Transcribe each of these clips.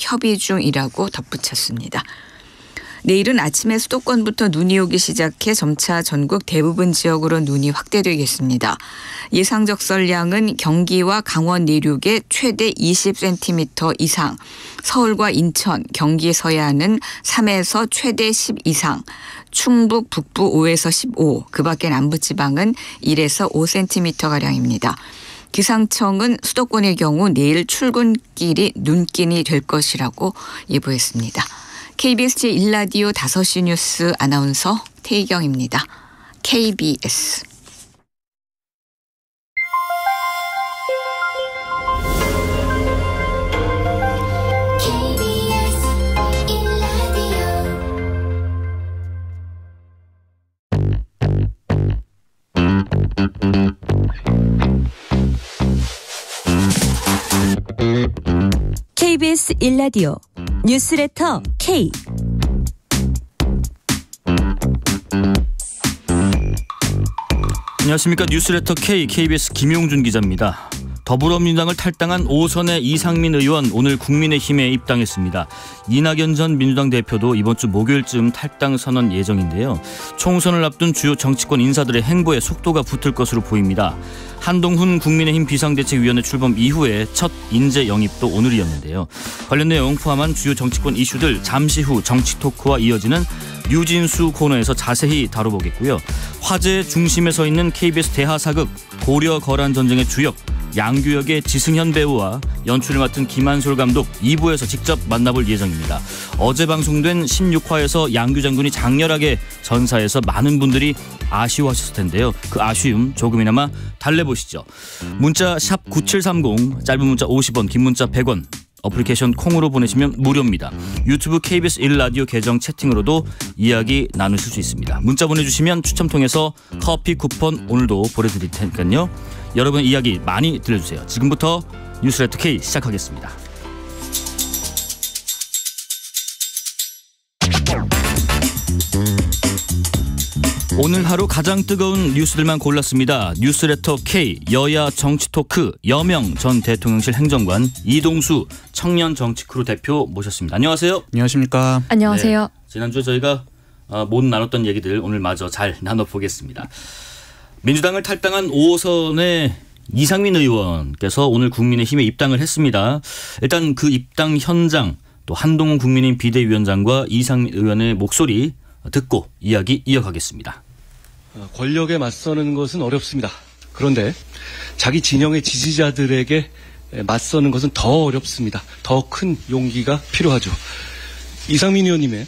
협의 중이라고 덧붙였습니다. 내일은 아침에 수도권부터 눈이 오기 시작해 점차 전국 대부분 지역으로 눈이 확대되겠습니다. 예상 적설량은 경기와 강원 내륙에 최대 20cm 이상, 서울과 인천, 경기 서해안은 3에서 최대 10 이상, 충북 북부 5에서 15, 그밖에 남부지방은 1에서 5cm가량입니다. 기상청은 수도권의 경우 내일 출근길이 눈길이 될 것이라고 예보했습니다. KBS 제1라디오 5시 뉴스 아나운서 태희경입니다. KBS. KBS 1라디오 뉴스레터 K. 안녕하십니까. 뉴스레터 K KBS 김용준 기자입니다. 더불어민주당을 탈당한 5선의 이상민 의원 오늘 국민의힘에 입당했습니다. 이낙연 전 민주당 대표도 이번 주 목요일쯤 탈당 선언 예정인데요. 총선을 앞둔 주요 정치권 인사들의 행보에 속도가 붙을 것으로 보입니다. 한동훈 국민의힘 비상대책위원회 출범 이후에 첫 인재 영입도 오늘이었는데요. 관련 내용 포함한 주요 정치권 이슈들 잠시 후 정치 토크와 이어지는 뉴진수 코너에서 자세히 다뤄보겠고요. 화제의 중심에 서 있는 KBS 대하사극 고려 거란 전쟁의 주역 양규역의 지승현 배우와 연출을 맡은 김한솔 감독 2부에서 직접 만나볼 예정입니다. 어제 방송된 16화에서 양규 장군이 장렬하게 전사해서 많은 분들이 아쉬워하셨을 텐데요. 그 아쉬움 조금이나마 달래보시죠. 문자 샵 9730, 짧은 문자 50원, 긴 문자 100원. 어플리케이션 콩으로 보내시면 무료입니다. 유튜브 KBS 1라디오 계정 채팅으로도 이야기 나누실 수 있습니다. 문자 보내주시면 추첨 통해서 커피 쿠폰 오늘도 보내드릴 테니까요. 여러분 이야기 많이 들려주세요. 지금부터 뉴스레터 K 시작하겠습니다. 오늘 하루 가장 뜨거운 뉴스들만 골랐습니다. 뉴스레터 K 여야 정치 토크 여명 전 대통령실 행정관 이동수 청년정치크루 대표 모셨습니다. 안녕하세요. 안녕하십니까. 안녕하세요. 네, 지난주에 저희가 못 나눴던 얘기들 오늘 마저 잘 나눠보겠습니다. 민주당을 탈당한 5호선의 이상민 의원께서 오늘 국민의힘에 입당을 했습니다. 일단 그 입당 현장 또 한동훈 국민의힘 비대위원장과 이상민 의원의 목소리 듣고 이야기 이어가겠습니다. 권력에 맞서는 것은 어렵습니다. 그런데 자기 진영의 지지자들에게 맞서는 것은 더 어렵습니다. 더 큰 용기가 필요하죠. 이상민 의원님의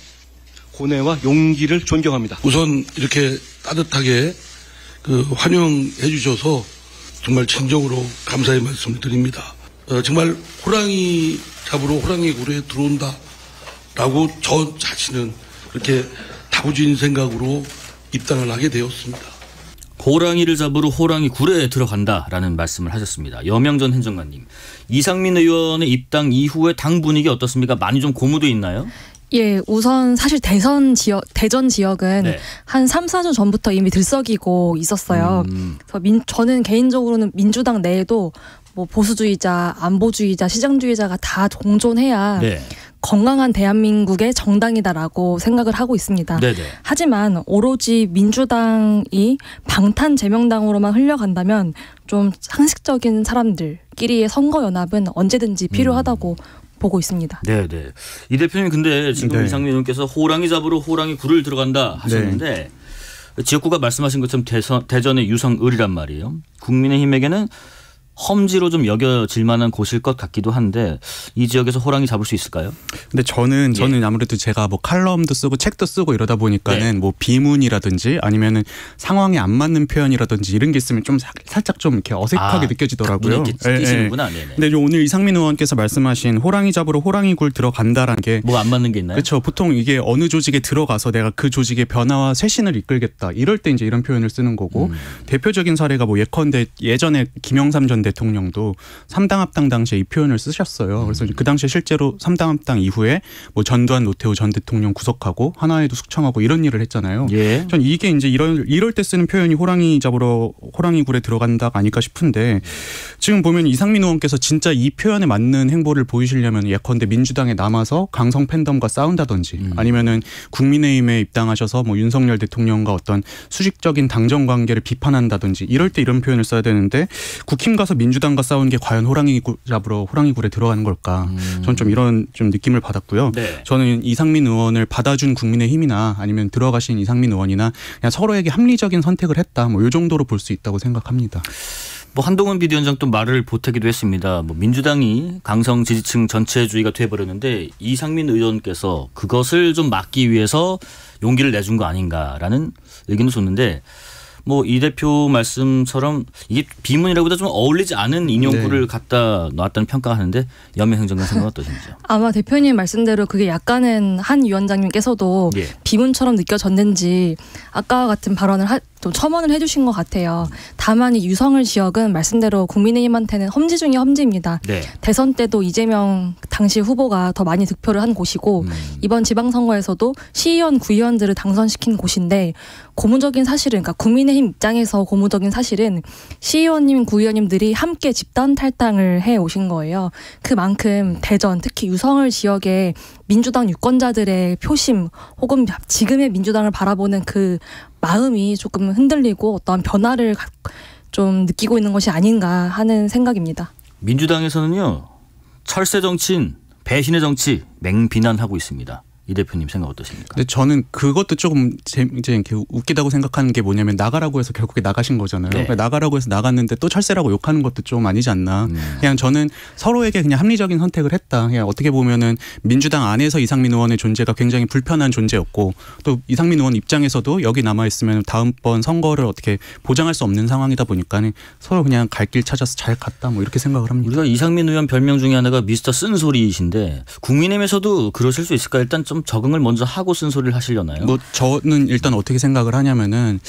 고뇌와 용기를 존경합니다. 우선 이렇게 따뜻하게 환영해 주셔서 정말 진정으로 감사의 말씀을 드립니다. 정말 호랑이 잡으러 호랑이 굴에 들어온다라고 저 자신은 그렇게 다부진 생각으로 입당을 하게 되었습니다. 호랑이를 잡으러 호랑이 굴에 들어간다라는 말씀을 하셨습니다. 여명 전 행정관님. 이상민 의원의 입당 이후에 당 분위기 어떻습니까? 많이 좀 고무돼 있나요? 예, 우선 사실 대전 지역은 네. 한 3, 4주 전부터 이미 들썩이고 있었어요. 그래서 저는 개인적으로는 민주당 내에도 뭐 보수주의자, 안보주의자, 시장주의자가 다 공존해야 네. 건강한 대한민국의 정당이다라고 생각을 하고 있습니다. 네네. 하지만 오로지 민주당이 방탄제명당으로만 흘러간다면 좀 상식적인 사람들끼리의 선거연합은 언제든지 필요하다고 보고 있습니다. 네네. 이 대표님 근데 지금 이상민 의원께서 호랑이 잡으러 호랑이 굴을 들어간다 하셨는데 지역구가 말씀하신 것처럼 대전의 유성을이란 말이에요. 국민의힘에게는 험지로 좀 여겨질 만한 곳일 것 같기도 한데 이 지역에서 호랑이 잡을 수 있을까요? 근데 저는 아무래도 제가 뭐 칼럼도 쓰고 책도 쓰고 이러다 보니까는 뭐 비문이라든지 아니면은 상황에 안 맞는 표현이라든지 이런 게 있으면 좀 살짝 좀 이렇게 어색하게 느껴지더라고요. 느끼시는구나. 네. 근데 오늘 이상민 의원께서 말씀하신 호랑이 잡으러 호랑이 굴 들어간다라는 게 뭐 안 맞는 게 있나요? 그렇죠. 보통 이게 어느 조직에 들어가서 내가 그 조직의 변화와 쇄신을 이끌겠다. 이럴 때 이제 이런 표현을 쓰는 거고 대표적인 사례가 뭐 예컨대 예전에 김영삼 전 대통령도 3당 합당 당시에 이 표현을 쓰셨어요. 그래서 그 당시에 실제로 3당 합당 이후에 뭐 전두환 노태우 전 대통령 구속하고 하나회도 숙청하고 이런 일을 했잖아요. 예. 전 이게 이제 이럴 때 쓰는 표현이 호랑이 잡으러 호랑이 굴에 들어간다가 아닐까 싶은데 지금 보면 이상민 의원께서 진짜 이 표현에 맞는 행보를 보이시려면 예컨대 민주당에 남아서 강성 팬덤과 싸운다든지 아니면은 국민의힘에 입당하셔서 뭐 윤석열 대통령과 어떤 수직적인 당정 관계를 비판한다든지 이럴 때 이런 표현을 써야 되는데 국힘 가서 민주당과 싸운 게 과연 호랑이 잡으러 호랑이 굴에 들어가는 걸까? 전 좀 이런 좀 느낌을 받았고요. 네. 저는 이상민 의원을 받아준 국민의힘이나 아니면 들어가신 이상민 의원이나 그냥 서로에게 합리적인 선택을 했다. 뭐 이 정도로 볼 수 있다고 생각합니다. 뭐 한동훈 비대위원장 또 말을 보태기도 했습니다. 뭐 민주당이 강성 지지층 전체주의가 돼버렸는데 이상민 의원께서 그것을 좀 막기 위해서 용기를 내준 거 아닌가라는 의견을 줬는데 뭐 이 대표 말씀처럼 이게 비문이라고보다 좀 어울리지 않은 인용구를 갖다 놨다는 평가가 하는데 연명 행정관 생각은 어떠신지요? 아마 대표님 말씀대로 그게 약간은 한 위원장님께서도 예. 비문처럼 느껴졌는지 아까 같은 발언을 좀 첨언을 해주신 것 같아요. 다만 이 유성을 지역은 말씀대로 국민의힘한테는 험지 중에 험지입니다. 네. 대선 때도 이재명 당시 후보가 더 많이 득표를 한 곳이고 이번 지방선거에서도 시의원, 구의원들을 당선시킨 곳인데 고무적인 사실은 그러니까 국민의힘 입장에서 고무적인 사실은 시의원님, 구의원님들이 함께 집단 탈당을 해오신 거예요. 그만큼 대전 특히 유성을 지역의 민주당 유권자들의 표심 혹은 지금의 민주당을 바라보는 그 마음이 조금 흔들리고 어떠한 변화를 좀 느끼고 있는 것이 아닌가 하는 생각입니다. 민주당에서는요. 철새 정치인, 배신의 정치 맹비난하고 있습니다. 이 대표님 생각 어떠십니까? 근데 저는 그것도 조금 이제 이렇게 웃기다고 생각하는 게 뭐냐면 나가라고 해서 결국에 나가신 거잖아요. 네. 그러니까 나가라고 해서 나갔는데 또 철새라고 욕하는 것도 좀 아니지 않나. 그냥 저는 서로에게 그냥 합리적인 선택을 했다. 그냥 어떻게 보면은 민주당 안에서 이상민 의원의 존재가 굉장히 불편한 존재였고 또 이상민 의원 입장에서도 여기 남아 있으면 다음번 선거를 어떻게 보장할 수 없는 상황이다 보니까 서로 그냥 갈 길 찾아서 잘 갔다. 뭐 이렇게 생각을 합니다. 우리가 이상민 의원 별명 중에 하나가 미스터 쓴소리이신데 국민의힘에서도 그러실 수 있을까? 일단 좀 적응을 먼저 하고 쓴소리를 하시려나요? 뭐 저는 일단 어떻게 생각을 하냐면은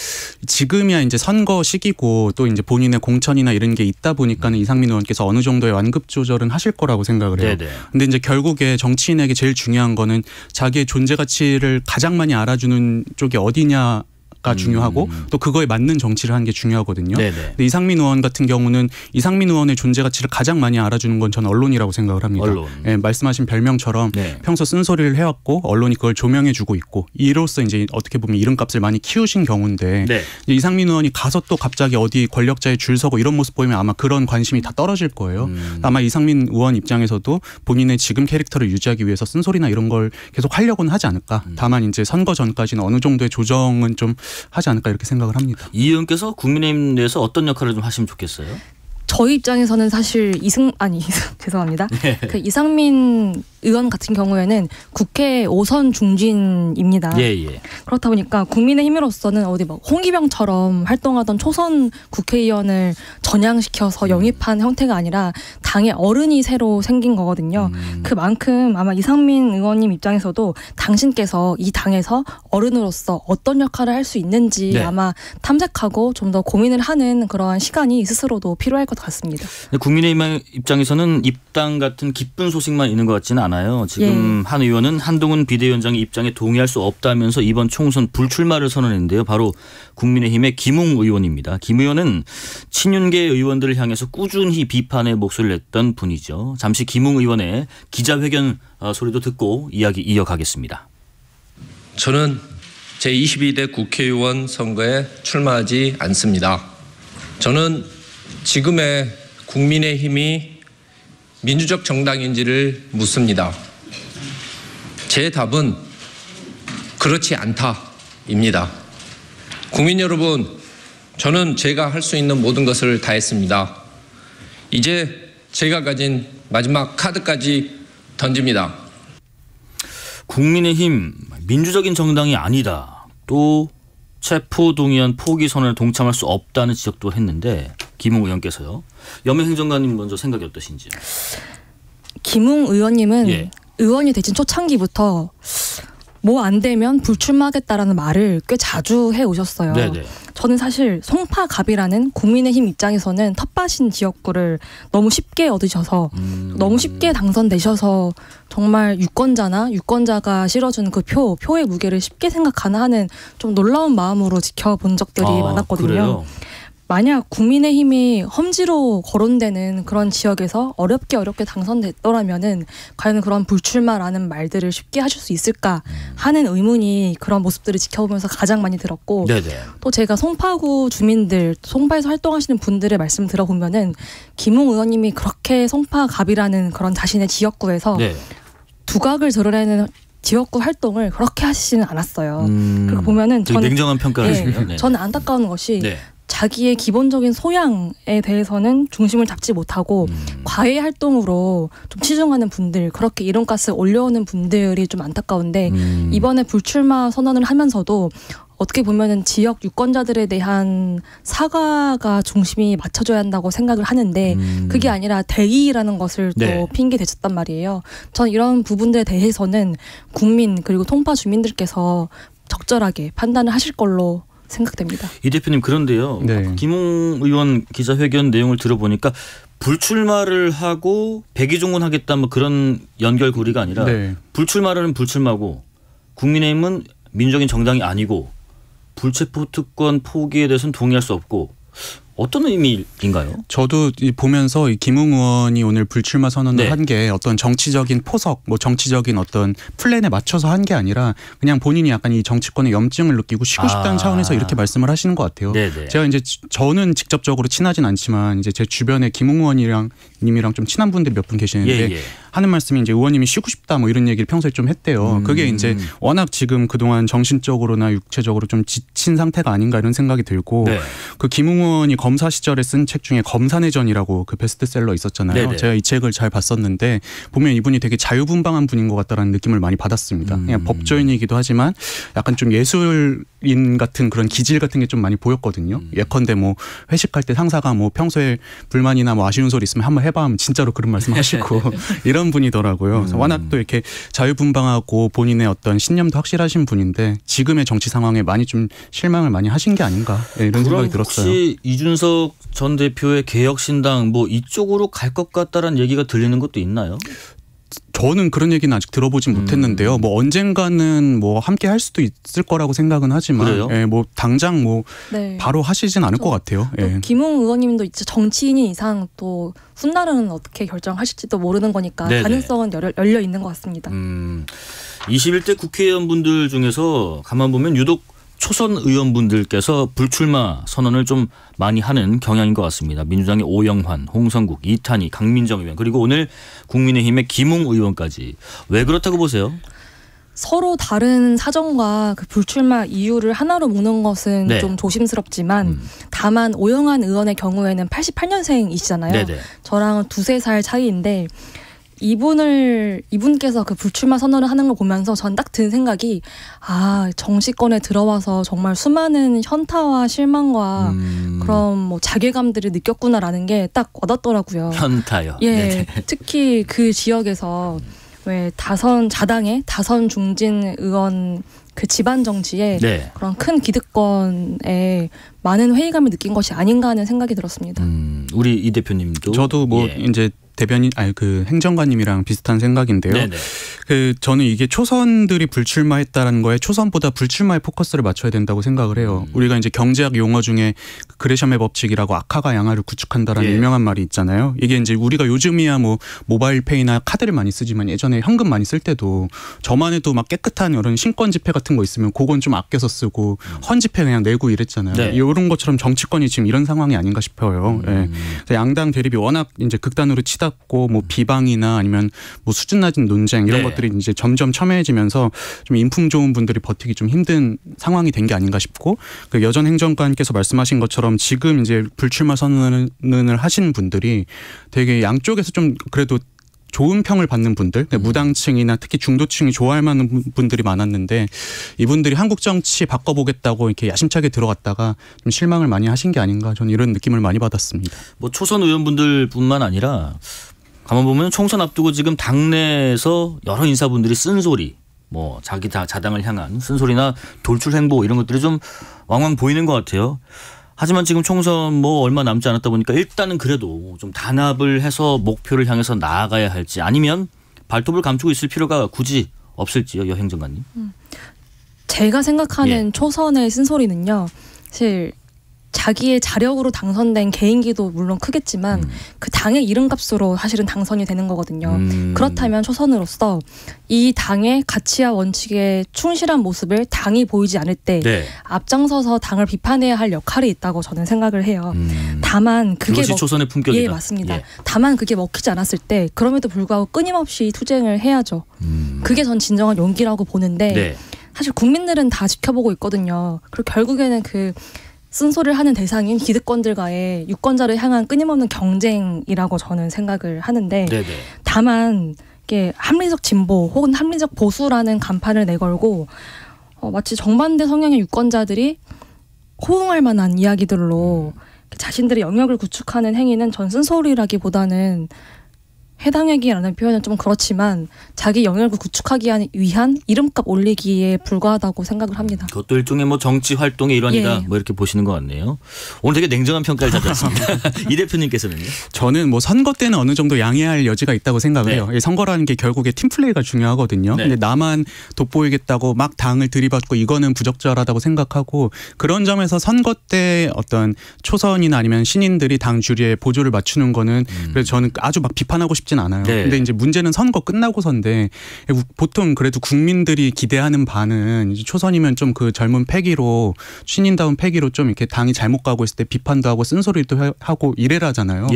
지금이야 이제 선거 시기고 또 이제 본인의 공천이나 이런 게 있다 보니까는 이상민 의원께서 어느 정도의 완급 조절은 하실 거라고 생각을 해요. 네네. 근데 이제 결국에 정치인에게 제일 중요한 거는 자기의 존재 가치를 가장 많이 알아주는 쪽이 어디냐. 가 중요하고 또 그거에 맞는 정치를 하는 게 중요하거든요. 근데 이상민 의원 같은 경우는 이상민 의원의 존재 가치를 가장 많이 알아주는 건 저는 언론이라고 생각을 합니다. 언론. 예, 말씀하신 별명처럼 평소 쓴소리를 해왔고 언론이 그걸 조명해주고 있고 이로써 이제 어떻게 보면 이름값을 많이 키우신 경우인데 이상민 의원이 가서 또 갑자기 어디 권력자에 줄 서고 이런 모습 보이면 아마 그런 관심이 다 떨어질 거예요. 아마 이상민 의원 입장에서도 본인의 지금 캐릭터를 유지하기 위해서 쓴소리나 이런 걸 계속 하려고는 하지 않을까. 다만 이제 선거 전까지는 어느 정도의 조정은 좀 하지 않을까 이렇게 생각을 합니다. 이 의원께서 국민의힘 내에서 어떤 역할을 좀 하시면 좋겠어요? 저희 입장에서는 사실 죄송합니다. 그 이상민 의원 같은 경우에는 국회 5선 중진입니다. 그렇다 보니까 국민의힘으로서는 어디 뭐 홍기병처럼 활동하던 초선 국회의원을 전향시켜서 영입한 형태가 아니라 당의 어른이 새로 생긴 거거든요. 그만큼 아마 이상민 의원님 입장에서도 당신께서 이 당에서 어른으로서 어떤 역할을 할 수 있는지 아마 탐색하고 좀 더 고민을 하는 그러한 시간이 스스로도 필요할 것 같습니다. 국민의힘 입장에서는 입당 같은 기쁜 소식만 있는 것 같지는 않아요. 지금 한 의원은 한동훈 비대위원장의 입장에 동의할 수 없다면서 이번 총선 불출마를 선언했는데요. 바로 국민의힘의 김웅 의원입니다. 김 의원은 친윤계 의원들을 향해서 꾸준히 비판의 목소리를 냈던 분이죠. 잠시 김웅 의원의 기자회견 소리도 듣고 이야기 이어가겠습니다. 저는 제22대 국회의원 선거에 출마하지 않습니다. 저는 지금의 국민의힘이 민주적 정당인지를 묻습니다. 제 답은 그렇지 않다입니다. 국민 여러분, 저는 제가 할 수 있는 모든 것을 다했습니다. 이제 제가 가진 마지막 카드까지 던집니다. 국민의힘 민주적인 정당이 아니다. 또 체포동의안 포기 선언에 동참할 수 없다는 지적도 했는데 김웅 의원께서요. 연명 행정관님 먼저 생각이 어떠신지요? 김웅 의원님은 의원이 되신 초창기부터 뭐 안 되면 불출마하겠다라는 말을 꽤 자주 해오셨어요. 저는 사실 송파갑이라는 국민의힘 입장에서는 텃밭인 지역구를 너무 쉽게 얻으셔서 너무 쉽게 당선되셔서 정말 유권자가 실어준 그 표의 무게를 쉽게 생각하나 하는 좀 놀라운 마음으로 지켜본 적들이 많았거든요. 그래요? 만약 국민의힘이 험지로 거론되는 그런 지역에서 어렵게 당선됐더라면은 과연 그런 불출마라는 말들을 쉽게 하실 수 있을까 하는 의문이 그런 모습들을 지켜보면서 가장 많이 들었고 네네. 또 제가 송파구 주민들, 송파에서 활동하시는 분들의 말씀 들어보면은 김웅 의원님이 그렇게 송파갑이라는 그런 자신의 지역구에서 네. 두각을 드러내는 지역구 활동을 그렇게 하시지는 않았어요. 그리고 보면은 되게 냉정한 평가를 하시네요. 네. 저는 안타까운 것이 네. 자기의 기본적인 소양에 대해서는 중심을 잡지 못하고 과외 활동으로 좀 치중하는 분들, 그렇게 이름값을 올려오는 분들이 좀 안타까운데 이번에 불출마 선언을 하면서도 어떻게 보면은 지역 유권자들에 대한 사과가 중심이 맞춰져야 한다고 생각을 하는데 그게 아니라 대의라는 것을 또 네. 핑계 대셨단 말이에요. 전 이런 부분들에 대해서는 국민 그리고 통파 주민들께서 적절하게 판단을 하실 걸로 생각됩니다. 이 대표님 그런데요. 네. 김웅 의원 기자회견 내용을 들어보니까 불출마를 하고 백의종군하겠다 뭐 그런 연결고리가 아니라 네. 불출마는 불출마고 국민의힘은 민주적인 정당이 아니고 불체포 특권 포기에 대해서는 동의할 수 없고 어떤 의미인가요? 저도 보면서 이 김웅 의원이 오늘 불출마 선언을 네. 한 게 어떤 정치적인 포석, 뭐 정치적인 어떤 플랜에 맞춰서 한 게 아니라 그냥 본인이 약간 이 정치권의 염증을 느끼고 쉬고 싶다는 차원에서 이렇게 말씀을 하시는 것 같아요. 네네. 제가 이제 저는 직접적으로 친하진 않지만 이제 제 주변에 김웅 의원님이랑 좀 친한 분들이 몇 분 계시는데 예. 하는 말씀이 이제 의원님이 쉬고 싶다 뭐 이런 얘기를 평소에 좀 했대요. 그게 이제 워낙 지금 그동안 정신적으로나 육체적으로 좀 지친 상태가 아닌가 이런 생각이 들고 네. 그 김웅 의원이 검사 시절에 쓴 책 중에 검사내전이라고 그 베스트셀러 있었잖아요. 네네. 제가 이 책을 잘 봤었는데 보면 이분이 되게 자유분방한 분인 것 같다라는 느낌을 많이 받았습니다. 그냥 법조인이기도 하지만 약간 좀 예술인 같은 그런 기질 같은 게 좀 많이 보였거든요. 예컨대 뭐 회식할 때 상사가 뭐 평소에 불만이나 뭐 아쉬운 소리 있으면 한번 해봐 하면 진짜로 그런 말씀 하시고 이런 분이더라고요. 그래서 워낙 또 이렇게 자유분방하고 본인의 어떤 신념도 확실하신 분인데 지금의 정치 상황에 많이 좀 실망을 많이 하신 게 아닌가 이런 생각이 들었어요. 혹시 이준석 전 대표의 개혁신당 뭐 이쪽으로 갈 것 같다라는 얘기가 들리는 것도 있나요? 저는 그런 얘기는 아직 들어보진 못했는데요. 뭐 언젠가는 뭐 함께 할 수도 있을 거라고 생각은 하지만 그래요? 예, 뭐 당장 뭐 네. 바로 하시진 않을 것 같아요. 또 예. 김웅 의원님도 이제 정치인인 이상 또 훗날은 어떻게 결정하실지도 모르는 거니까 네네. 가능성은 열려 있는 것 같습니다. 21대 국회의원분들 중에서 가만 보면 유독 초선 의원분들께서 불출마 선언을 좀 많이 하는 경향인 것 같습니다. 민주당의 오영환, 홍성국, 이탄희, 강민정 의원 그리고 오늘 국민의힘의 김웅 의원까지. 왜 그렇다고 보세요? 서로 다른 사정과 그 불출마 이유를 하나로 묶는 것은 네. 음. 좀 조심스럽지만 다만 오영환 의원의 경우에는 88년생이시잖아요. 네네. 저랑은 2-3살 차이인데 이분께서 그 불출마 선언을 하는 걸 보면서 전 딱 든 생각이 정치권에 들어와서 정말 수많은 현타와 실망과 그런 뭐 자괴감들을 느꼈구나라는 게 딱 와닿더라고요. 현타요. 예, 네네. 특히 그 지역에서 왜 자당의 다선 중진 의원 그 집안 정치에 네. 그런 큰 기득권에 많은 회의감을 느낀 것이 아닌가 하는 생각이 들었습니다. 우리 이 대표님도 저도 뭐 예. 이제 그 행정관님이랑 비슷한 생각인데요. 네네. 저는 이게 초선들이 불출마했다는 거에 초선보다 불출마에 포커스를 맞춰야 된다고 생각을 해요. 우리가 이제 경제학 용어 중에 그레셔메 법칙이라고 악화가 양화를 구축한다라는 예. 유명한 말이 있잖아요. 이게 이제 우리가 요즘이야 뭐 모바일페이나 카드를 많이 쓰지만 예전에 현금 많이 쓸 때도 저만 해도 막 깨끗한 이런 신권 지폐 같은 거 있으면 그건 좀 아껴서 쓰고 헌 지폐 그냥 내고 이랬잖아요. 네. 이런 것처럼 정치권이 지금 이런 상황이 아닌가 싶어요. 예. 그래서 양당 대립이 워낙 이제 극단으로 치닫고 뭐 비방이나 아니면 뭐 수준 낮은 논쟁 이런 네. 것들이 이제 점점 첨예해지면서 좀 인품 좋은 분들이 버티기 좀 힘든 상황이 된 게 아닌가 싶고 그 여전 행정관께서 말씀하신 것처럼 지금 이제 불출마 선언을 하신 분들이 되게 양쪽에서 좀 그래도 좋은 평을 받는 분들, 무당층이나 특히 중도층이 좋아할 만한 분들이 많았는데 이분들이 한국 정치 바꿔보겠다고 이렇게 야심차게 들어갔다가 좀 실망을 많이 하신 게 아닌가 저는 이런 느낌을 많이 받았습니다. 뭐 초선 의원분들뿐만 아니라 가만 보면 총선 앞두고 지금 당내에서 여러 인사분들이 쓴소리 뭐 자기 자당을 향한 쓴소리나 돌출 행보 이런 것들이 좀 왕왕 보이는 것 같아요. 하지만 지금 총선 뭐 얼마 남지 않았다 보니까 일단은 그래도 좀 단합을 해서 목표를 향해서 나아가야 할지 아니면 발톱을 감추고 있을 필요가 굳이 없을지요, 여 행정관님? 제가 생각하는 초선의 쓴소리는요. 사실 자기의 자력으로 당선된 개인기도 물론 크겠지만 그 당의 이름값으로 사실은 당선이 되는 거거든요. 그렇다면 초선으로서 이 당의 가치와 원칙에 충실한 모습을 당이 보이지 않을 때 앞장서서 당을 비판해야 할 역할이 있다고 저는 생각을 해요. 다만 그것이 초선의 품격이다. 예, 맞습니다. 다만 그게 먹히지 않았을 때 그럼에도 불구하고 끊임없이 투쟁을 해야죠. 그게 전 진정한 용기라고 보는데 사실 국민들은 다 지켜보고 있거든요. 그리고 결국에는 그 쓴소리를 하는 대상인 기득권들과의 유권자를 향한 끊임없는 경쟁이라고 저는 생각을 하는데 다만 이게 합리적 진보 혹은 합리적 보수라는 간판을 내걸고 마치 정반대 성향의 유권자들이 호응할 만한 이야기들로 자신들의 영역을 구축하는 행위는 전 쓴소리라기보다는 해당행위라는 표현은 좀 그렇지만 자기 영역을 구축하기 위한 이름값 올리기에 불과하다고 생각을 합니다. 그것도 일종의 뭐 정치 활동의 일환이다 뭐 이렇게 보시는 것 같네요. 오늘 되게 냉정한 평가를 받았습니다. 이 대표님께서는요? 저는 뭐 선거 때는 어느 정도 양해할 여지가 있다고 생각을 해요. 선거라는 게 결국에 팀플레이가 중요하거든요. 근데 나만 돋보이겠다고 막 당을 들이받고 이거는 부적절하다고 생각하고 그런 점에서 선거 때 어떤 초선이나 아니면 신인들이 당 주류에 보조를 맞추는 거는 그래서 저는 아주 막 비판하고 싶진 않아요. 근데 이제 문제는 선거 끝나고서인데 보통 그래도 국민들이 기대하는 바는 이제 초선이면 좀 그 젊은 패기로 신인다운 패기로 좀 이렇게 당이 잘못 가고 있을 때 비판도 하고 쓴소리도 하고 이래라잖아요.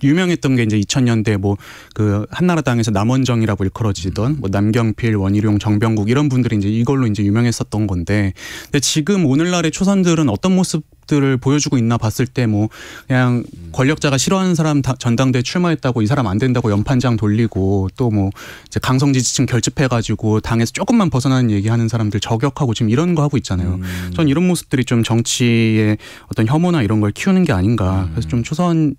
유명했던 게 이제 2000년대 뭐 그 한나라당에서 남원정이라고 일컬어지던 뭐 남경필, 원희룡, 정병국 이런 분들이 이제 이걸로 이제 유명했었던 건데 근데 지금 오늘날의 초선들은 어떤 모습들을 보여주고 있나 봤을 때 뭐 그냥 권력자가 싫어하는 사람 전당대회 출마했다고 이 사람 안 된다고 연판장 돌리고 또 뭐 이제 강성 지지층 결집해가지고 당에서 조금만 벗어나는 얘기하는 사람들 저격하고 지금 이런 거 하고 있잖아요. 전 이런 모습들이 좀 정치의 어떤 혐오나 이런 걸 키우는 게 아닌가. 그래서 좀 초선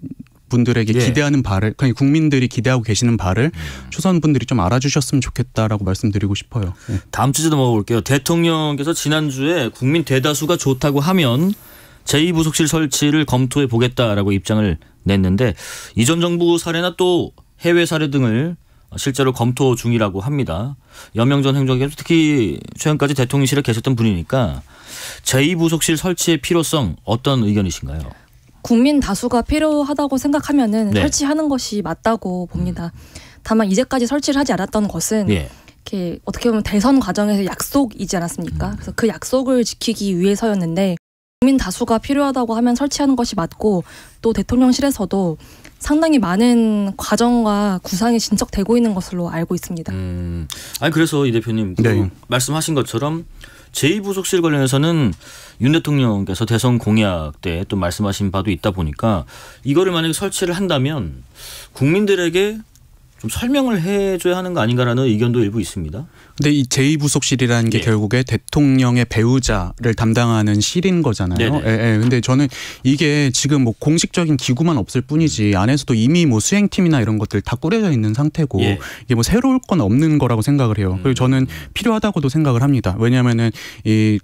분들에게 기대하는 바를 그냥 국민들이 기대하고 계시는 바를 초선 분들이 좀 알아주셨으면 좋겠다라고 말씀드리고 싶어요. 다음 주제 넘어가 볼게요. 대통령께서 지난주에 국민 대다수가 좋다고 하면 제2부속실 설치를 검토해 보겠다라고 입장을 냈는데 이전 정부 사례나 또 해외 사례 등을 실제로 검토 중이라고 합니다. 연명전 행정관께서 특히 최근까지 대통령실에 계셨던 분이니까 제2부속실 설치의 필요성 어떤 의견이신가요? 국민 다수가 필요하다고 생각하면은 설치하는 것이 맞다고 봅니다. 다만 이제까지 설치를 하지 않았던 것은 이렇게 어떻게 보면 대선 과정에서 약속이지 않았습니까? 그래서 그 약속을 지키기 위해서였는데 국민 다수가 필요하다고 하면 설치하는 것이 맞고 또 대통령실에서도 상당히 많은 과정과 구상이 진척되고 있는 것으로 알고 있습니다. 아니 그래서 이 대표님 말씀하신 것처럼 제2부속실 관련해서는 윤 대통령께서 대선 공약 때 또 말씀하신 바도 있다 보니까 이거를 만약에 설치를 한다면 국민들에게 좀 설명을 해줘야 하는 거 아닌가라는 의견도 일부 있습니다. 근데 이 제2부속실이라는 게 결국에 대통령의 배우자를 담당하는 실인 거잖아요. 근데 저는 이게 지금 뭐 공식적인 기구만 없을 뿐이지 안에서도 이미 뭐 수행팀이나 이런 것들 다 꾸려져 있는 상태고 이게 뭐 새로울 건 없는 거라고 생각을 해요. 그리고 저는 필요하다고도 생각을 합니다. 왜냐하면은 이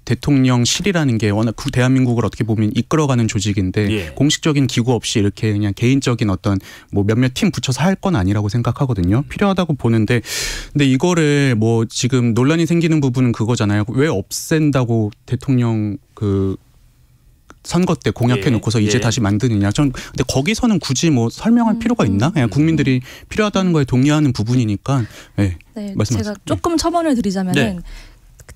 대통령실이라는 게 워낙 대한민국을 어떻게 보면 이끌어가는 조직인데 공식적인 기구 없이 이렇게 그냥 개인적인 어떤 뭐 몇몇 팀 붙여서 할 건 아니라고 생각하거든요. 필요하다고 보는데 근데 이거를 뭐 지금 논란이 생기는 부분은 그거잖아요. 왜 없앤다고 대통령 그 선거 때 공약해 놓고서 이제 다시 만드느냐. 전 근데 거기서는 굳이 뭐 설명할 필요가 있나? 그냥 국민들이 필요하다는 거에 동의하는 부분이니까. 말씀하세요. 제가 조금 첨언을 드리자면은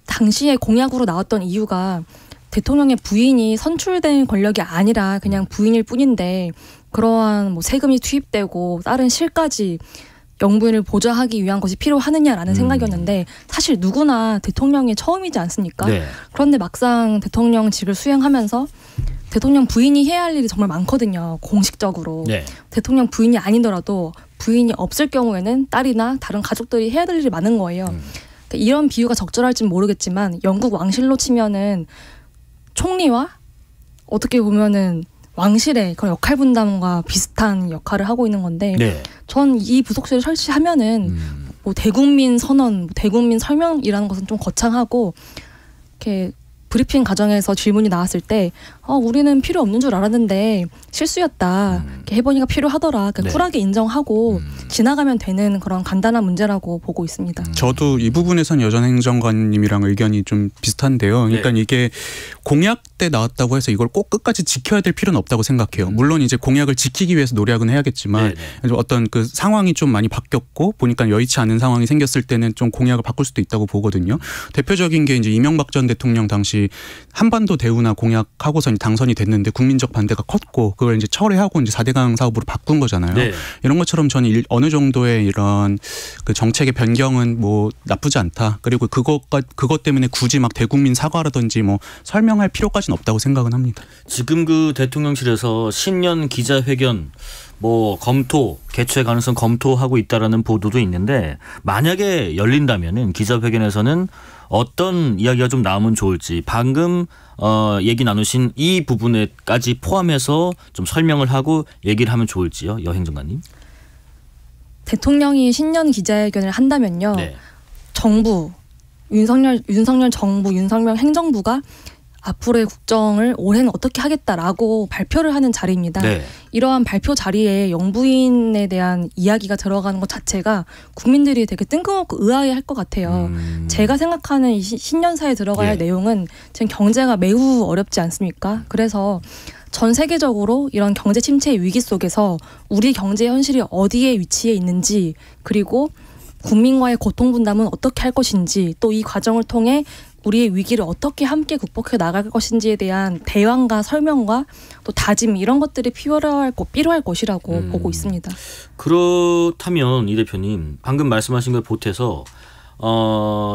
당시에 공약으로 나왔던 이유가 대통령의 부인이 선출된 권력이 아니라 그냥 부인일 뿐인데 그러한 뭐 세금이 투입되고 다른 실까지 영부인을 보좌하기 위한 것이 필요하느냐라는 생각이었는데 사실 누구나 대통령이 처음이지 않습니까? 그런데 막상 대통령직을 수행하면서 대통령 부인이 해야 할 일이 정말 많거든요. 공식적으로. 대통령 부인이 아니더라도 부인이 없을 경우에는 딸이나 다른 가족들이 해야 될 일이 많은 거예요. 이런 비유가 적절할지는 모르겠지만 영국 왕실로 치면은 총리와 어떻게 보면은 왕실의 그런 역할 분담과 비슷한 역할을 하고 있는 건데 전 이 부속실을 설치하면은 뭐 대국민 선언, 뭐 대국민 설명이라는 것은 좀 거창하고 이렇게 브리핑 과정에서 질문이 나왔을 때 우리는 필요 없는 줄 알았는데 실수였다. 이렇게 해보니까 필요하더라. 그러니까 쿨하게 인정하고 지나가면 되는 그런 간단한 문제라고 보고 있습니다. 저도 이 부분에선 여전 행정관님이랑 의견이 좀 비슷한데요. 그러니까 이게 공약 때 나왔다고 해서 이걸 꼭 끝까지 지켜야 될 필요는 없다고 생각해요. 물론 이제 공약을 지키기 위해서 노력은 해야겠지만 어떤 그 상황이 좀 많이 바뀌었고 보니까 여의치 않은 상황이 생겼을 때는 좀 공약을 바꿀 수도 있다고 보거든요. 대표적인 게 이제 이명박 전 대통령 당시 한반도 대우나 공약하고서 당선이 됐는데 국민적 반대가 컸고 그걸 이제 철회하고 이제 4대강 사업으로 바꾼 거잖아요. 이런 것처럼 저는 어느 정도의 이런 그 정책의 변경은 뭐 나쁘지 않다. 그리고 그것 때문에 굳이 막 대국민 사과라든지 뭐 설명할 필요까지는 없다고 생각은 합니다. 지금 그 대통령실에서 신년 기자회견 뭐 개최 가능성 검토하고 있다라는 보도도 있는데 만약에 열린다면은 기자회견에서는 어떤 이야기가 좀 나오면 좋을지 방금 얘기 나누신 이 부분에까지 포함해서 좀 설명을 하고 얘기를 하면 좋을지요, 여 행정관님? 대통령이 신년 기자회견을 한다면요, 정부 윤석열 정부 윤석열 행정부가 앞으로의 국정을 올해는 어떻게 하겠다라고 발표를 하는 자리입니다. 이러한 발표 자리에 영부인에 대한 이야기가 들어가는 것 자체가 국민들이 되게 뜬금없고 의아해할 것 같아요. 제가 생각하는 이 신년사에 들어가야 할 내용은 지금 경제가 매우 어렵지 않습니까? 그래서 전 세계적으로 이런 경제 침체의 위기 속에서 우리 경제 현실이 어디에 위치해 있는지, 그리고 국민과의 고통 분담은 어떻게 할 것인지, 또 이 과정을 통해 우리의 위기를 어떻게 함께 극복해 나갈 것인지에 대한 대안과 설명과 또 다짐, 이런 것들이 필요할 것이라고 보고 있습니다. 그렇다면 이 대표님 방금 말씀하신 걸 보태서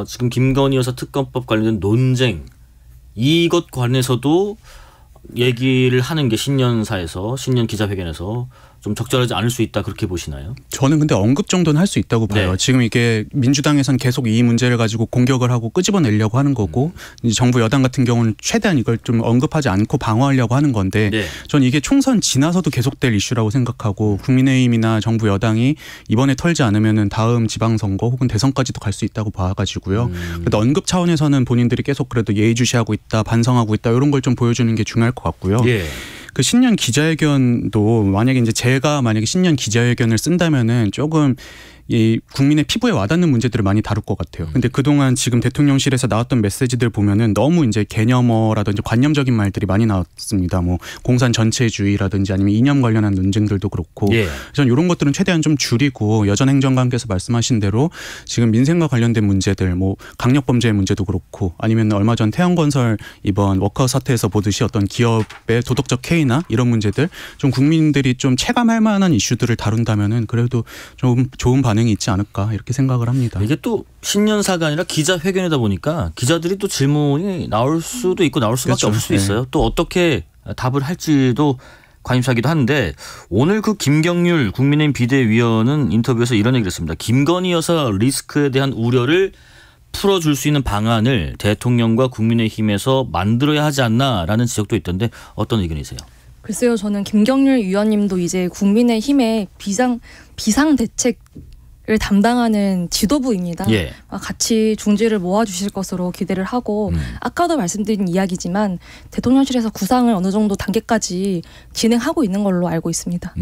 지금 김건희 여사 특검법 관련된 논쟁 이것 관해서도 얘기를 하는 게 신년 기자회견에서 좀 적절하지 않을 수 있다, 그렇게 보시나요? 저는 근데 언급 정도는 할 수 있다고 봐요. 지금 이게 민주당에선 계속 이 문제를 가지고 공격을 하고 끄집어내려고 하는 거고 이제 정부 여당 같은 경우는 최대한 이걸 좀 언급하지 않고 방어하려고 하는 건데 저는 이게 총선 지나서도 계속될 이슈라고 생각하고 국민의힘이나 정부 여당이 이번에 털지 않으면은 다음 지방선거 혹은 대선까지도 갈 수 있다고 봐가지고요. 그래도 언급 차원에서는 본인들이 계속 그래도 예의주시하고 있다, 반성하고 있다, 이런 걸 좀 보여주는 게 중요할 것 같고요. 그 신년 기자회견도 만약에 제가 신년 기자회견을 쓴다면은 조금 이 국민의 피부에 와닿는 문제들을 많이 다룰 것 같아요. 근데 그동안 지금 대통령실에서 나왔던 메시지들 보면은 너무 이제 개념어라든지 관념적인 말들이 많이 나왔습니다. 뭐 공산 전체주의라든지 아니면 이념 관련한 논쟁들도 그렇고. 저는 이런 것들은 최대한 좀 줄이고 여전 행정관께서 말씀하신 대로 지금 민생과 관련된 문제들, 뭐 강력범죄의 문제도 그렇고 아니면 얼마 전 태영건설 이번 워커 사태에서 보듯이 어떤 기업의 도덕적 해이나 이런 문제들 좀 국민들이 좀 체감할 만한 이슈들을 다룬다면은 그래도 좀 좋은 반응이 있지 않을까, 이렇게 생각을 합니다. 이게 또 신년사가 아니라 기자회견이다 보니까 기자들이 또 질문이 나올 수도 있고 나올 수밖에 없을 수도 있어요. 또 어떻게 답을 할지도 관심사기도 한데 오늘 그 김경률 국민의힘 비대위원은 인터뷰에서 이런 얘기를 했습니다. 김건희 여사 리스크에 대한 우려를 풀어줄 수 있는 방안을 대통령과 국민의힘에서 만들어야 하지 않나라는 지적도 있던데 어떤 의견이세요? 글쎄요, 저는 김경률 위원님도 이제 국민의힘의 비상대책을 담당하는 지도부입니다. 같이 중지를 모아주실 것으로 기대를 하고 아까도 말씀드린 이야기지만 대통령실에서 구상을 어느 정도 단계까지 진행하고 있는 걸로 알고 있습니다.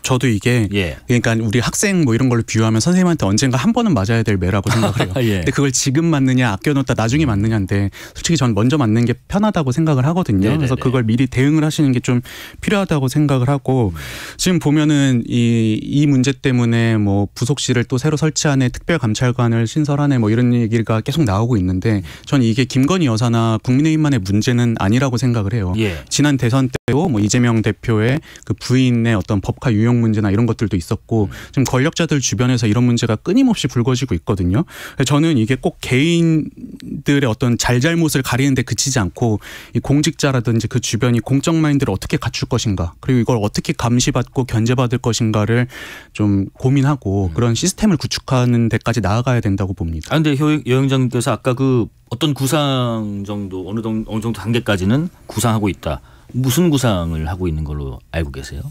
저도 이게 그러니까 우리 학생 뭐 이런 걸로 비유하면 선생님한테 언젠가 한 번은 맞아야 될 매라고 생각을 해요. 근데 그걸 지금 맞느냐 아껴놓다 나중에 맞느냐인데 솔직히 전 먼저 맞는 게 편하다고 생각을 하거든요. 그래서 그걸 미리 대응을 하시는 게 좀 필요하다고 생각을 하고 지금 보면은 이 문제 때문에 뭐 부속실을 또 새로 설치하네, 특별감찰관을 신설하네, 뭐 이런 얘기가 계속 나오고 있는데 저는 이게 김건희 여사나 국민의힘만의 문제는 아니라고 생각을 해요. 지난 대선 때도 뭐 이재명 대표의 그 부인의 어떤 법화 유용 문제나 이런 것들도 있었고 지금 권력자들 주변에서 이런 문제가 끊임없이 불거지고 있거든요. 저는 이게 꼭 개인들의 어떤 잘잘못을 가리는 데 그치지 않고 이 공직자라든지 그 주변이 공적 마인드를 어떻게 갖출 것인가, 그리고 이걸 어떻게 감시받고 견제받을 것인가를 좀 고민하고 그런 시스템을 구축하는 데까지 나아가야 된다고 봅니다. 그런데 여 행정님께서 아까 그 어떤 구상 정도 어느 정도 단계까지는 구상하고 있다. 무슨 구상을 하고 있는 걸로 알고 계세요?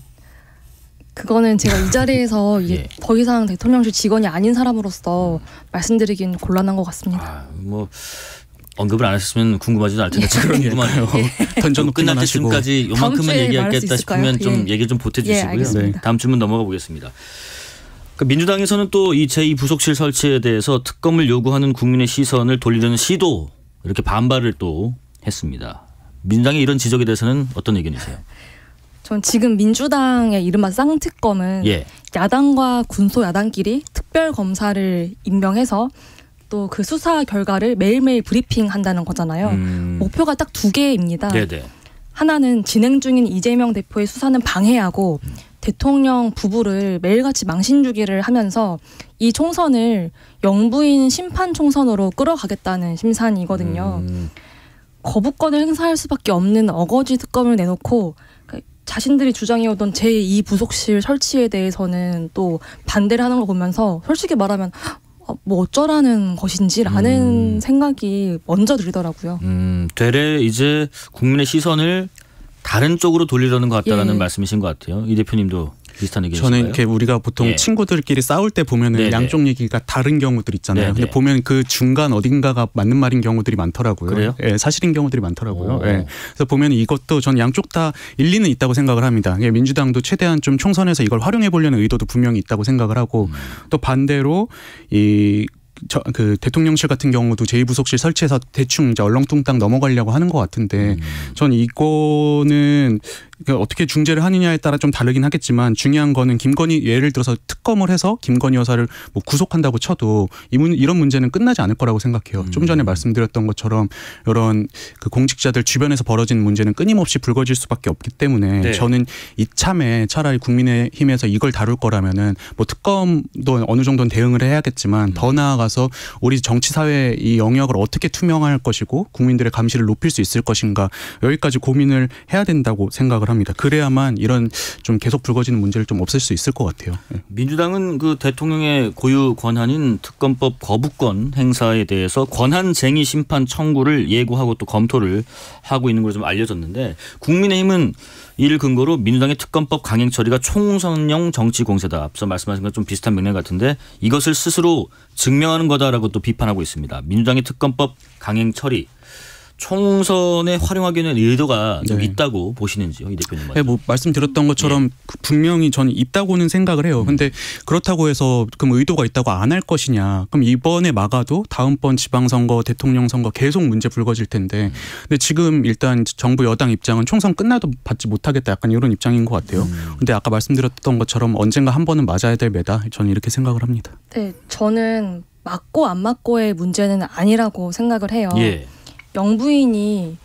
그거는 제가 이 자리에서 이게 더 이상 대통령실 직원이 아닌 사람으로서 말씀드리긴 곤란한 것 같습니다. 뭐 언급을 안 하셨으면 궁금하지도 않을 텐데 궁금하네요. 끝날 때쯤까지 요만큼만 얘기하겠다 싶으면 좀 얘기 좀 보태주시고요. 다음 질문 넘어가 보겠습니다. 그러니까 민주당에서는 또 이 제2부속실 설치에 대해서 특검을 요구하는 국민의 시선을 돌리려는 시도 이렇게 반발을 또 했습니다. 민주당의 이런 지적에 대해서는 어떤 의견이세요? 전 지금 민주당의 이른바 쌍특검은 야당과 군소야당끼리 특별검사를 임명해서 또 그 수사 결과를 매일매일 브리핑한다는 거잖아요. 목표가 딱 2개입니다. 네네. 하나는 진행 중인 이재명 대표의 수사는 방해하고 대통령 부부를 매일같이 망신주기를 하면서 이 총선을 영부인 심판 총선으로 끌어가겠다는 심산이거든요. 거부권을 행사할 수밖에 없는 어거지 특검을 내놓고 자신들이 주장해오던 제2부속실 설치에 대해서는 또 반대를 하는 걸 보면서 솔직히 말하면 뭐 어쩌라는 것인지라는 생각이 먼저 들더라고요. 되레 이제 국민의 시선을 다른 쪽으로 돌리려는 것 같다라는 말씀이신 것 같아요. 이 대표님도 비슷한 의견이신가요? 저는 이렇게 우리가 보통 친구들끼리 싸울 때 보면은 양쪽 얘기가 다른 경우들 있잖아요. 근데 보면 그 중간 어딘가가 맞는 말인 경우들이 많더라고요. 그래요? 사실인 경우들이 많더라고요. 그래서 보면 이것도 전 양쪽 다 일리는 있다고 생각을 합니다. 민주당도 최대한 좀 총선에서 이걸 활용해 보려는 의도도 분명히 있다고 생각을 하고 또 반대로 그 대통령실 같은 경우도 제2부속실 설치해서 대충 이제 얼렁뚱땅 넘어가려고 하는 것 같은데 전 이거는 어떻게 중재를 하느냐에 따라 좀 다르긴 하겠지만 중요한 거는 김건희 예를 들어서 특검을 해서 김건희 여사를 뭐 구속한다고 쳐도 이런 문제는 끝나지 않을 거라고 생각해요. 좀 전에 말씀드렸던 것처럼 이런 그 공직자들 주변에서 벌어지는 문제는 끊임없이 불거질 수밖에 없기 때문에 저는 이참에 차라리 국민의힘에서 이걸 다룰 거라면은 뭐 특검도 어느 정도는 대응을 해야겠지만 더 나아가서 우리 정치 사회 이 영역을 어떻게 투명할 것이고 국민들의 감시를 높일 수 있을 것인가 여기까지 고민을 해야 된다고 생각을 합니다. 그래야만 이런 좀 계속 불거지는 문제를 좀 없앨 수 있을 것 같아요. 민주당은 그 대통령의 고유 권한인 특검법 거부권 행사에 대해서 권한쟁의 심판 청구를 예고하고 또 검토를 하고 있는 걸로 좀 알려졌는데 국민의힘은 이를 근거로 민주당의 특검법 강행 처리가 총선용 정치 공세다. 앞서 말씀하신 건 좀 비슷한 맥락 같은데 이것을 스스로 증명하는 거다라고 또 비판하고 있습니다. 민주당의 특검법 강행 처리. 총선에 활용하기에는 의도가 좀 있다고 보시는지요, 이 대표님? 뭐 말씀드렸던 것처럼 분명히 저는 있다고는 생각을 해요. 근데 그렇다고 해서 그럼 의도가 있다고 안 할 것이냐? 그럼 이번에 막아도 다음번 지방선거, 대통령 선거 계속 문제 불거질 텐데. 근데 지금 일단 정부 여당 입장은 총선 끝나도 받지 못하겠다, 약간 이런 입장인 것 같아요. 근데 아까 말씀드렸던 것처럼 언젠가 한 번은 맞아야 될 매다. 저는 이렇게 생각을 합니다. 네, 저는 맞고 안 맞고의 문제는 아니라고 생각을 해요. 영부인이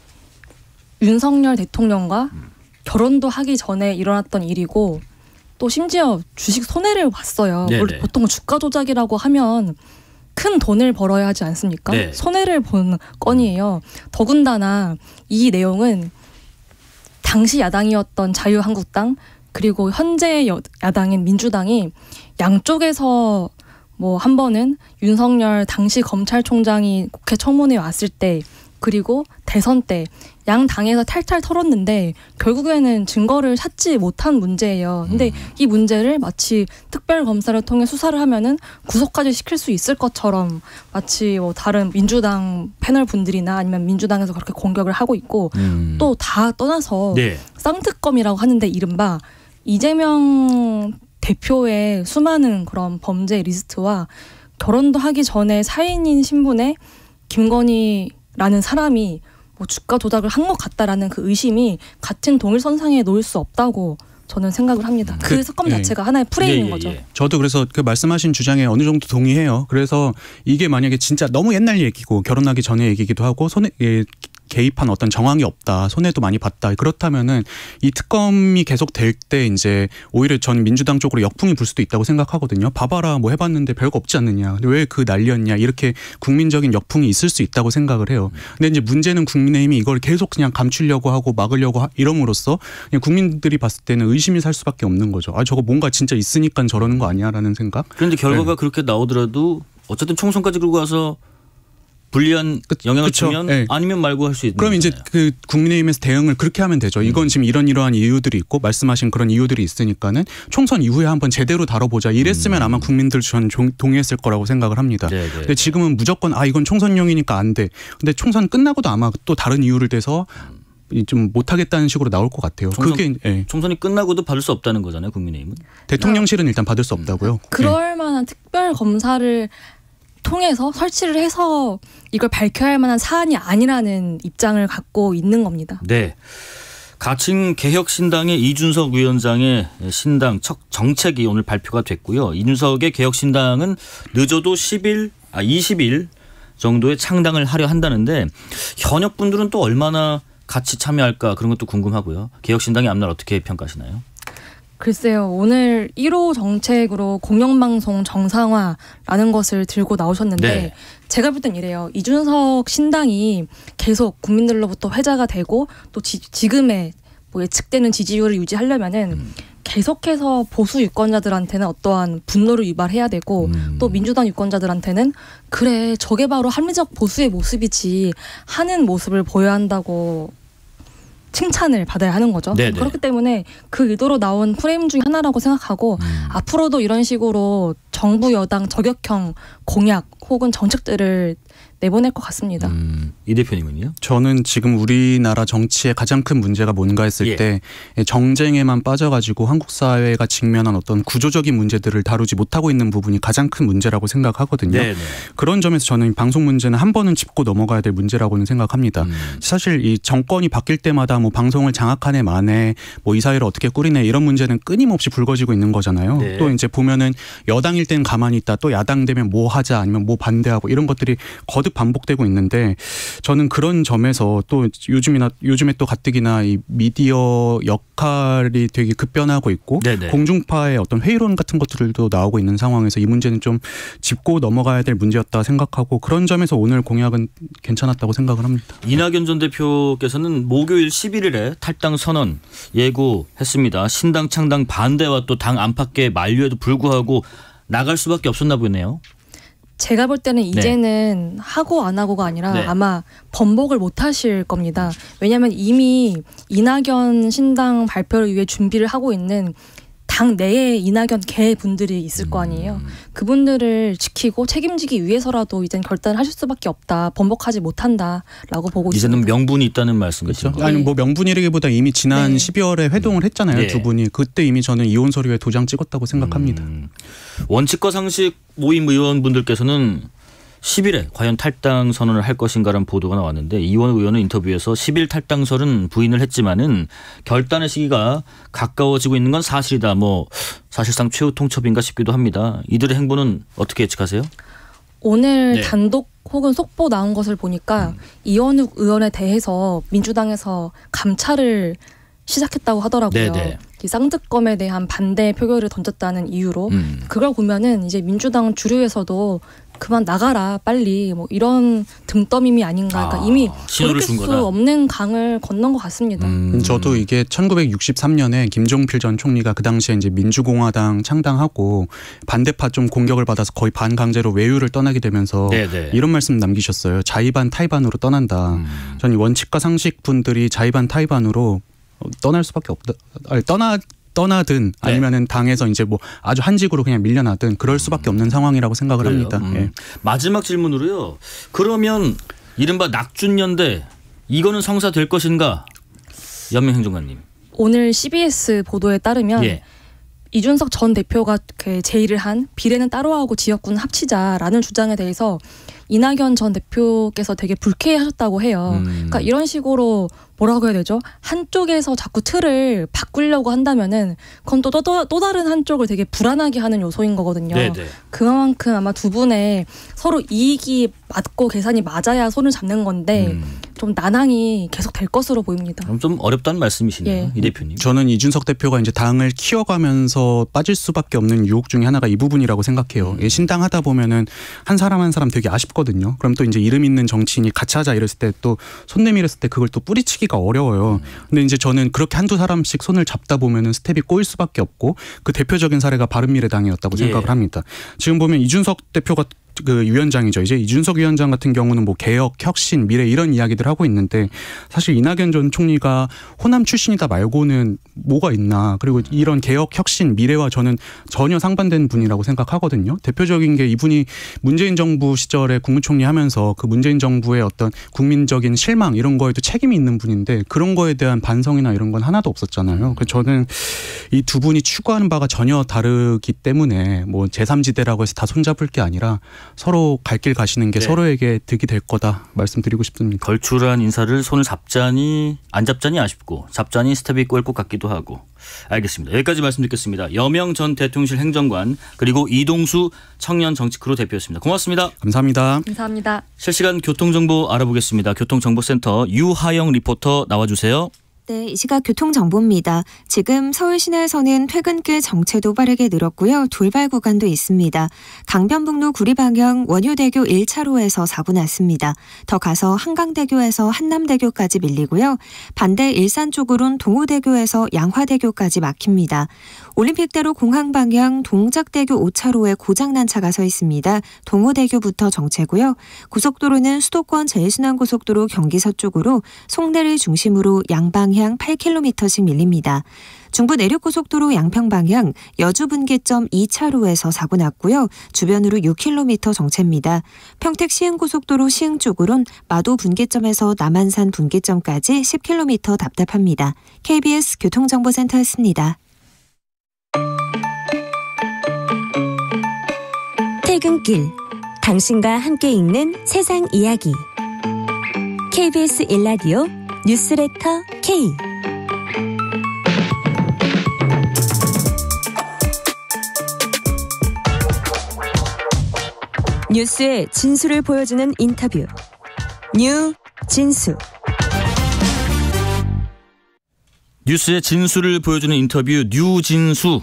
윤석열 대통령과 결혼도 하기 전에 일어났던 일이고 또 심지어 주식 손해를 봤어요. 보통 주가 조작이라고 하면 큰 돈을 벌어야 하지 않습니까? 손해를 본 건이에요. 더군다나 이 내용은 당시 야당이었던 자유한국당 그리고 현재 야당인 민주당이 양쪽에서 뭐 한 번은 윤석열 당시 검찰총장이 국회 청문회에 왔을 때 그리고 대선 때 양 당에서 탈탈 털었는데 결국에는 증거를 찾지 못한 문제예요. 근데 이 문제를 마치 특별검사를 통해 수사를 하면은 구속까지 시킬 수 있을 것처럼 마치 뭐 다른 민주당 패널 분들이나 아니면 민주당에서 그렇게 공격을 하고 있고 또 다 떠나서 쌍특검이라고 하는데 이른바 이재명 대표의 수많은 그런 범죄 리스트와 결혼도 하기 전에 사인인 신분의 김건희라는 사람이 뭐 주가 조작을 한 것 같다라는 그 의심이 같은 동일선상에 놓일 수 없다고 저는 생각을 합니다. 그 사건 자체가 하나의 프레임인 거죠. 저도 그래서 그 말씀하신 주장에 어느 정도 동의해요. 그래서 이게 만약에 진짜 너무 옛날 얘기고 결혼하기 전에 얘기기도 하고 개입한 어떤 정황이 없다. 손해도 많이 봤다. 그렇다면은 이 특검이 계속 될 때 이제 오히려 전 민주당 쪽으로 역풍이 불 수도 있다고 생각하거든요. 봐봐라 뭐 해봤는데 별거 없지 않느냐. 왜 그 난리였냐. 이렇게 국민적인 역풍이 있을 수 있다고 생각을 해요. 근데 이제 문제는 국민의힘이 이걸 계속 그냥 감추려고 하고 막으려고 이럼으로써 그냥 국민들이 봤을 때는 의심이 살 수밖에 없는 거죠. 아 저거 뭔가 진짜 있으니까 저러는 거 아니야라는 생각. 그런데 결과가 그렇게 나오더라도 어쨌든 총선까지 끌고 가서 불리한 영향을 주면 네. 아니면 말고 할 수 있는 그럼 이제 그 국민의힘에서 대응을 그렇게 하면 되죠. 이건 지금 이러한 이유들이 있고 말씀하신 그런 이유들이 있으니까는 총선 이후에 한번 제대로 다뤄보자. 이랬으면 아마 국민들 전 동의했을 거라고 생각을 합니다. 네네. 근데 지금은 무조건 이건 총선용이니까 안 돼. 근데 총선 끝나고도 아마 또 다른 이유를 대서 좀 못하겠다는 식으로 나올 것 같아요. 총선이 끝나고도 받을 수 없다는 거잖아요. 국민의힘은. 대통령실은 일단 받을 수 없다고요. 그럴 만한 특별 검사를 통해서 설치를 해서 이걸 밝혀야 할 만한 사안이 아니라는 입장을 갖고 있는 겁니다. 네. 가칭 개혁신당의 이준석 위원장의 신당 정책이 오늘 발표가 됐고요. 이준석의 개혁신당은 늦어도 20일 정도에 창당을 하려 한다는데 현역 분들은 또 얼마나 같이 참여할까 그런 것도 궁금하고요. 개혁신당의 앞날 어떻게 평가하시나요? 글쎄요. 오늘 1호 정책으로 공영방송 정상화라는 것을 들고 나오셨는데 네. 제가 볼 땐 이래요. 이준석 신당이 계속 국민들로부터 회자가 되고 또 지금의 예측되는 지지율을 유지하려면은 계속해서 보수 유권자들한테는 어떠한 분노를 유발해야 되고 또 민주당 유권자들한테는 그래 저게 바로 합리적 보수의 모습이지 하는 모습을 보여야 한다고 칭찬을 받아야 하는 거죠. 네네. 그렇기 때문에 그 의도로 나온 프레임 중 하나라고 생각하고 앞으로도 이런 식으로 정부 여당 저격형 공약 혹은 정책들을 내보낼 것 같습니다. 이 대표님은요? 저는 지금 우리나라 정치의 가장 큰 문제가 뭔가 했을 때 정쟁에만 빠져가지고 한국 사회가 직면한 어떤 구조적인 문제들을 다루지 못하고 있는 부분이 가장 큰 문제라고 생각하거든요. 네네. 그런 점에서 저는 방송 문제는 한 번은 짚고 넘어가야 될 문제라고는 생각합니다. 사실 이 정권이 바뀔 때마다 방송을 장악한 해 만에 이 사회를 어떻게 꾸리네 이런 문제는 끊임없이 불거지고 있는 거잖아요. 네. 또 이제 보면은 여당일 땐 가만히 있다 또 야당 되면 뭐 하자 아니면 뭐 반대하고 이런 것들이 거듭 반복되고 있는데 저는 그런 점에서 또 요즘에 또 가뜩이나 이 미디어 역할이 되게 급변하고 있고 네네. 공중파의 어떤 회의론 같은 것들도 나오고 있는 상황에서 이 문제는 좀 짚고 넘어가야 될 문제였다 생각하고 그런 점에서 오늘 공약은 괜찮았다고 생각을 합니다. 이낙연 전 대표께서는 목요일 11일에 탈당 선언 예고했습니다. 신당 창당 반대와 또 당 안팎의 만류에도 불구하고 나갈 수밖에 없었나 보네요. 제가 볼 때는 이제는 하고 안 하고가 아니라 아마 번복을 못 하실 겁니다. 왜냐하면 이미 이낙연 신당 발표를 위해 준비를 하고 있는 당 내에 이낙연 개 분들이 있을 거 아니에요. 그분들을 지키고 책임지기 위해서라도 이젠 결단을 하실 수밖에 없다. 번복하지 못한다라고 보고 이제는 있습니다. 명분이 있다는 말씀이죠. 그렇죠? 아니 명분이라기보다 이미 지난 12월에 회동을 했잖아요. 두 분이. 그때 이미 저는 이혼 서류에 도장 찍었다고 생각합니다. 원칙과 상식 모임 의원분들께서는 10일에 과연 탈당 선언을 할 것인가라는 보도가 나왔는데 이원 의원은 인터뷰에서 10일 탈당설은 부인을 했지만은 결단의 시기가 가까워지고 있는 건 사실이다. 사실상 최후 통첩인가 싶기도 합니다. 이들의 행보는 어떻게 예측하세요? 오늘 단독 혹은 속보 나온 것을 보니까 이원욱 의원에 대해서 민주당에서 감찰을 시작했다고 하더라고요. 이 쌍특검에 대한 반대 표결을 던졌다는 이유로 그걸 보면은 이제 민주당 주류에서도 그만 나가라 빨리 이런 등떠밈이 아닌가. 그러니까 이미 돌이킬 수 없는 강을 건넌 것 같습니다. 저도 이게 1963년에 김종필 전 총리가 그 당시에 이제 민주공화당 창당하고 반대파 좀 공격을 받아서 거의 반강제로 외유를 떠나게 되면서 이런 말씀 남기셨어요. 자의반 타의반으로 떠난다. 전 원칙과 상식 분들이 자의반 타의반으로 떠날 수밖에 없다. 떠나든 아니면은 당에서 이제 아주 한직으로 그냥 밀려나든 그럴 수밖에 없는 상황이라고 생각을 합니다. 마지막 질문으로요. 그러면 이른바 낙준연대 이거는 성사될 것인가? 연명 행정관님. 오늘 CBS 보도에 따르면 이준석 전 대표가 제의를 한 비례는 따로 하고 지역구는 합치자라는 주장에 대해서 이낙연 전 대표께서 되게 불쾌해하셨다고 해요. 그러니까 이런 식으로 뭐라고 해야 되죠? 한쪽에서 자꾸 틀을 바꾸려고 한다면은 그건 또 다른 한쪽을 되게 불안하게 하는 요소인 거거든요. 그만큼 아마 두 분의 서로 이익이 맞고 계산이 맞아야 손을 잡는 건데 좀 난항이 계속 될 것으로 보입니다. 그럼 좀 어렵다는 말씀이시네요, 이 대표님. 저는 이준석 대표가 이제 당을 키워가면서 빠질 수밖에 없는 유혹 중에 하나가 이 부분이라고 생각해요. 신당 하다 보면은 한 사람 한 사람 되게 아쉽거든요. 그럼 또 이제 이름 있는 정치인이 같이 하자 이랬을 때 또 손 내밀었을 때 그걸 또 뿌리치기가 어려워요. 근데 이제 저는 그렇게 한두 사람씩 손을 잡다 보면은 스텝이 꼬일 수밖에 없고 그 대표적인 사례가 바른미래당이었다고 생각을 합니다. 지금 보면 이준석 대표가 그 위원장이죠. 이제 이준석 위원장 같은 경우는 뭐 개혁, 혁신, 미래 이런 이야기들 하고 있는데 사실 이낙연 전 총리가 호남 출신이다 말고는 뭐가 있나. 그리고 이런 개혁, 혁신, 미래와 저는 전혀 상반된 분이라고 생각하거든요. 대표적인 게 이분이 문재인 정부 시절에 국무총리 하면서 그 문재인 정부의 어떤 국민적인 실망 이런 거에도 책임이 있는 분인데 그런 거에 대한 반성이나 이런 건 하나도 없었잖아요. 그래서 저는 이 두 분이 추구하는 바가 전혀 다르기 때문에 뭐 제3지대라고 해서 다 손잡을 게 아니라 서로 갈 길 가시는 게 서로에게 득이 될 거다 말씀드리고 싶습니다. 걸출한 인사를 손을 잡자니 안 잡자니 아쉽고 잡자니 스텝이 꼬일 것 같기도 하고. 알겠습니다. 여기까지 말씀드리겠습니다. 여명 전 대통령실 행정관 그리고 이동수 청년 정치크루 대표였습니다. 고맙습니다. 감사합니다. 감사합니다. 실시간 교통정보 알아보겠습니다. 교통정보센터 유하영 리포터 나와주세요. 네, 이 시각 교통정보입니다. 지금 서울 시내에서는 퇴근길 정체도 빠르게 늘었고요. 돌발 구간도 있습니다. 강변북로 구리 방향 원효대교 1차로에서 사고 났습니다. 더 가서 한강대교에서 한남대교까지 밀리고요. 반대 일산 쪽으론 동호대교에서 양화대교까지 막힙니다. 올림픽대로 공항 방향 동작대교 5차로에 고장난 차가 서 있습니다. 동호대교부터 정체고요. 고속도로는 수도권 제일순환고속도로 경기 서쪽으로 송내를 중심으로 양방향 8km씩 밀립니다. 중부 내륙고속도로 양평방향 여주분기점 2차로에서 사고 났고요. 주변으로 6km 정체입니다. 평택 시흥고속도로 시흥 쪽으론 마도 분기점에서 남한산 분기점까지 10km 답답합니다. KBS 교통정보센터였습니다. 퇴근길 당신과 함께 읽는 세상 이야기 KBS 1라디오 뉴스레터 K 뉴스의 진수를 보여주는 인터뷰 뉴진수 뉴스의 진수를 보여주는 인터뷰 뉴진수.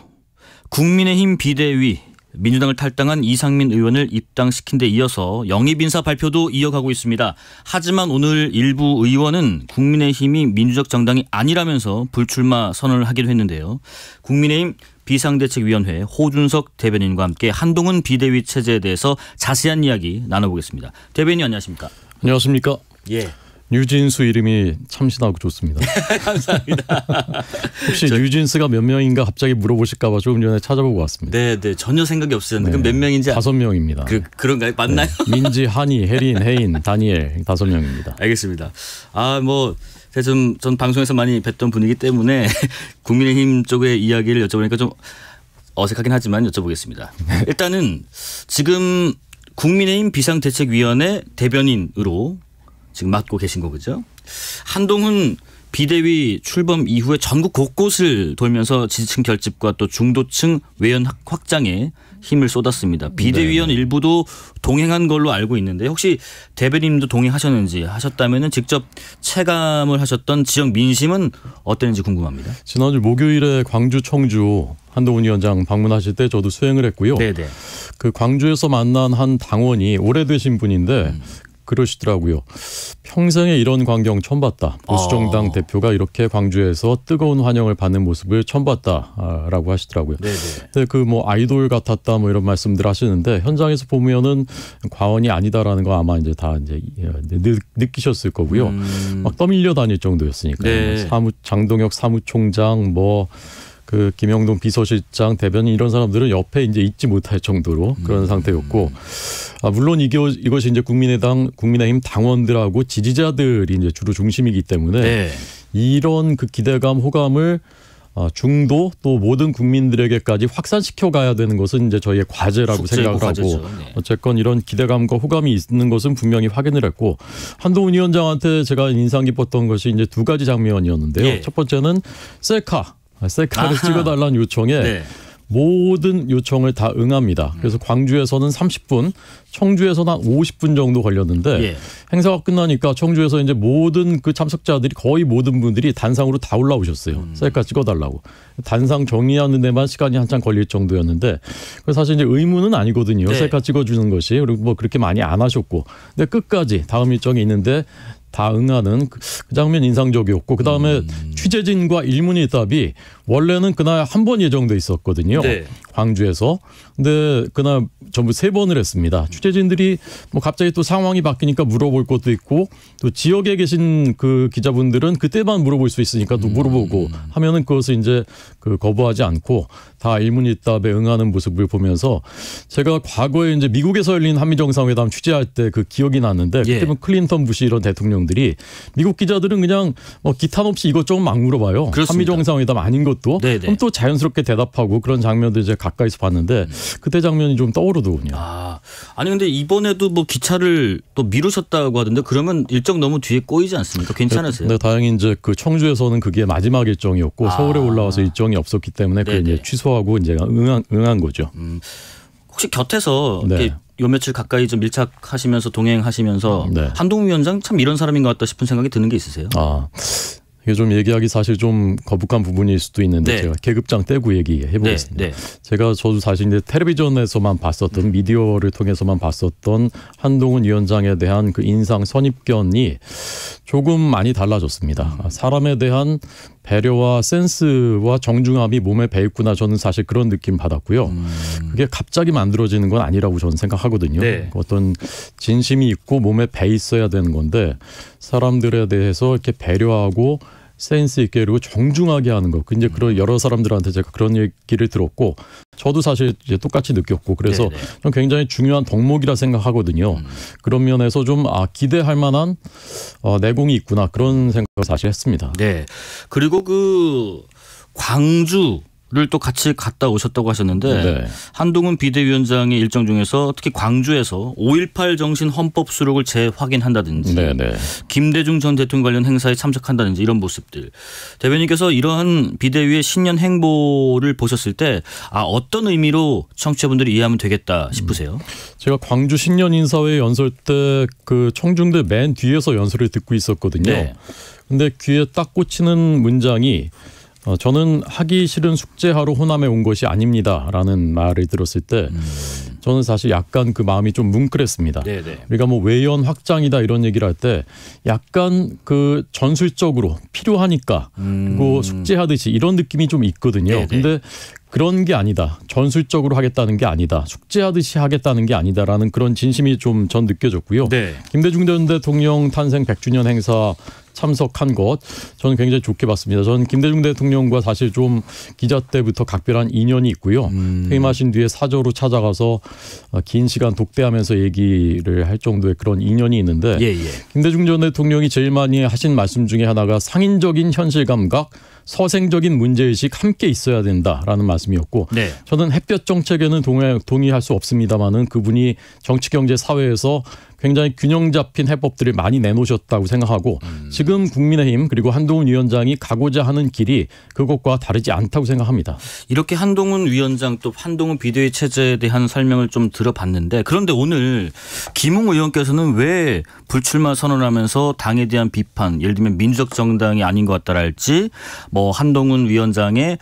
국민의힘 비대위 민주당을 탈당한 이상민 의원을 입당시킨 데 이어서 영입 인사 발표도 이어가고 있습니다. 하지만 오늘 일부 의원은 국민의힘이 민주적 정당이 아니라면서 불출마 선언을 하기도 했는데요. 국민의힘 비상대책위원회 호준석 대변인과 함께 한동훈 비대위 체제에 대해서 자세한 이야기 나눠보겠습니다. 대변인 안녕하십니까? 안녕하십니까? 예. 뉴진수 이름이 참신하고 좋습니다. 감사합니다. 혹시 뉴진스가 몇 명인가 갑자기 물어보실까 봐 조금 전에 찾아보고 왔습니다. 네, 전혀 생각이 없으셨는데 그럼 몇 명인지 5명입니다. 그런가요? 맞나요? 네. 민지, 한이, 혜린, 혜인, 다니엘 5명입니다. 알겠습니다. 전 방송에서 많이 뵀던 분이기 때문에 국민의힘 쪽의 이야기를 여쭤보니까 좀 어색하긴 하지만 여쭤보겠습니다. 일단은 지금 국민의힘 비상대책위원회 대변인으로 지금 맡고 계신 거죠. 한동훈 비대위 출범 이후에 전국 곳곳을 돌면서 지지층 결집과 또 중도층 외연 확장에 힘을 쏟았습니다. 비대위원 일부도 동행한 걸로 알고 있는데 혹시 대변인도 동행하셨는지 하셨다면 직접 체감을 하셨던 지역 민심은 어땠는지 궁금합니다. 지난주 목요일에 광주, 청주 한동훈 위원장 방문하실 때 저도 수행을 했고요. 네네. 그 광주에서 만난 한 당원이 오래되신 분인데 그러시더라고요. 평생에 이런 광경 처음 봤다. 보수정당 대표가 이렇게 광주에서 뜨거운 환영을 받는 모습을 처음 봤다라고 하시더라고요. 근데 그 뭐 아이돌 같았다 뭐 이런 말씀들 하시는데 현장에서 보면은 과언이 아니다라는 거 아마 이제 다 이제 느끼셨을 거고요. 막 떠밀려 다닐 정도였으니까. 네. 장동혁 사무총장 그 김영동 비서실장 대변인 이런 사람들은 옆에 이제 있지 못할 정도로 그런 상태였고, 물론 이것이 이제 국민의힘 당원들하고 지지자들이 이제 주로 중심이기 때문에 이런 그 기대감, 호감을 중도 또 모든 국민들에게까지 확산시켜 가야 되는 것은 이제 저희의 과제라고 생각을 하고, 어쨌건 이런 기대감과 호감이 있는 것은 분명히 확인을 했고, 한동훈 위원장한테 제가 인상 깊었던 것이 이제 두 가지 장면이었는데요. 첫 번째는 셀카를 찍어달라는 요청에 모든 요청을 다 응합니다. 그래서 광주에서는 30분, 청주에서는 한 50분 정도 걸렸는데 행사가 끝나니까 청주에서 이제 모든 그 참석자들이 거의 모든 분들이 단상으로 다 올라오셨어요. 셀카 찍어달라고. 단상 정리하는 데만 시간이 한참 걸릴 정도였는데 사실 이제 의무는 아니거든요. 셀카 찍어주는 것이. 그리고 뭐 그렇게 많이 안 하셨고. 근데 끝까지 다음 일정이 있는데 다 응하는 그 장면 인상적이었고, 그다음에 취재진과 일문일답이 원래는 그날 한 번 예정돼 있었거든요. 네. 광주에서. 근데 그날 전부 3번을 했습니다. 취재진들이 뭐 갑자기 또 상황이 바뀌니까 물어볼 것도 있고 또 지역에 계신 그 기자분들은 그때만 물어볼 수 있으니까 또 물어보고 하면은 그것을 이제 그 거부하지 않고 다 일문일답에 응하는 모습을 보면서 제가 과거에 이제 미국에서 열린 한미 정상회담 취재할 때 그 기억이 났는데 그때는 클린턴, 부시 이런 대통령들이 미국 기자들은 그냥 뭐 기탄 없이 이것저것 막 물어봐요. 그렇습니다. 한미 정상회담 아닌 것도 그럼 또 자연스럽게 대답하고 그런 장면들 이제 가까이서 봤는데 그때 장면이 좀 떠오르더군요. 아니 근데 이번에도 뭐 기차를 또 미루셨다고 하던데 그러면 일정 너무 뒤에 꼬이지 않습니까? 괜찮으세요? 네, 다행히 이제 그 청주에서는 그게 마지막 일정이었고 서울에 올라와서 일정이 없었기 때문에 그 이제 취소하고 이제 응한 거죠. 혹시 곁에서 이렇게 요 며칠 가까이 좀 밀착하시면서 동행하시면서 한동훈 위원장 참 이런 사람인 것 같다 싶은 생각이 드는 게 있으세요? 이게 좀 얘기하기 사실 좀 거북한 부분일 수도 있는데 제가 계급장 떼고 얘기해 보겠습니다. 저도 사실 이제 텔레비전에서만 봤었던 미디어를 통해서만 봤었던 한동훈 위원장에 대한 그 인상 선입견이 조금 많이 달라졌습니다. 사람에 대한 배려와 센스와 정중함이 몸에 배있구나 저는 사실 그런 느낌 받았고요. 그게 갑자기 만들어지는 건 아니라고 저는 생각하거든요. 어떤 진심이 있고 몸에 배 있어야 되는 건데 사람들에 대해서 이렇게 배려하고 센스 있게 그리고 정중하게 하는 거. 이제 그런 여러 사람들한테 제가 그런 얘기를 들었고 저도 사실 이제 똑같이 느꼈고 그래서 좀 굉장히 중요한 덕목이라 생각하거든요. 그런 면에서 좀 기대할 만한 내공이 있구나 그런 생각을 사실 했습니다. 네. 그리고 그 광주 를 또 같이 갔다 오셨다고 하셨는데 한동훈 비대위원장의 일정 중에서 특히 광주에서 5.18 정신 헌법 수록을 재확인한다든지 김대중 전 대통령 관련 행사에 참석한다든지 이런 모습들. 대변인께서 이러한 비대위의 신년 행보를 보셨을 때 어떤 의미로 청취자분들이 이해하면 되겠다 싶으세요? 제가 광주 신년 인사회 연설 때 그 청중들 맨 뒤에서 연설을 듣고 있었거든요. 근데 귀에 딱 꽂히는 문장이 저는 하기 싫은 숙제하러 호남에 온 것이 아닙니다라는 말을 들었을 때 저는 사실 약간 그 마음이 좀 뭉클했습니다. 우리가 뭐 외연 확장이다 이런 얘기를 할 때 약간 그 전술적으로 필요하니까 그리고 숙제하듯이 이런 느낌이 좀 있거든요. 근데 그런 게 아니다. 전술적으로 하겠다는 게 아니다. 숙제하듯이 하겠다는 게 아니다라는 그런 진심이 좀 전 느껴졌고요. 김대중 전 대통령 탄생 100주년 행사 참석한 것 저는 굉장히 좋게 봤습니다. 저는 김대중 대통령과 사실 좀 기자 때부터 각별한 인연이 있고요. 퇴임하신 뒤에 사저로 찾아가서 긴 시간 독대하면서 얘기를 할 정도의 그런 인연이 있는데 김대중 전 대통령이 제일 많이 하신 말씀 중에 하나가 상인적인 현실 감각, 서생적인 문제의식 함께 있어야 된다라는 말씀이었고 저는 햇볕 정책에는 동의할 수 없습니다만은 그분이 정치, 경제, 사회에서 굉장히 균형 잡힌 해법들을 많이 내놓으셨다고 생각하고 지금 국민의힘 그리고 한동훈 위원장이 가고자 하는 길이 그것과 다르지 않다고 생각합니다. 이렇게 한동훈 위원장 또 한동훈 비대위 체제에 대한 설명을 좀 들어봤는데 그런데 오늘 김웅 의원께서는 왜 불출마 선언하면서 당에 대한 비판 예를 들면 민주적 정당이 아닌 것 같다랄지 뭐 한동훈 위원장의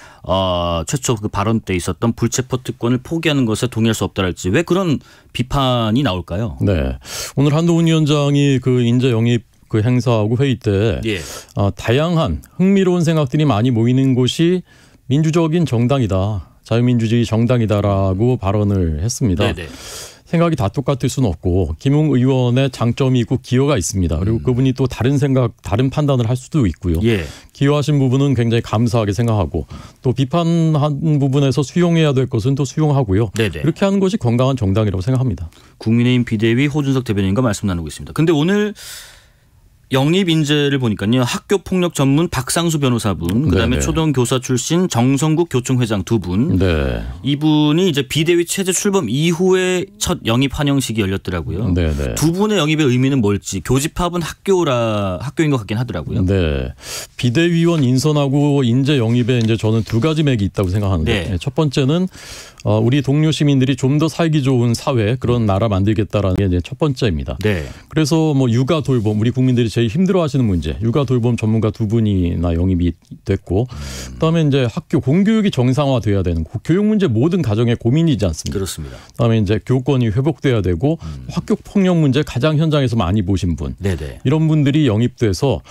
최초 그 발언 때 있었던 불체포 특권을 포기하는 것에 동의할 수 없다랄지 왜 그런 비판이 나올까요? 오늘 한동훈 위원장이 그 인재 영입 그 행사하고 회의 때 다양한 흥미로운 생각들이 많이 모이는 곳이 민주적인 정당이다. 자유민주주의 정당이다라고 발언을 했습니다. 생각이 다 똑같을 수는 없고 김웅 의원의 장점이 있고 기여가 있습니다. 그리고 그분이 또 다른 생각, 다른 판단을 할 수도 있고요. 기여하신 부분은 굉장히 감사하게 생각하고 또 비판한 부분에서 수용해야 될 것은 또 수용하고요. 이렇게 하는 것이 건강한 정당이라고 생각합니다. 국민의힘 비대위 호준석 대변인과 말씀 나누고 있습니다. 근데 오늘 영입 인재를 보니까요. 학교폭력 전문 박상수 변호사분, 그다음에 초등교사 출신 정성국 교총회장 두 분. 이분이 이제 비대위 체제 출범 이후에 첫 영입 환영식이 열렸더라고요. 두 분의 영입의 의미는 뭘지 교집합은 학교인 것 같긴 하더라고요. 비대위원 인선하고 인재 영입에 이제 저는 두 가지 맥이 있다고 생각하는데 첫 번째는 우리 동료 시민들이 좀 더 살기 좋은 사회 그런 나라 만들겠다라는 게 이제 첫 번째입니다. 그래서 뭐 육아 돌봄 우리 국민들이 제일 힘들어하시는 문제 육아 돌봄 전문가 두 분이나 영입이 됐고 그다음에 이제 학교 공교육이 정상화돼야 되는 교육 문제 모든 가정의 고민이지 않습니까? 그렇습니다. 그다음에 이제 교권이 회복돼야 되고 학교 폭력 문제 가장 현장에서 많이 보신 분 이런 분들이 영입돼서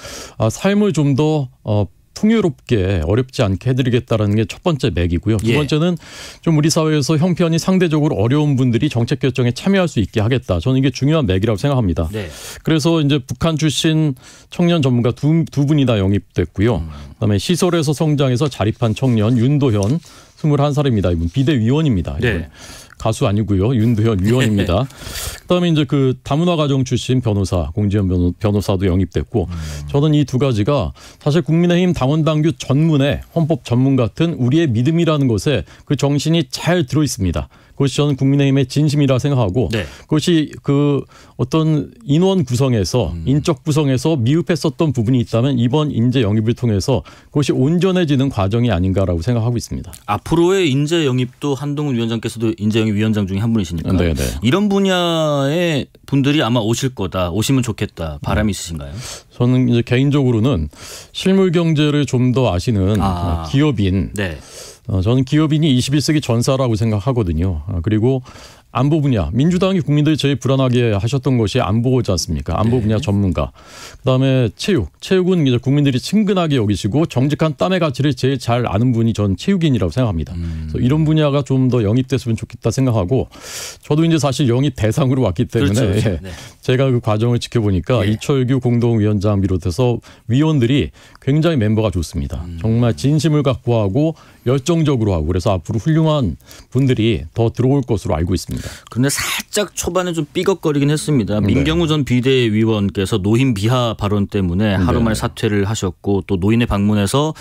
삶을 좀 더 풍요롭게 어렵지 않게 해드리겠다라는 게 첫 번째 맥이고요. 두 번째는 좀 우리 사회에서 형편이 상대적으로 어려운 분들이 정책 결정에 참여할 수 있게 하겠다. 저는 이게 중요한 맥이라고 생각합니다. 네. 그래서 이제 북한 출신 청년 전문가 두 분이 다 영입됐고요. 그다음에 시설에서 성장해서 자립한 청년 윤도현 21살입니다. 이분 비대위원입니다. 네. 가수 아니고요. 윤도현 위원입니다. 그다음에 이제 그 다문화 가정 출신 변호사 공지현 변호사도 영입됐고 저는 이 두 가지가 사실 국민의힘 당원 당규 전문에 헌법 전문 같은 우리의 믿음이라는 것에 그 정신이 잘 들어 있습니다. 그것이 저는 국민의힘의 진심이라 생각하고 그것이 그 어떤 인원 구성에서 인적 구성에서 미흡했었던 부분이 있다면 이번 인재 영입을 통해서 그것이 온전해지는 과정이 아닌가라고 생각하고 있습니다. 앞으로의 인재 영입도 한동훈 위원장께서도 인재 영입 위원장 중에 한 분이시니까 이런 분야의 분들이 아마 오실 거다. 오시면 좋겠다. 바람이 있으신가요? 저는 이제 개인적으로는 실물 경제를 좀 더 아시는 기업인 저는 기업인이 21세기 전사라고 생각하거든요. 그리고 안보 분야, 민주당이 국민들이 제일 불안하게 하셨던 것이 안보지 않습니까? 안보 분야 전문가. 그다음에 체육은 이제 국민들이 친근하게 여기시고 정직한 땀의 가치를 제일 잘 아는 분이 전 체육인이라고 생각합니다. 그래서 이런 분야가 좀 더 영입됐으면 좋겠다 생각하고 저도 이제 사실 영입 대상으로 왔기 때문에 제가 그 과정을 지켜보니까 이철규 공동위원장 비롯해서 위원들이 굉장히 멤버가 좋습니다. 정말 진심을 갖고 하고 열정적으로 하고 그래서 앞으로 훌륭한 분들이 더 들어올 것으로 알고 있습니다. 그런데 살짝 초반에 좀 삐걱거리긴 했습니다. 민경우 전 비대위원께서 노인 비하 발언 때문에 하루 만에 사퇴를 하셨고 또 노인회 방문해서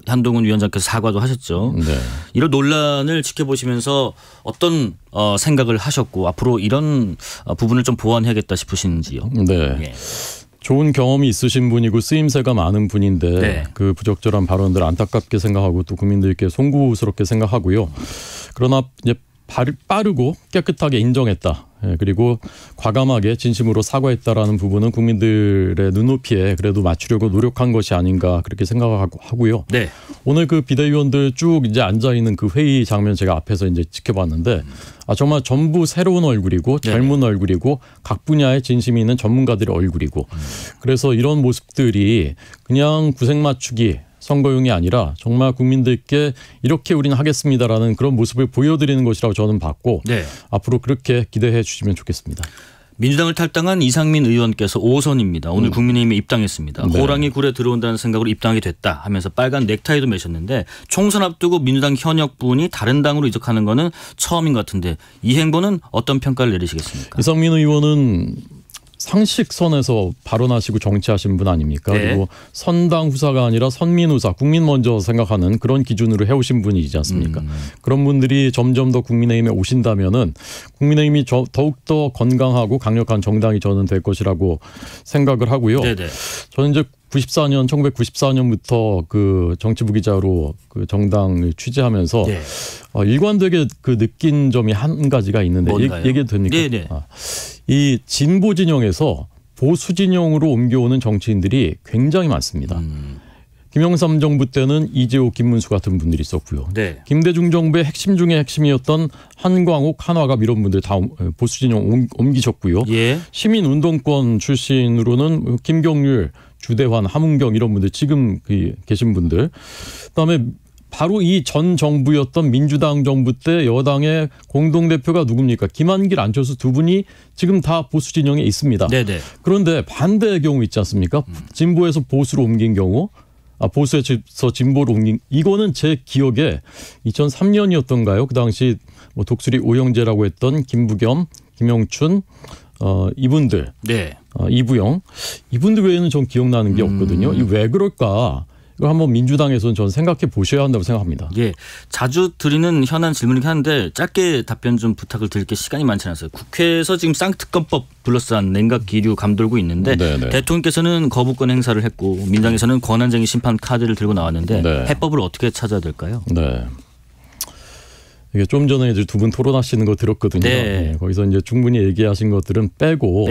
한동훈 위원장께서 사과도 하셨죠. 이런 논란을 지켜보시면서 어떤 생각을 하셨고 앞으로 이런 부분을 좀 보완해야겠다 싶으신지요? 좋은 경험이 있으신 분이고 쓰임새가 많은 분인데 그 부적절한 발언들 안타깝게 생각하고 또 국민들께 송구스럽게 생각하고요. 그러나 이제 빠르고 깨끗하게 인정했다. 그리고 과감하게 진심으로 사과했다라는 부분은 국민들의 눈높이에 그래도 맞추려고 노력한 것이 아닌가 그렇게 생각하고요. 오늘 그 비대위원들 쭉 이제 앉아 있는 그 회의 장면 제가 앞에서 이제 지켜봤는데 정말 전부 새로운 얼굴이고 젊은 얼굴이고 각 분야에 진심이 있는 전문가들의 얼굴이고 그래서 이런 모습들이 그냥 구색 맞추기 선거용이 아니라 정말 국민들께 이렇게 우리는 하겠습니다라는 그런 모습을 보여드리는 것이라고 저는 봤고 앞으로 그렇게 기대해 주시면 좋겠습니다. 민주당을 탈당한 이상민 의원께서 5선입니다. 오늘 국민의힘에 입당했습니다. 호랑이 굴에 들어온다는 생각으로 입당하게 됐다 하면서 빨간 넥타이도 매셨는데 총선 앞두고 민주당 현역분이 다른 당으로 이적하는 거는 처음인 것 같은데 이 행보는 어떤 평가를 내리시겠습니까? 이상민 의원은 상식선에서 발언하시고 정치하신 분 아닙니까? 그리고 선당 후사가 아니라 선민 후사, 국민 먼저 생각하는 그런 기준으로 해오신 분이지 않습니까? 그런 분들이 점점 더 국민의힘에 오신다면은 국민의힘이 더욱더 건강하고 강력한 정당이 저는 될 것이라고 생각을 하고요. 저는 이제 1994년부터 그 정치부 기자로 그 정당을 취재하면서 일관되게 그 느낀 점이 한 가지가 있는데 얘기해도 됩니까? 이 진보 진영에서 보수 진영으로 옮겨오는 정치인들이 굉장히 많습니다. 김영삼 정부 때는 이재호, 김문수 같은 분들이 있었고요. 김대중 정부의 핵심 중에 핵심이었던 한광옥, 한화갑 이런 분들 다 보수 진영 옮기셨고요. 시민운동권 출신으로는 김경률, 주대환, 함은경 이런 분들 지금 계신 분들. 그다음에 바로 이 전 정부였던 민주당 정부 때 여당의 공동대표가 누굽니까? 김한길, 안철수 두 분이 지금 다 보수 진영에 있습니다. 그런데 반대의 경우 있지 않습니까? 진보에서 보수로 옮긴 경우 보수에서 진보로 옮긴 이거는 제 기억에 2003년이었던가요? 그 당시 뭐 독수리 오영재라고 했던 김부겸, 김영춘 이분들 이부영 이분들 외에는 전 기억나는 게 없거든요. 이 왜 그럴까? 이걸 한번 민주당에서는 저는 생각해 보셔야 한다고 생각합니다. 자주 드리는 현안 질문이긴 한데 짧게 답변 좀 부탁을 드릴 게 시간이 많지 않아서요. 국회에서 지금 쌍특검법 둘러싼 냉각 기류 감돌고 있는데 대통령께서는 거부권 행사를 했고 민주당에서는 권한쟁의 심판 카드를 들고 나왔는데 해법을 어떻게 찾아야 될까요? 이게 좀 전에 이제 두 분 토론하시는 거 들었거든요. 거기서 이제 충분히 얘기하신 것들은 빼고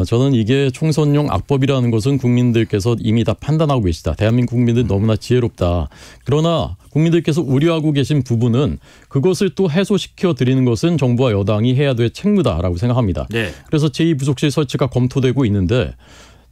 저는 이게 총선용 악법이라는 것은 국민들께서 이미 다 판단하고 계시다. 대한민국 국민들 너무나 지혜롭다. 그러나 국민들께서 우려하고 계신 부분은 그것을 또 해소시켜 드리는 것은 정부와 여당이 해야 될 책무다라고 생각합니다. 그래서 제2부속실 설치가 검토되고 있는데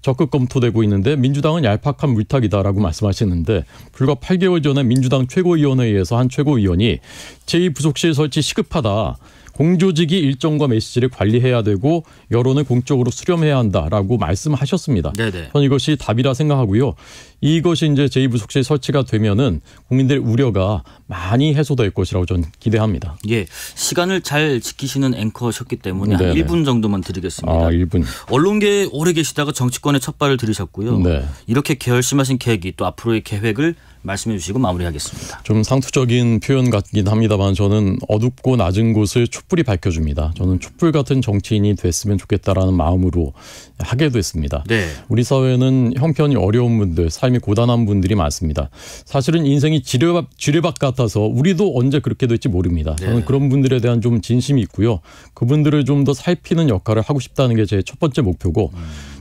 적극 검토되고 있는데 민주당은 얄팍한 물타기다라고 말씀하시는데 불과 8개월 전에 민주당 최고위원회에서 한 최고위원이 제2부속실 설치 시급하다. 공조직이 일정과 메시지를 관리해야 되고 여론을 공적으로 수렴해야 한다라고 말씀하셨습니다. 네네. 저는 이것이 답이라 생각하고요. 이것이 이제 제2부속실 설치가 되면은 국민들의 우려가 많이 해소될 것이라고 저는 기대합니다. 예, 시간을 잘 지키시는 앵커셨기 때문에 네네. 1분 정도만 드리겠습니다. 1분. 언론계에 오래 계시다가 정치권에 첫 발을 들이셨고요. 네. 이렇게 결심하신 계기 또 앞으로의 계획을 말씀해 주시고 마무리하겠습니다. 좀 상투적인 표현 같긴 합니다만 저는 어둡고 낮은 곳을 촛불이 밝혀줍니다. 저는 촛불 같은 정치인이 됐으면 좋겠다라는 마음으로 하게 됐습니다. 네. 우리 사회는 형편이 어려운 분들, 삶이 고단한 분들이 많습니다. 사실은 인생이 지뢰밭 같아서 우리도 언제 그렇게 될지 모릅니다. 저는 그런 분들에 대한 좀 진심이 있고요. 그분들을 좀 더 살피는 역할을 하고 싶다는 게 제 첫 번째 목표고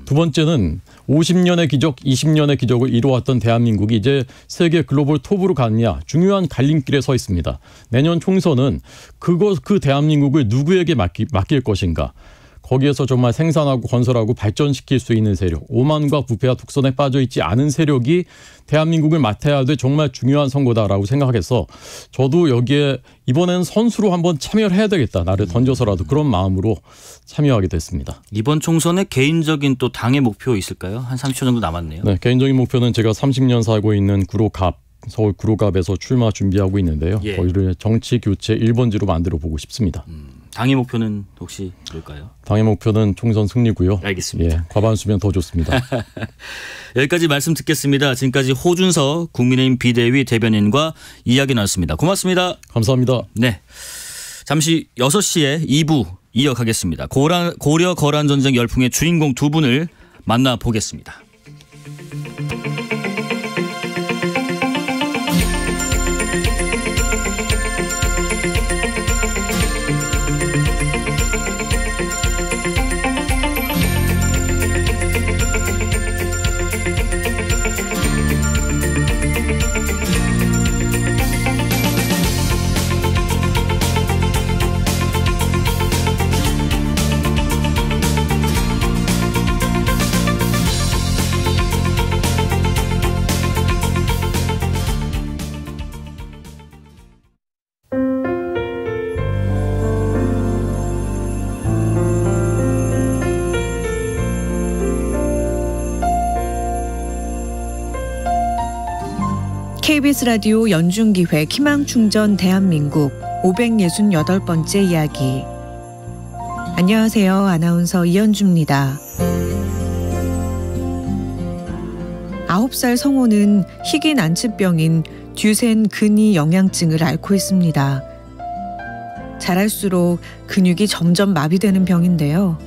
두 번째는 50년의 기적, 20년의 기적을 이루어왔던 대한민국이 이제 세계 글로벌 톱으로 갔냐 중요한 갈림길에 서 있습니다. 내년 총선은 그 대한민국을 누구에게 맡길 것인가. 거기에서 정말 생산하고 건설하고 발전시킬 수 있는 세력, 오만과 부패와 독선에 빠져있지 않은 세력이 대한민국을 맡아야 될 정말 중요한 선거다라고 생각해서 저도 여기에 이번엔 선수로 한번 참여를 해야 되겠다. 나를 던져서라도 그런 마음으로 참여하게 됐습니다. 이번 총선에 개인적인 또 당의 목표 있을까요? 한 30초 정도 남았네요. 네, 개인적인 목표는 제가 30년 살고 있는 구로갑, 서울 구로갑에서 출마 준비하고 있는데요. 예. 거기를 정치 교체 1번지로 만들어 보고 싶습니다. 당의 목표는 혹시 뭘까요? 당의 목표는 총선 승리고요. 알겠습니다. 예, 과반수면 더 좋습니다. 여기까지 말씀 듣겠습니다. 지금까지 호준서 국민의힘 비대위 대변인과 이야기 나눴습니다. 고맙습니다. 감사합니다. 네, 잠시 6시에 2부 이어가겠습니다. 고려 거란전쟁 열풍의 주인공 두 분을 만나보겠습니다. KBS 라디오 연중기획 희망충전 대한민국 568번째 이야기. 안녕하세요. 아나운서 이현주입니다. 9살 성호는 희귀 난치병인 듀센 근위 영양증을 앓고 있습니다. 자랄수록 근육이 점점 마비되는 병인데요.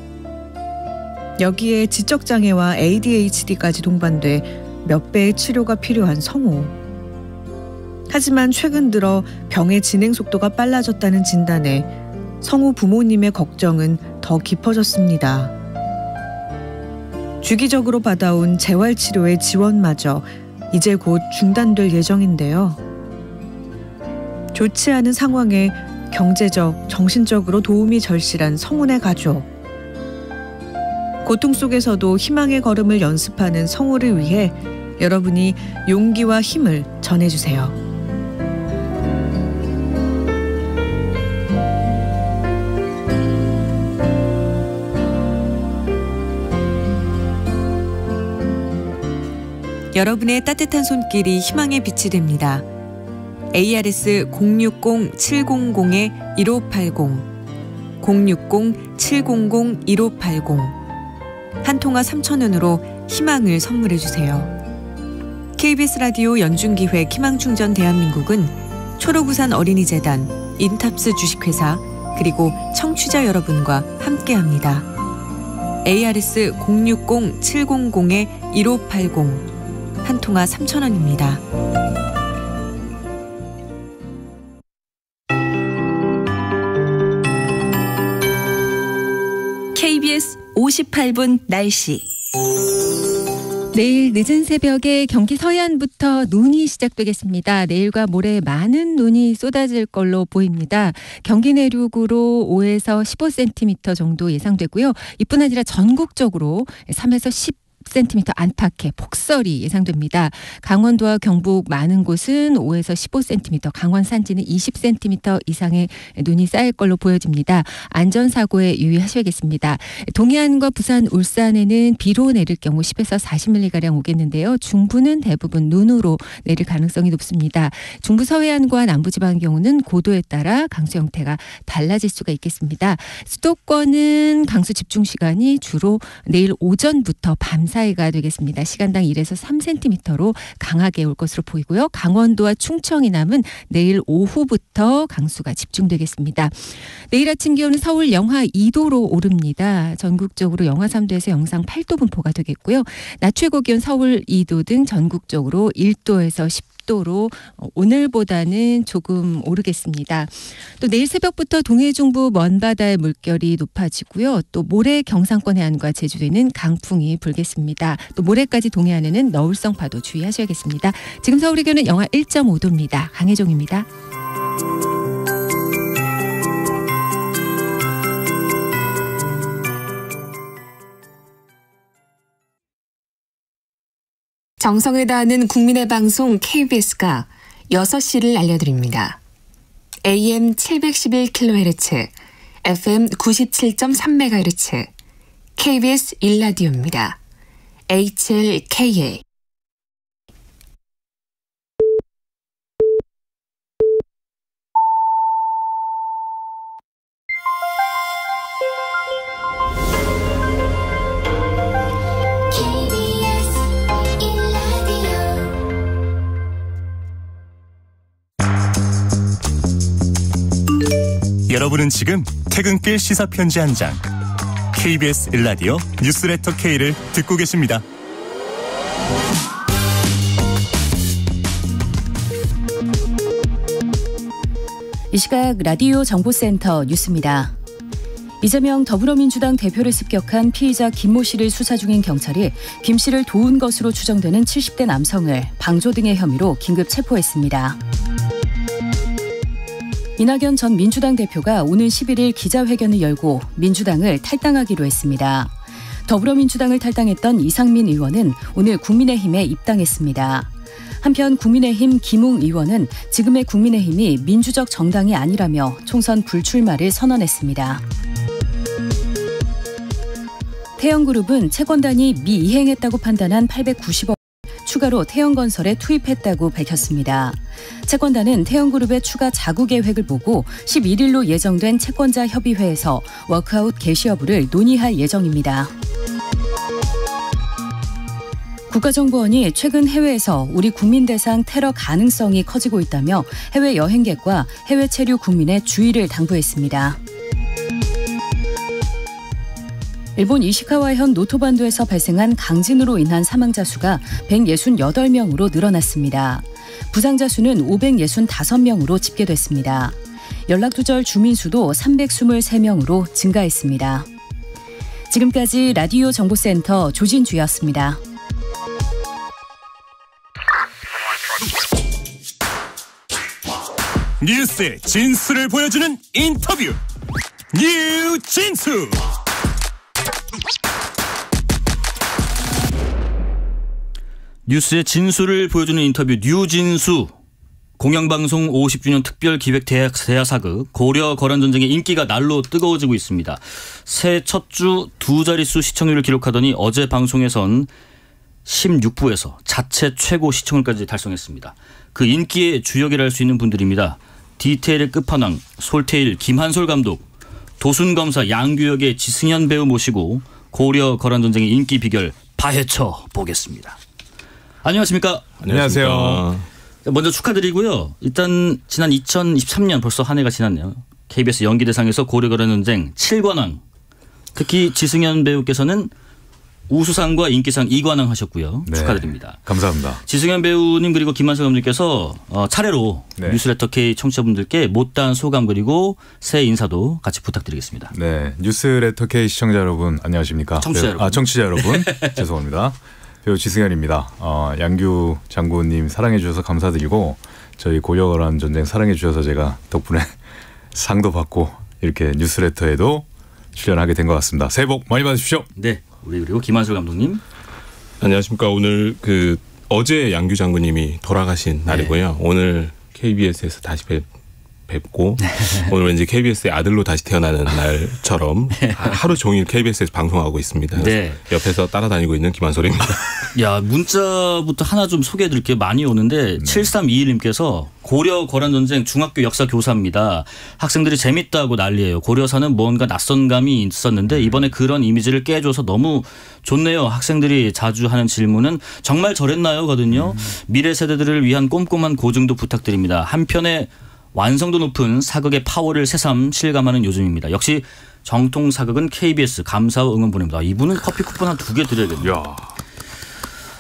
여기에 지적장애와 ADHD까지 동반돼 몇 배의 치료가 필요한 성호. 하지만 최근 들어 병의 진행 속도가 빨라졌다는 진단에 성호 부모님의 걱정은 더 깊어졌습니다. 주기적으로 받아온 재활치료의 지원마저 이제 곧 중단될 예정인데요. 좋지 않은 상황에 경제적, 정신적으로 도움이 절실한 성훈의 가족. 고통 속에서도 희망의 걸음을 연습하는 성호를 위해 여러분이 용기와 힘을 전해주세요. 여러분의 따뜻한 손길이 희망의 빛이 됩니다. ARS 060-700-1580 060-700-1580 한 통화 3,000원으로 희망을 선물해주세요. KBS 라디오 연중기획 희망충전 대한민국은 초록우산 어린이재단, 인탑스 주식회사 그리고 청취자 여러분과 함께합니다. ARS 060-700-1580 한 통화 3,000원입니다. KBS 58분 날씨. 내일 늦은 새벽에 경기 서해안부터 눈이 시작되겠습니다. 내일과 모레 많은 눈이 쏟아질 걸로 보입니다. 경기 내륙으로 5에서 15cm 정도 예상되고요. 이뿐 아니라 전국적으로 3에서 10cm 안팎의 폭설이 예상됩니다. 강원도와 경북 많은 곳은 5에서 15cm, 강원 산지는 20cm 이상의 눈이 쌓일 걸로 보여집니다. 안전사고에 유의하셔야겠습니다. 동해안과 부산, 울산에는 비로 내릴 경우 10에서 40mm가량 오겠는데요. 중부는 대부분 눈으로 내릴 가능성이 높습니다. 중부 서해안과 남부지방의 경우는 고도에 따라 강수 형태가 달라질 수가 있겠습니다. 수도권은 강수 집중 시간이 주로 내일 오전부터 밤 사이가 되겠습니다. 시간당 1에서 3cm로 강하게 올 것으로 보이고요. 강원도와 충청 이남은 내일 오후부터 강수가 집중되겠습니다. 내일 아침 기온은 서울 영하 2도로 오릅니다. 전국적으로 영하 3도에서 영상 8도 분포가 되겠고요. 낮 최고 기온 서울 2도 등 전국적으로 1도에서 10도로 오늘보다는 조금 오르겠습니다. 또 내일 새벽부터 동해 중부 먼바다의 물결이 높아지고요. 또 모레 경상권 해안과 제주도에는 강풍이 불겠습니다. 또 모레까지 동해안에는 너울성 파도 주의하셔야겠습니다. 지금 서울의 기온은 영하 1.5도입니다. 강혜종입니다. 정성을 다하는 국민의 방송 KBS가 6시를 알려드립니다. AM 711kHz, FM 97.3MHz, KBS 1라디오입니다. HLKA. 여러분은 지금 퇴근길 시사편지 한 장, KBS 1라디오 뉴스레터 K를 듣고 계십니다. 이 시각 라디오 정보센터 뉴스입니다. 이재명 더불어민주당 대표를 습격한 피의자 김모 씨를 수사 중인 경찰이 김 씨를 도운 것으로 추정되는 70대 남성을 방조 등의 혐의로 긴급 체포했습니다. 이낙연 전 민주당 대표가 오는 11일 기자회견을 열고 민주당을 탈당하기로 했습니다. 더불어민주당을 탈당했던 이상민 의원은 오늘 국민의힘에 입당했습니다. 한편 국민의힘 김웅 의원은 지금의 국민의힘이 민주적 정당이 아니라며 총선 불출마를 선언했습니다. 태영그룹은 채권단이 미이행했다고 판단한 890억 추가로 태영건설에 투입했다고 밝혔습니다. 채권단은 태영그룹의 추가 자구 계획을 보고 11일로 예정된 채권자 협의회에서 워크아웃 개시 여부를 논의할 예정입니다. 국가정보원이 최근 해외에서 우리 국민 대상 테러 가능성이 커지고 있다며 해외 여행객과 해외 체류 국민의 주의를 당부했습니다. 일본 이시카와현 노토반도에서 발생한 강진으로 인한 사망자 수가 168명으로 늘어났습니다. 부상자 수는 565명으로 집계됐습니다. 연락두절 주민 수도 323명으로 증가했습니다. 지금까지 라디오 정보센터 조진주였습니다. 뉴스의 진수를 보여주는 인터뷰 뉴진수. 뉴스의 진수를 보여주는 인터뷰 뉴진수. 공영방송 50주년 특별기획 대하사극 고려 거란전쟁의 인기가 날로 뜨거워지고 있습니다. 새해 첫 주 두 자릿수 시청률을 기록하더니 어제 방송에선 16부에서 자체 최고 시청률까지 달성했습니다. 그 인기의 주역이라 할 수 있는 분들입니다. 디테일의 끝판왕 솔테일 김한솔 감독, 도순검사 양규역의 지승현 배우 모시고 고려 거란전쟁의 인기 비결 파헤쳐 보겠습니다. 안녕하십니까? 안녕하세요. 먼저 축하드리고요. 일단 지난 2023년 벌써 한 해가 지났네요. KBS 연기대상에서 고려 거란전쟁 7관왕, 특히 지승현 배우께서는 우수상과 인기상 2관왕 하셨고요. 네, 축하드립니다. 감사합니다. 지승현 배우님 그리고 김한솔 감독님께서 차례로 네. 뉴스레터 K 청취자분들께 못다한 소감 그리고 새해 인사도 같이 부탁드리겠습니다. 네, 뉴스레터 K 시청자 여러분 안녕하십니까? 청취자 여러분. 청취자 여러분 죄송합니다. 배우 지승현입니다. 양규 장군님 사랑해 주셔서 감사드리고 저희 고려 거란전쟁 사랑해 주셔서 제가 덕분에 상도 받고 이렇게 뉴스레터에도 출연하게 된 것 같습니다. 새해 복 많이 받으십시오. 네, 우리 그리고 김한솔 감독님. 안녕하십니까. 오늘 어제 양규 장군님이 돌아가신 날이고요. 오늘 KBS에서 다시 뵙고 오늘 왠지 KBS의 아들로 다시 태어나는 날처럼 하루 종일 KBS에서 방송하고 있습니다. 네. 옆에서 따라다니고 있는 김한솔입니다. 야, 문자부터 하나 좀 소개해드릴 게 많이 오는데 7321님께서 고려 거란전쟁 중학교 역사 교사입니다. 학생들이 재밌다고 난리예요. 고려사는 뭔가 낯선 감이 있었는데 이번에 그런 이미지를 깨줘서 너무 좋네요. 학생들이 자주 하는 질문은 정말 저랬나요? 거든요. 미래 세대들을 위한 꼼꼼한 고증도 부탁드립니다. 한편에 완성도 높은 사극의 파워를 새삼 실감하는 요즘입니다. 역시 정통 사극은 KBS 감사와 응원 보냅니다. 이분은 커피 쿠폰 한 2개 드려야겠네요.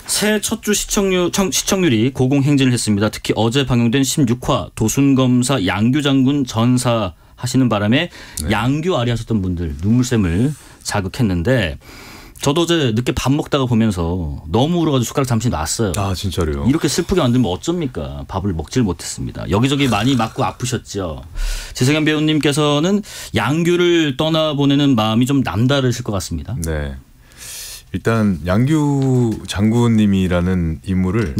새해 첫 주 시청률이 고공행진을 했습니다. 특히 어제 방영된 16화 도순검사 양규 장군 전사 하시는 바람에 양규 아리 하셨던 분들 눈물샘을 자극했는데 저도 어제 늦게 밥 먹다가 보면서 너무 울어가지고 숟가락 잠시 놨어요. 아, 진짜로요? 이렇게 슬프게 만들면 어쩝니까? 밥을 먹질 못했습니다. 여기저기 많이 맞고 아프셨죠. 지승현 배우님께서는 양규를 떠나보내는 마음이 좀 남다르실 것 같습니다. 네. 일단 양규 장군님이라는 인물을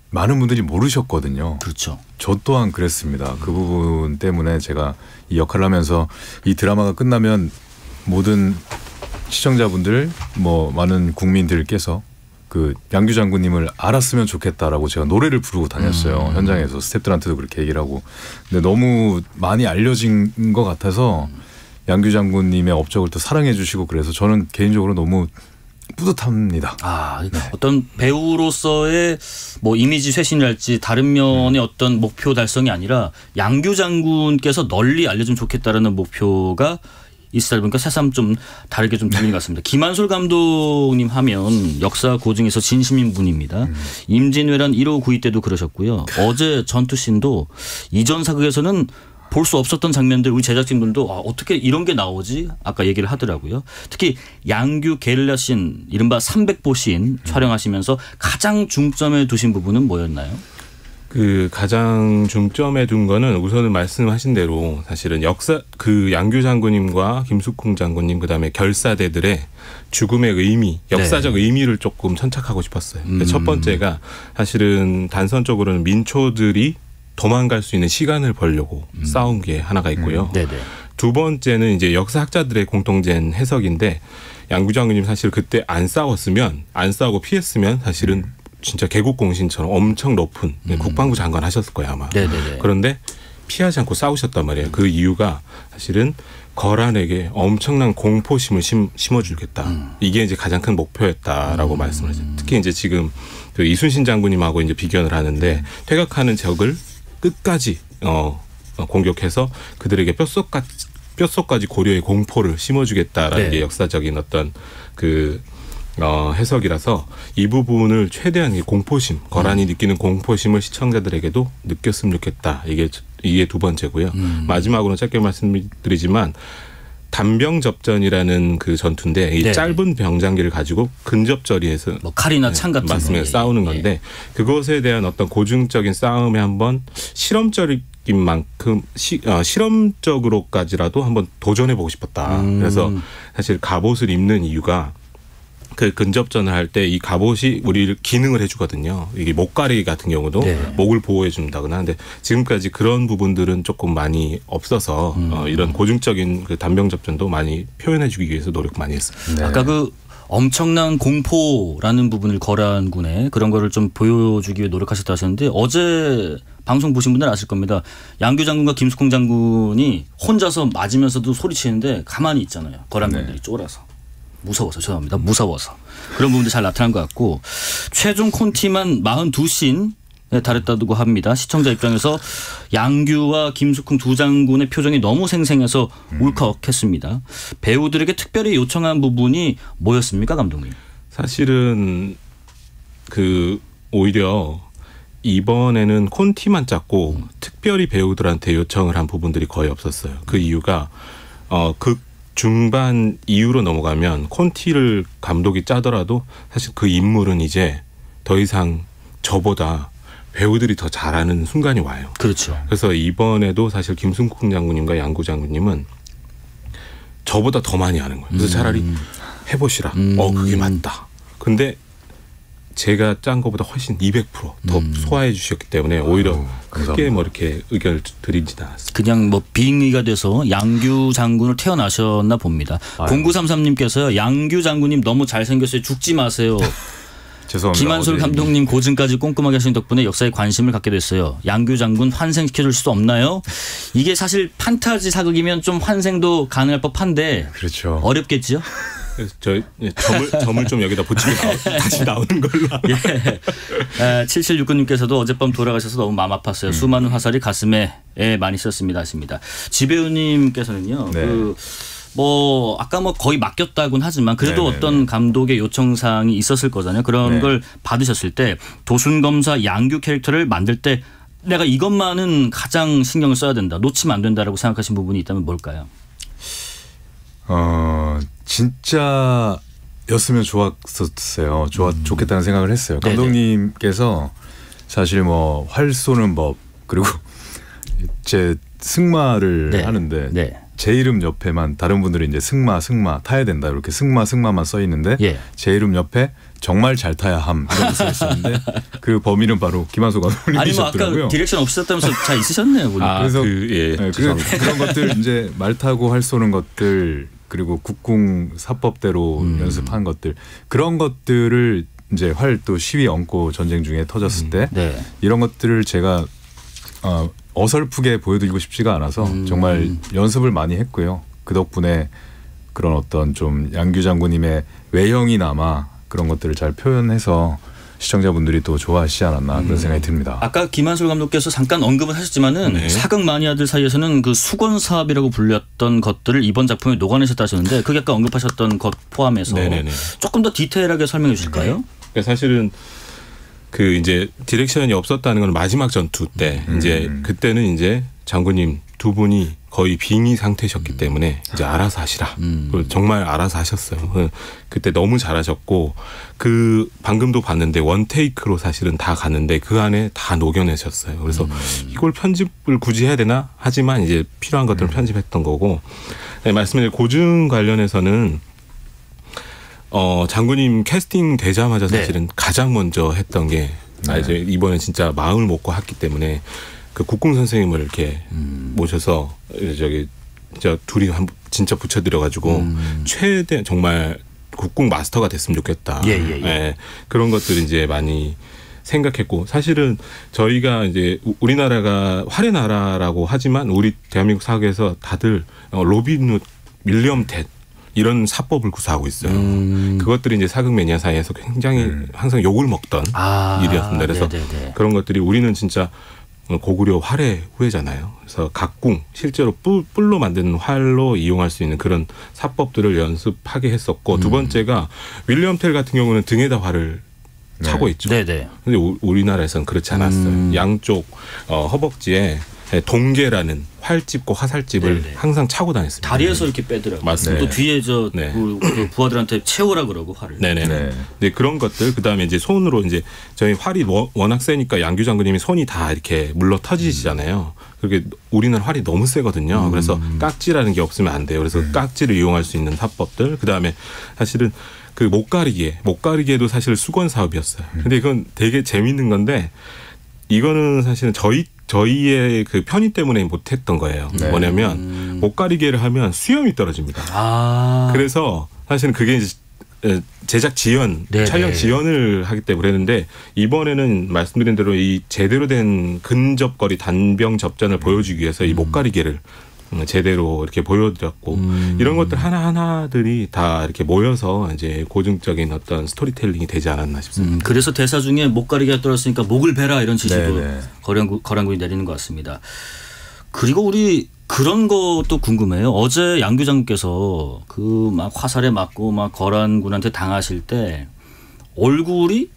많은 분들이 모르셨거든요. 그렇죠. 저 또한 그랬습니다. 그 부분 때문에 제가 이 역할을 하면서 이 드라마가 끝나면 모든 시청자분들 많은 국민들께서 양규 장군님을 알았으면 좋겠다라고 제가 노래를 부르고 다녔어요. 현장에서 스태프들한테도 그렇게 얘기를 하고. 근데 너무 많이 알려진 것 같아서 양규 장군님의 업적을 또 사랑해 주시고 그래서 저는 개인적으로 너무 뿌듯합니다. 어떤 배우로서의 이미지 쇄신이랄지 다른 면의 어떤 목표 달성이 아니라 양규 장군께서 널리 알려주면 좋겠다라는 목표가 있다 보니까 새삼 좀 다르게 좀 들리는 것 같습니다. 김한솔 감독님 하면 역사 고증에서 진심인 분입니다. 임진왜란 1호 9.2 때도 그러셨고요. 어제 전투씬도 이전 사극에서는 볼 수 없었던 장면들 우리 제작진분도 어떻게 이런 게 나오지? 아까 얘기를 하더라고요. 특히 양규 게릴라 씬 이른바 300보 씬 촬영하시면서 가장 중점에 두신 부분은 뭐였나요? 가장 중점에 둔 거는 우선은 말씀하신 대로 사실은 양규 장군님과 김숙궁 장군님 그다음에 결사대들의 죽음의 의미, 역사적 의미를 조금 천착하고 싶었어요. 첫 번째가 사실은 단선적으로는 민초들이 도망갈 수 있는 시간을 벌려고 싸운 게 하나가 있고요. 두 번째는 이제 역사학자들의 공통된 해석인데 양규 장군님 사실 그때 안 싸우고 피했으면 사실은 진짜 개국공신처럼 엄청 높은 국방부 장관 하셨을 거예요 아마. 그런데 피하지 않고 싸우셨단 말이에요. 그 이유가 사실은 거란에게 엄청난 공포심을 심어주겠다. 이게 이제 가장 큰 목표였다라고 말씀을 하죠. 특히 이제 지금 이순신 장군님하고 이제 비견을 하는데 퇴각하는 적을 끝까지 공격해서 그들에게 뼛속까지 고려의 공포를 심어주겠다라는 게 역사적인 어떤 해석이라서 이 부분을 최대한 공포심, 거란이 느끼는 공포심을 시청자들에게도 느꼈으면 좋겠다. 이게 두 번째고요. 마지막으로 짧게 말씀드리지만 단병접전이라는 전투인데 이 짧은 병장기를 가지고 근접거리에서 칼이나 창 같은 맞습니다. 싸우는 건데 그것에 대한 어떤 고증적인 싸움에 한번 실험적인 만큼 실험적으로까지라도 한번 도전해 보고 싶었다. 그래서 사실 갑옷을 입는 이유가 근접전을 할 때 이 갑옷이 우리를 기능을 해주거든요. 이게 목가리 같은 경우도 목을 보호해 준다거나 하는데 지금까지 그런 부분들은 조금 많이 없어서 이런 고증적인 단병접전도 많이 표현해주기 위해서 노력 많이 했습니다. 아까 엄청난 공포라는 부분을 거란군에 그런 거를 좀 보여주기 위해 노력하셨다 하셨는데 어제 방송 보신 분들은 아실 겁니다. 양규 장군과 김숙궁 장군이 혼자서 맞으면서도 소리치는데 가만히 있잖아요. 거란군들이 쫄아서. 무서워서 죄송합니다. 무서워서. 그런 부분도 잘 나타난 것 같고 최종 콘티만 42씬에 달했다고 합니다. 시청자 입장에서 양규와 김숙궁 두 장군의 표정이 너무 생생해서 울컥했습니다. 배우들에게 특별히 요청한 부분이 뭐였습니까, 감독님? 사실은 오히려 이번에는 콘티만 짰고 특별히 배우들한테 요청을 한 부분들이 거의 없었어요. 그 이유가 중반 이후로 넘어가면 콘티를 감독이 짜더라도 사실 그 인물은 이제 더 이상 저보다 배우들이 더 잘하는 순간이 와요. 그렇죠. 그래서 이번에도 사실 김숙궁 장군님과 양구 장군님은 저보다 더 많이 아는 거예요. 그래서 차라리 해보시라. 그게 맞다. 근데 제가 짠 것보다 훨씬 200% 더 소화해 주셨기 때문에 오히려 크게 뭐 이렇게 의견을 드리지는 않았습니다. 그냥 뭐 빙의가 돼서 양규 장군을 태어나셨나 봅니다. 0933님께서요. 양규 장군님 너무 잘생겼어요. 죽지 마세요. 죄송합니다. 김한솔 감독님 고증까지 꼼꼼하게 하신 덕분에 역사에 관심을 갖게 됐어요. 양규 장군 환생시켜줄 수도 없나요? 이게 사실 판타지 사극이면 좀 환생도 가능할 법한데 그렇죠. 어렵겠죠? 점을 좀 여기다 붙이고 다시 나오는 걸로. 예. 7769님께서도 어젯밤 돌아가셔서 너무 마음 아팠어요. 수많은 화살이 가슴에 많이 씌었습니다. 하십니다. 지배우님께서는요. 네. 뭐 아까 뭐 거의 맡겼다고는 하지만 그래도 네네네. 어떤 감독의 요청사항이 있었을 거잖아요. 그런 네. 걸 받으셨을 때 도순검사 양규 캐릭터를 만들 때 내가 이것만은 가장 신경을 써야 된다. 놓치면 안 된다라고 생각하신 부분이 있다면 뭘까요? 진짜였으면 좋았었어요. 좋겠다는 생각을 했어요. 감독님께서 사실 뭐 활 쏘는 법 그리고 제 승마를 하는데 제 이름 옆에만 다른 분들이 이제 승마 타야 된다 이렇게 승마만 써 있는데 제 이름 옆에 정말 잘 타야 함 이런 써 있었는데 그 범인은 바로 김한솔 감독님이셨더라고요. 아니 뭐 아까 디렉션 없으셨다면서 잘 있으셨네요. 그래서 그런 것들 이제 말 타고 활 쏘는 것들 그리고 국궁 사법대로 연습한 것들 그런 것들을 이제 활 또 시위 얹고 전쟁 중에 터졌을 때 이런 것들을 제가 어설프게 보여드리고 싶지가 않아서 정말 연습을 많이 했고요. 그 덕분에 그런 어떤 좀 양규 장군님의 외형이나마 그런 것들을 잘 표현해서 시청자분들이 또 좋아하시지 않았나 그런 생각이 듭니다. 아까 김한솔 감독께서 잠깐 언급을 하셨지만은 사극 마니아들 사이에서는 그 수건 사업이라고 불렸던 것들을 이번 작품에 녹아내셨다 하셨는데 그게 아까 언급하셨던 것 포함해서 조금 더 디테일하게 설명해 주실까요? 그러니까 사실은 그 이제 디렉션이 없었다는 건 마지막 전투 때 이제 그때는 이제 장군님 두 분이 거의 빙의 상태셨기 때문에 이제 알아서 하시라. 정말 알아서 하셨어요. 그때 너무 잘하셨고 그 방금도 봤는데 원테이크로 사실은 다 갔는데 그 안에 다 녹여내셨어요. 그래서 이걸 편집을 굳이 해야 되나 하지만 이제 필요한 것들은 편집했던 거고 말씀드린 고증 관련해서는 장군님 캐스팅 되자마자 사실은 가장 먼저 했던 게 이제 이번에 진짜 마음을 먹고 했기 때문에 그 국궁 선생님을 이렇게 모셔서 저기 진짜 둘이 진짜 붙여드려가지고 최대 정말 국궁 마스터가 됐으면 좋겠다. 그런 것들 이제 많이 생각했고 사실은 저희가 이제 우리나라가 활의 나라라고 하지만 우리 대한민국 사회에서 다들 로빈 훗, 윌리엄 텟 이런 사법을 구사하고 있어요. 그것들이 이제 사극 매니아 사이에서 굉장히 항상 욕을 먹던 일이었습니다. 그래서 그런 것들이 우리는 진짜 고구려 활의 후예잖아요. 그래서 각궁 실제로 뿔로 만드는 활로 이용할 수 있는 그런 사법들을 연습하게 했었고 두 번째가 윌리엄 텔 같은 경우는 등에다 활을 차고 있죠. 그런데 우리나라에서는 그렇지 않았어요. 양쪽 허벅지에 동계라는 활집과 화살집을 항상 차고 다녔습니다. 다리에서 이렇게 빼더라고요. 맞습니다. 또 뒤에 그 부하들한테 채우라 그러고 활을. 네, 그런 것들 그다음에 이제 손으로 이제 저희 활이 워낙 세니까 양규 장군님이 손이 다 이렇게 물러 터지시잖아요. 그렇게 우리는 활이 너무 세거든요. 그래서 깍지라는 게 없으면 안 돼요. 그래서 깍지를 이용할 수 있는 사법들 그다음에 사실은 그 목가리기에도 사실 수건 사업이었어요. 근데 이건 되게 재밌는 건데 이거는 사실은 저희의 그 편의 때문에 못했던 거예요. 뭐냐면 목가리개를 하면 수염이 떨어집니다. 그래서 사실은 그게 이제 제작 지연, 촬영 지연을 하기 때문에 그랬는데 이번에는 말씀드린 대로 이 제대로 된 근접거리 단병 접전을 보여주기 위해서 이 목가리개를 제대로 이렇게 보여드렸고 이런 것들 하나하나들이 다 이렇게 모여서 이제 고증적인 어떤 스토리텔링이 되지 않았나 싶습니다. 그래서 대사 중에 목가리개가 떨어졌으니까 목을 베라 이런 지시도 거란군이 내리는 것 같습니다. 그리고 우리 그런 것도 궁금해요. 어제 양규 장군께서 그 막 화살에 맞고 막 거란군한테 당하실 때 얼굴이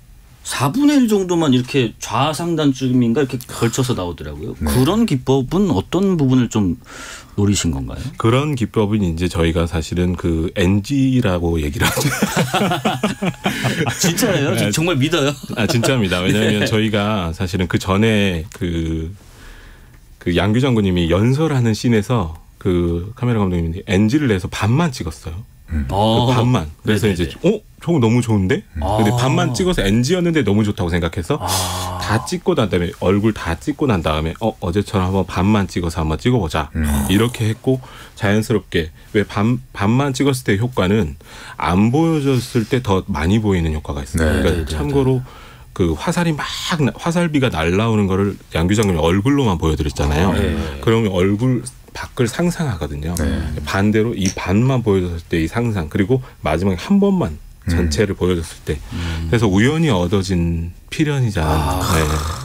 4분의 1 정도만 이렇게 좌상단쯤인가 이렇게 걸쳐서 나오더라고요. 그런 기법은 어떤 부분을 좀 노리신 건가요? 그런 기법은 이제 저희가 사실은 그 NG라고 얘기를 하죠. 진짜예요? 정말 믿어요? 진짜입니다. 왜냐하면 저희가 사실은 그 전에 그 양규 장군님이 연설하는 씬에서 그 카메라 감독님이 NG를 내서 반만 찍었어요. 반만. 그래서 네네네. 이제 저거 너무 좋은데? 근데 반만 찍어서 NG였는데 너무 좋다고 생각해서 다 찍고 난 다음에 얼굴 다 찍고 난 다음에 어제처럼 한번 반만 찍어서 한번 찍어보자. 이렇게 했고 자연스럽게 왜 반만 찍었을 때 효과는 안 보여줬을 때 더 많이 보이는 효과가 있어요. 네. 그러니까 참고로 그 화살비가 날라오는 거를 양규 장군이 얼굴로만 보여드렸잖아요. 그러면 얼굴 밖을 상상하거든요. 반대로 이 반만 보여줬을 때 이 상상 그리고 마지막에 한 번만 전체를 보여줬을 때 그래서 우연히 얻어진 필연이자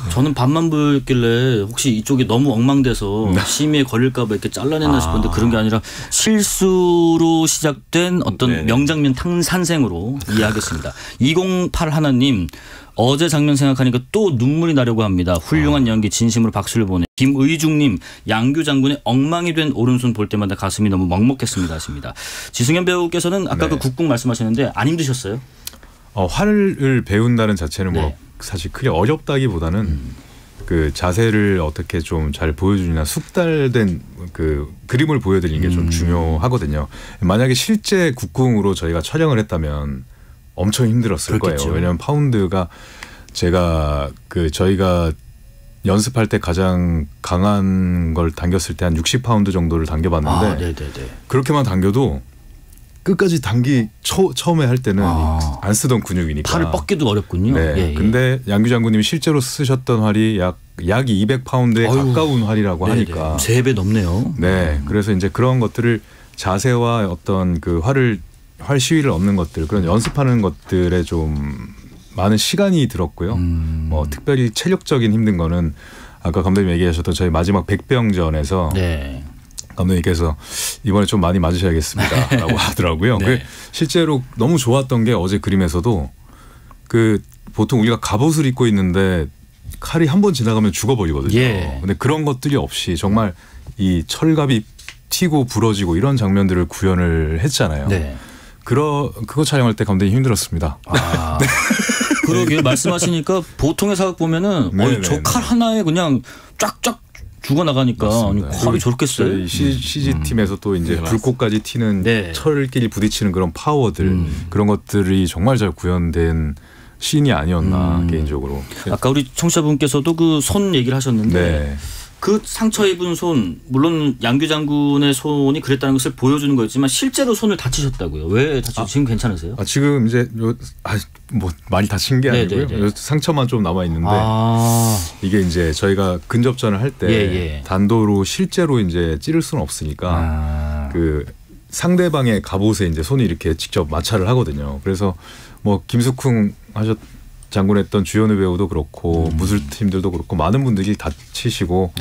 저는 반만 보였길래 혹시 이쪽이 너무 엉망돼서 심의에 걸릴까 봐 이렇게 잘라냈나 싶었는데 그런 게 아니라 실수로 시작된 어떤 명장면 산생으로 이해하겠습니다. 208 하나님 어제 장면 생각하니까 또 눈물이 나려고 합니다. 훌륭한 연기 진심으로 박수를 보내. 김의중님 양규 장군의 엉망이 된 오른손 볼 때마다 가슴이 너무 먹먹했습니다 하십니다. 지승현 배우께서는 아까 그 국궁 말씀하셨는데 안 힘드셨어요? 활을 배운다는 자체는 뭐 사실 크게 어렵다기보다는 그 자세를 어떻게 좀 잘 보여주냐 숙달된 그 그림을 보여드리는 게 좀 중요하거든요. 만약에 실제 국궁으로 저희가 촬영을 했다면 엄청 힘들었을 그렇겠죠. 거예요. 왜냐하면 파운드가 저희가 연습할 때 가장 강한 걸 당겼을 때 한 60파운드 정도를 당겨봤는데 그렇게만 당겨도 끝까지 처음에 할 때는 안 쓰던 근육이니까 팔을 뻗기도 어렵군요. 네. 근데 양규 장군님이 실제로 쓰셨던 활이 약 200파운드에 가까운 활이라고 하니까 3배 넘네요. 네. 그래서 이제 그런 것들을 자세와 어떤 그 활 시위를 얻는 것들 그런 연습하는 것들에 좀 많은 시간이 들었고요. 뭐 특별히 체력적인 힘든 거는 아까 감독님 얘기하셨던 저희 마지막 백병전에서 감독님께서 이번에 좀 많이 맞으셔야겠습니다라고 하더라고요. 실제로 너무 좋았던 게 어제 그림에서도 그 보통 우리가 갑옷을 입고 있는데 칼이 한 번 지나가면 죽어버리거든요. 근데 그런 것들이 없이 정말 이 철갑이 튀고 부러지고 이런 장면들을 구현을 했잖아요. 그거 촬영할 때 감독님 힘들었습니다. 그러게 말씀하시니까 보통의 사극 보면은 저 칼 하나에 그냥 쫙쫙 죽어나가니까 칼이 저렇게 써요. CG팀에서 또 이제 불꽃까지 튀는 철끼리 부딪히는 그런 파워들 그런 것들이 정말 잘 구현된 씬이 아니었나 개인적으로. 아까 우리 청취자분께서도 그 손 얘기를 하셨는데 그 상처 입은 손 물론 양규 장군의 손이 그랬다는 것을 보여주는 거였지만 실제로 손을 다치셨다고요. 왜 다치셨어요? 지금 괜찮으세요? 지금 이제 뭐 많이 다친 게 아니고요. 상처만 좀 남아 있는데 이게 이제 저희가 근접전을 할 때 단도로 실제로 이제 찌를 수는 없으니까 그 상대방의 갑옷에 이제 손이 이렇게 직접 마찰을 하거든요. 그래서 뭐 김숙훈 장군했던 주연우 배우도 그렇고 무술팀들도 그렇고 많은 분들이 다치시고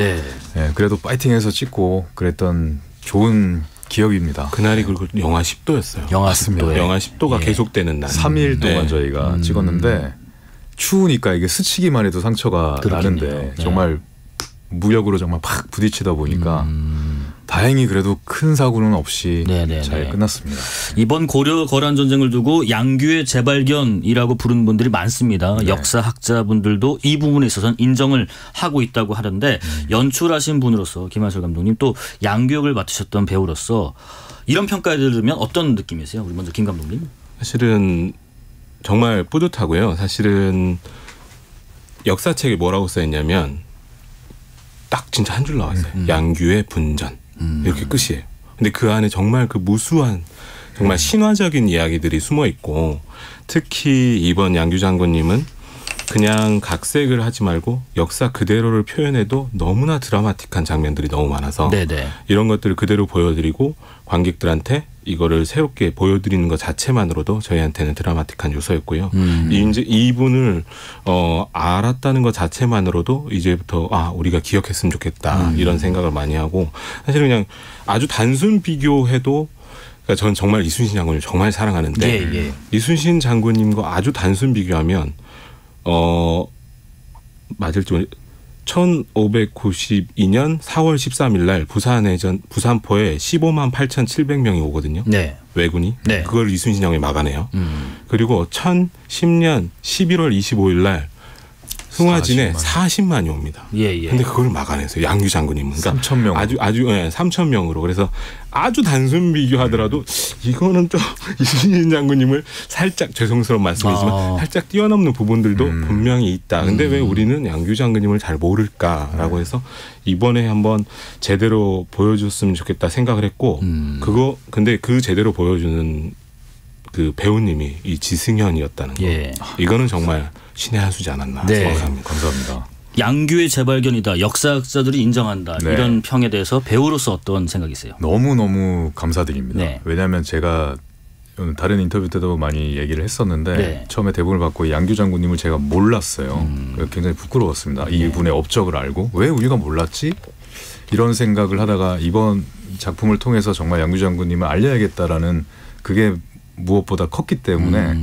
그래도 파이팅해서 찍고 그랬던 좋은 기억입니다. 그날이 그리고 영하 10도였어요. 영하 10도. 영하 10도가 계속되는 날. 3일 동안 저희가 찍었는데 추우니까 이게 스치기만 해도 상처가 나는데 정말 무력으로 정말 팍 부딪히다 보니까 다행히 그래도 큰 사고는 없이 잘 끝났습니다. 이번 고려 거란 전쟁을 두고 양규의 재발견이라고 부르는 분들이 많습니다. 역사학자분들도 이 부분에 있어서는 인정을 하고 있다고 하던데 연출하신 분으로서 김한솔 감독님 또 양규 역을 맡으셨던 배우로서 이런 평가를 들으면 어떤 느낌이세요? 우리 먼저 김 감독님. 사실은 정말 뿌듯하고요. 사실은 역사책에 뭐라고 써있냐면 딱 진짜 한 줄 나왔어요. 양규의 분전. 이렇게 끝이에요. 근데 그 안에 정말 그 무수한 정말 신화적인 이야기들이 숨어 있고 특히 이번 양규 장군님은 그냥 각색을 하지 말고 역사 그대로를 표현해도 너무나 드라마틱한 장면들이 너무 많아서 이런 것들을 그대로 보여드리고 관객들한테 이거를 새롭게 보여드리는 것 자체만으로도 저희한테는 드라마틱한 요소였고요. 이제 이분을 알았다는 것 자체만으로도 이제부터 우리가 기억했으면 좋겠다 이런 생각을 많이 하고 사실 그냥 아주 단순 비교해도 그러니까 저는 정말 이순신 장군을 정말 사랑하는데 이순신 장군님과 아주 단순 비교하면 맞을지 모르 1592년 4월 13일 날 부산포에 15만 8,700명이 오거든요. 왜군이. 그걸 이순신 장군이 막아내요. 그리고 1010년 11월 25일 날 흥화진에 40만이 옵니다. 예. 근데 그걸 막아냈어요. 양규 장군님은. 그러니까 3,000명. 아주 3,000명으로. 그래서 아주 단순 비교하더라도 이거는 좀 이순신 장군님을 살짝 죄송스러운 말씀이지만 살짝 뛰어넘는 부분들도 분명히 있다. 근데 왜 우리는 양규 장군님을 잘 모를까라고 해서 이번에 한번 제대로 보여줬으면 좋겠다 생각을 했고 근데 그 제대로 보여주는 그 배우님이 이 지승현이었다는 거. 이거는 정말 신의 한 수지 않았나 생각합니다. 감사합니다. 양규의 재발견이다. 역사학자들이 인정한다. 이런 평에 대해서 배우로서 어떤 생각이세요? 너무너무 감사드립니다. 왜냐하면 제가 다른 인터뷰 때도 많이 얘기를 했었는데 처음에 대본을 받고 양규 장군님을 제가 몰랐어요. 굉장히 부끄러웠습니다. 이분의 업적을 알고 왜 우리가 몰랐지? 이런 생각을 하다가 이번 작품을 통해서 정말 양규 장군님을 알려야겠다라는 그게 무엇보다 컸기 때문에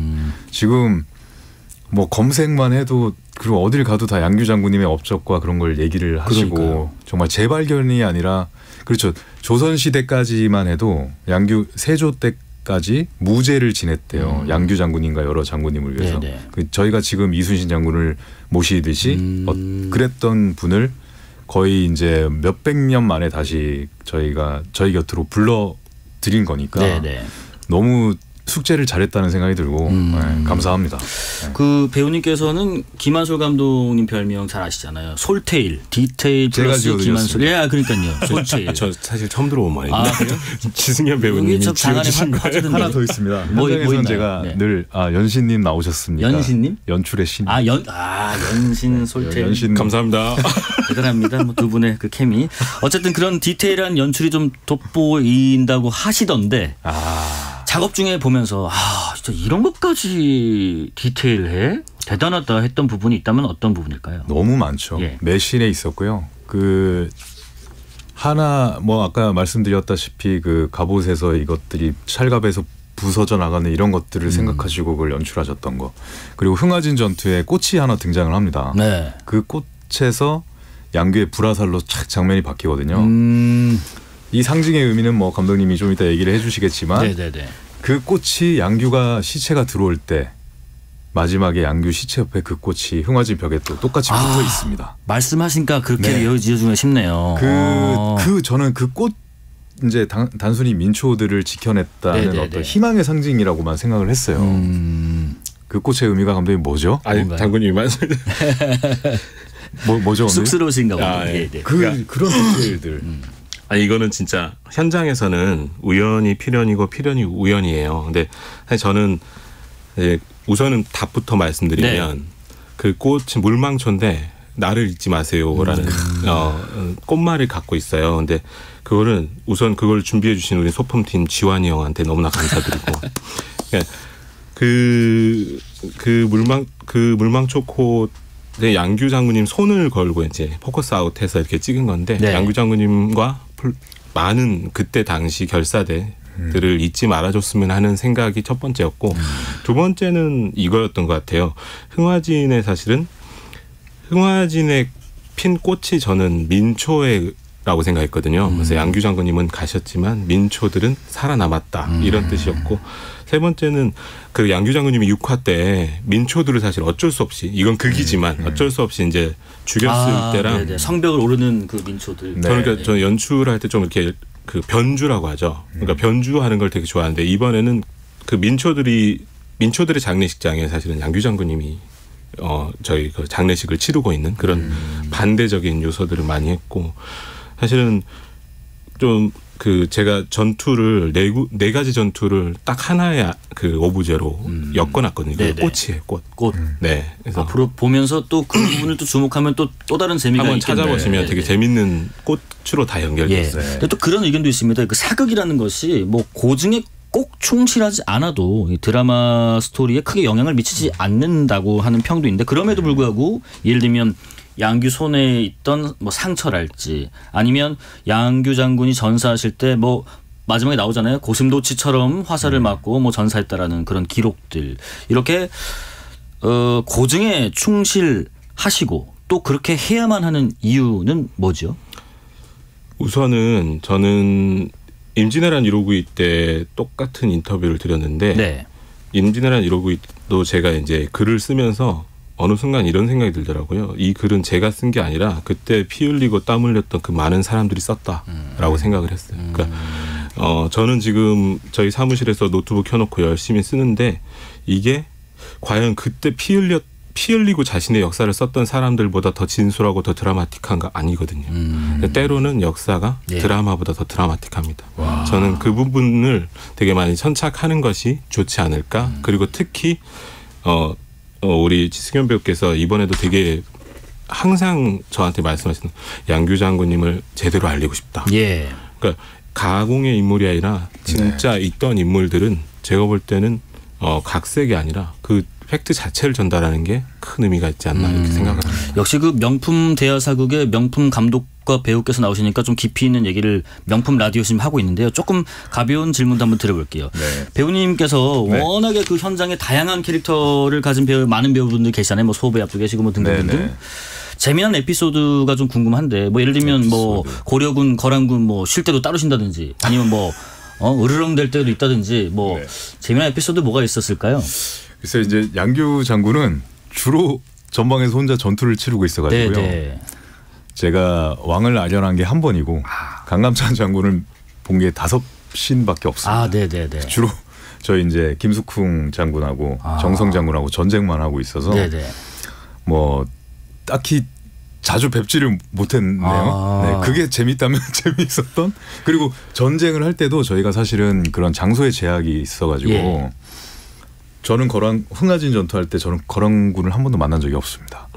지금 뭐 검색만 해도 그리고 어딜 가도 다 양규 장군님의 업적과 그런 걸 얘기를 하시고 그러니까요. 정말 재발견이 아니라 그렇죠. 조선시대까지만 해도 양규 세조 때까지 무죄를 지냈대요. 양규 장군님과 여러 장군님을 위해서. 저희가 지금 이순신 장군을 모시듯이 그랬던 분을 거의 이제 몇백 년 만에 다시 저희 곁으로 불러들인 거니까 너무 숙제를 잘했다는 생각이 들고 감사합니다. 그 배우님께서는 김한솔 감독님 별명 잘 아시잖아요. 솔테일, 디테일 플러스 김한솔. 그러니까요. 솔테일. 저 사실 처음 들어본 말입니다. 지승현 배우님이 지어주신 거예요. 하나 더 있습니다. 현장에서는 제가 늘 연신님 나오셨습니까? 연신님? 연출의 신. 연신 솔테일. 연신 감사합니다. 대단합니다. 두 분의 그 케미. 어쨌든 그런 디테일한 연출이 좀 돋보인다고 하시던데. 작업 중에 보면서 진짜 이런 것까지 디테일해? 대단하다 했던 부분이 있다면 어떤 부분일까요? 너무 많죠. 매신에 있었고요. 하나 아까 말씀드렸다시피 그 갑옷에서 이것들이 찰갑에서 부서져 나가는 이런 것들을 생각하시고 그걸 연출하셨던 거. 그리고 흥화진 전투에 꽃이 하나 등장을 합니다. 그 꽃에서 양규의 불화살로 착 장면이 바뀌거든요. 이 상징의 의미는 감독님이 좀 이따 얘기를 해주시겠지만 그 꽃이 양규가 시체가 들어올 때 마지막에 양규 시체 옆에 그 꽃이 흥화진 벽에 또 똑같이 붙어 있습니다. 말씀하시니까 그렇게 이어지기가 쉽네요. 저는 그 꽃 이제 단순히 민초들을 지켜냈다는 어떤 희망의 상징이라고만 생각을 했어요. 그 꽃의 의미가 감독님 뭐죠? 장군님이 말씀. 뭐죠? 쑥스러우신가 보다. 그런 디테일들. 이거는 진짜 현장에서는 우연이 필연이고 필연이 우연이에요. 근데 사실 저는 우선은 답부터 말씀드리면 그 꽃이 물망초인데 나를 잊지 마세요라는 꽃말을 갖고 있어요. 근데 그거는 우선 그걸 준비해 주신 우리 소품팀 지환이 형한테 너무나 감사드리고 그 물망초 꽃에 양규 장군님 손을 걸고 이제 포커스 아웃해서 이렇게 찍은 건데 양규 장군님과 많은 그때 당시 결사대들을 잊지 말아줬으면 하는 생각이 첫 번째였고 두 번째는 이거였던 것 같아요. 흥화진에 핀 꽃이 저는 민초라고 생각했거든요. 그래서 양규 장군님은 가셨지만 민초들은 살아남았다 이런 뜻이었고 세 번째는 그 양규 장군님이 6화 때 민초들을 사실 어쩔 수 없이 이건 극이지만 어쩔 수 없이 이제 죽였을 때랑 성벽을 오르는 그 민초들. 그러니까 저 연출할 때 좀 이렇게 그 변주라고 하죠. 그러니까 변주하는 걸 되게 좋아하는데 이번에는 그 민초들의 장례식장에 사실은 양규 장군님이 저희 그 장례식을 치르고 있는 그런 반대적인 요소들을 많이 했고 사실은 좀 제가 전투를 네 가지 전투를 딱 하나의 그 오브제로 엮어놨거든요. 꽃이에요, 꽃. 그래서 앞으로 보면서 또 그 부분을 또 주목하면 또 다른 재미가 한번 있겠네요. 찾아보시면 되게 재밌는 꽃으로 다 연결됐어요. 근데 또 그런 의견도 있습니다. 그 사극이라는 것이 고증에 꼭 충실하지 않아도 이 드라마 스토리에 크게 영향을 미치지 않는다고 하는 평도 있는데 그럼에도 불구하고 예를 들면 양규 손에 있던 상처랄지 아니면 양규 장군이 전사하실 때 마지막에 나오잖아요. 고슴도치처럼 화살을 맞고 전사했다라는 그런 기록들 이렇게 고증에 충실하시고 또 그렇게 해야만 하는 이유는 뭐죠? 우선은 저는 임진왜란 159 때 똑같은 인터뷰를 드렸는데 임진왜란 159도 제가 이제 글을 쓰면서 어느 순간 이런 생각이 들더라고요. 이 글은 제가 쓴 게 아니라 그때 피 흘리고 땀 흘렸던 그 많은 사람들이 썼다라고 생각을 했어요. 그러니까 저는 지금 저희 사무실에서 노트북 켜놓고 열심히 쓰는데 이게 과연 그때 피 흘리고 자신의 역사를 썼던 사람들보다 더 진솔하고 더 드라마틱한가 아니거든요. 때로는 역사가 드라마보다 더 드라마틱합니다. 와. 저는 그 부분을 되게 많이 천착하는 것이 좋지 않을까. 그리고 특히 우리 지승현 배우께서 이번에도 되게 항상 저한테 말씀하시는 양규 장군님을 제대로 알리고 싶다. 예. 그러니까 가공의 인물이 아니라 진짜 있던 인물들은 제가 볼 때는 각색이 아니라 그 팩트 자체를 전달하는 게 큰 의미가 있지 않나 이렇게 생각합니다. 역시 그 명품 대하사극의 명품 감독과 배우께서 나오시니까 좀 깊이 있는 얘기를 명품 라디오 지금 하고 있는데요. 조금 가벼운 질문도 한번 드려볼게요. 네. 배우님께서 워낙에 그 현장에 다양한 캐릭터를 가진 많은 배우분들 계시잖아요. 뭐 소배합도 계시고 뭐 등등등등. 재미난 에피소드가 좀 궁금한데 뭐 예를 들면 뭐 고려군, 거란군 뭐 쉴 때도 따로 쉰다든지 아니면 뭐 으르렁 될 때도 있다든지 뭐 재미난 에피소드 뭐가 있었을까요? 글쎄 이제 양규 장군은 주로 전방에서 혼자 전투를 치르고 있어가지고요. 네네. 제가 왕을 아련한 게 한 번이고 강감찬 장군을 본 게 5신밖에 없습니다. 아, 네네네. 주로 저희 이제 김숙훈 장군하고 정성 장군하고 전쟁만 하고 있어서 뭐 딱히 자주 뵙지를 못했네요. 네, 그게 재밌다면 재미있었던. 그리고 전쟁을 할 때도 저희가 사실은 그런 장소의 제약이 있어가지고 저는 흥하진 전투할 때 저는 거란군을 한 번도 만난 적이 없습니다.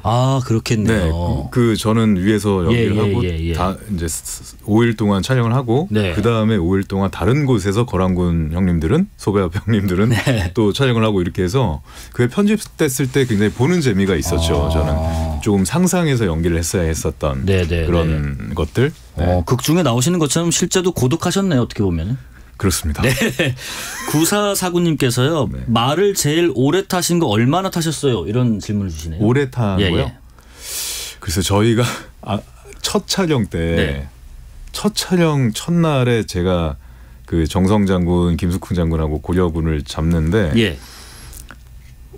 아 그렇겠네요. 네, 저는 위에서 연기를 하고 다 이제 5일 동안 촬영을 하고 그 다음에 5일 동안 다른 곳에서 거란군 형님들은 소배합 형님들은 또 촬영을 하고 이렇게 해서 그게 편집됐을 때 굉장히 보는 재미가 있었죠. 저는 조금 상상해서 연기를 했어야 했었던 그런 것들. 극 중에 나오시는 것처럼 실제도 고독하셨네요. 어떻게 보면. 그렇습니다. 네. 9449님께서요. 말을 제일 오래 타신 거 얼마나 타셨어요? 이런 질문을 주시네요. 오래 탄 거요? 그래서 저희가 첫 촬영 때 첫 촬영 첫날에 제가 그 정성 장군, 김숙훈 장군하고 고려군을 잡는데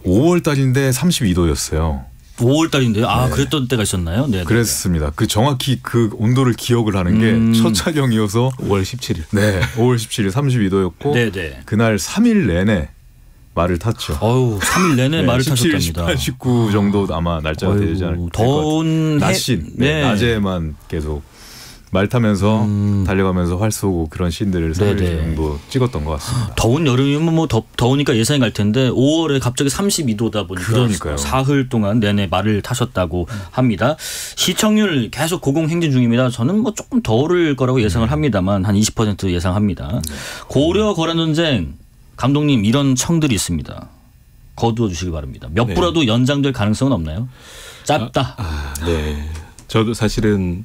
5월 달인데 32도였어요. 5월 달인데요? 아, 그랬던 때가 있었나요? 네. 그랬습니다. 그 정확히 그 온도를 기억을 하는 게 첫 촬영이어서 5월 17일. 네. 5월 17일 32도였고 그날 3일 내내 말을 탔죠. 어우, 3일 내내 말을 타셨답니다. 18, 19 정도 아마 날짜가 되지 않을까. 더운 낮신. 낮에만 계속 말 타면서 달려가면서 활 쏘고 그런 씬들을 3일 정도 찍었던 것 같습니다. 더운 여름이면 뭐 더우니까 예상이 갈 텐데 5월에 갑자기 32도다 보니까 그러니까요. 사흘 동안 내내 말을 타셨다고 합니다. 시청률 계속 고공행진 중입니다. 저는 뭐 조금 더 오를 거라고 예상을 합니다만 한 20% 예상합니다. 고려 거란전쟁 감독님 이런 청들이 있습니다. 거두어 주시기 바랍니다. 몇 부라도 연장될 가능성은 없나요? 짧다. 네. 저도 사실은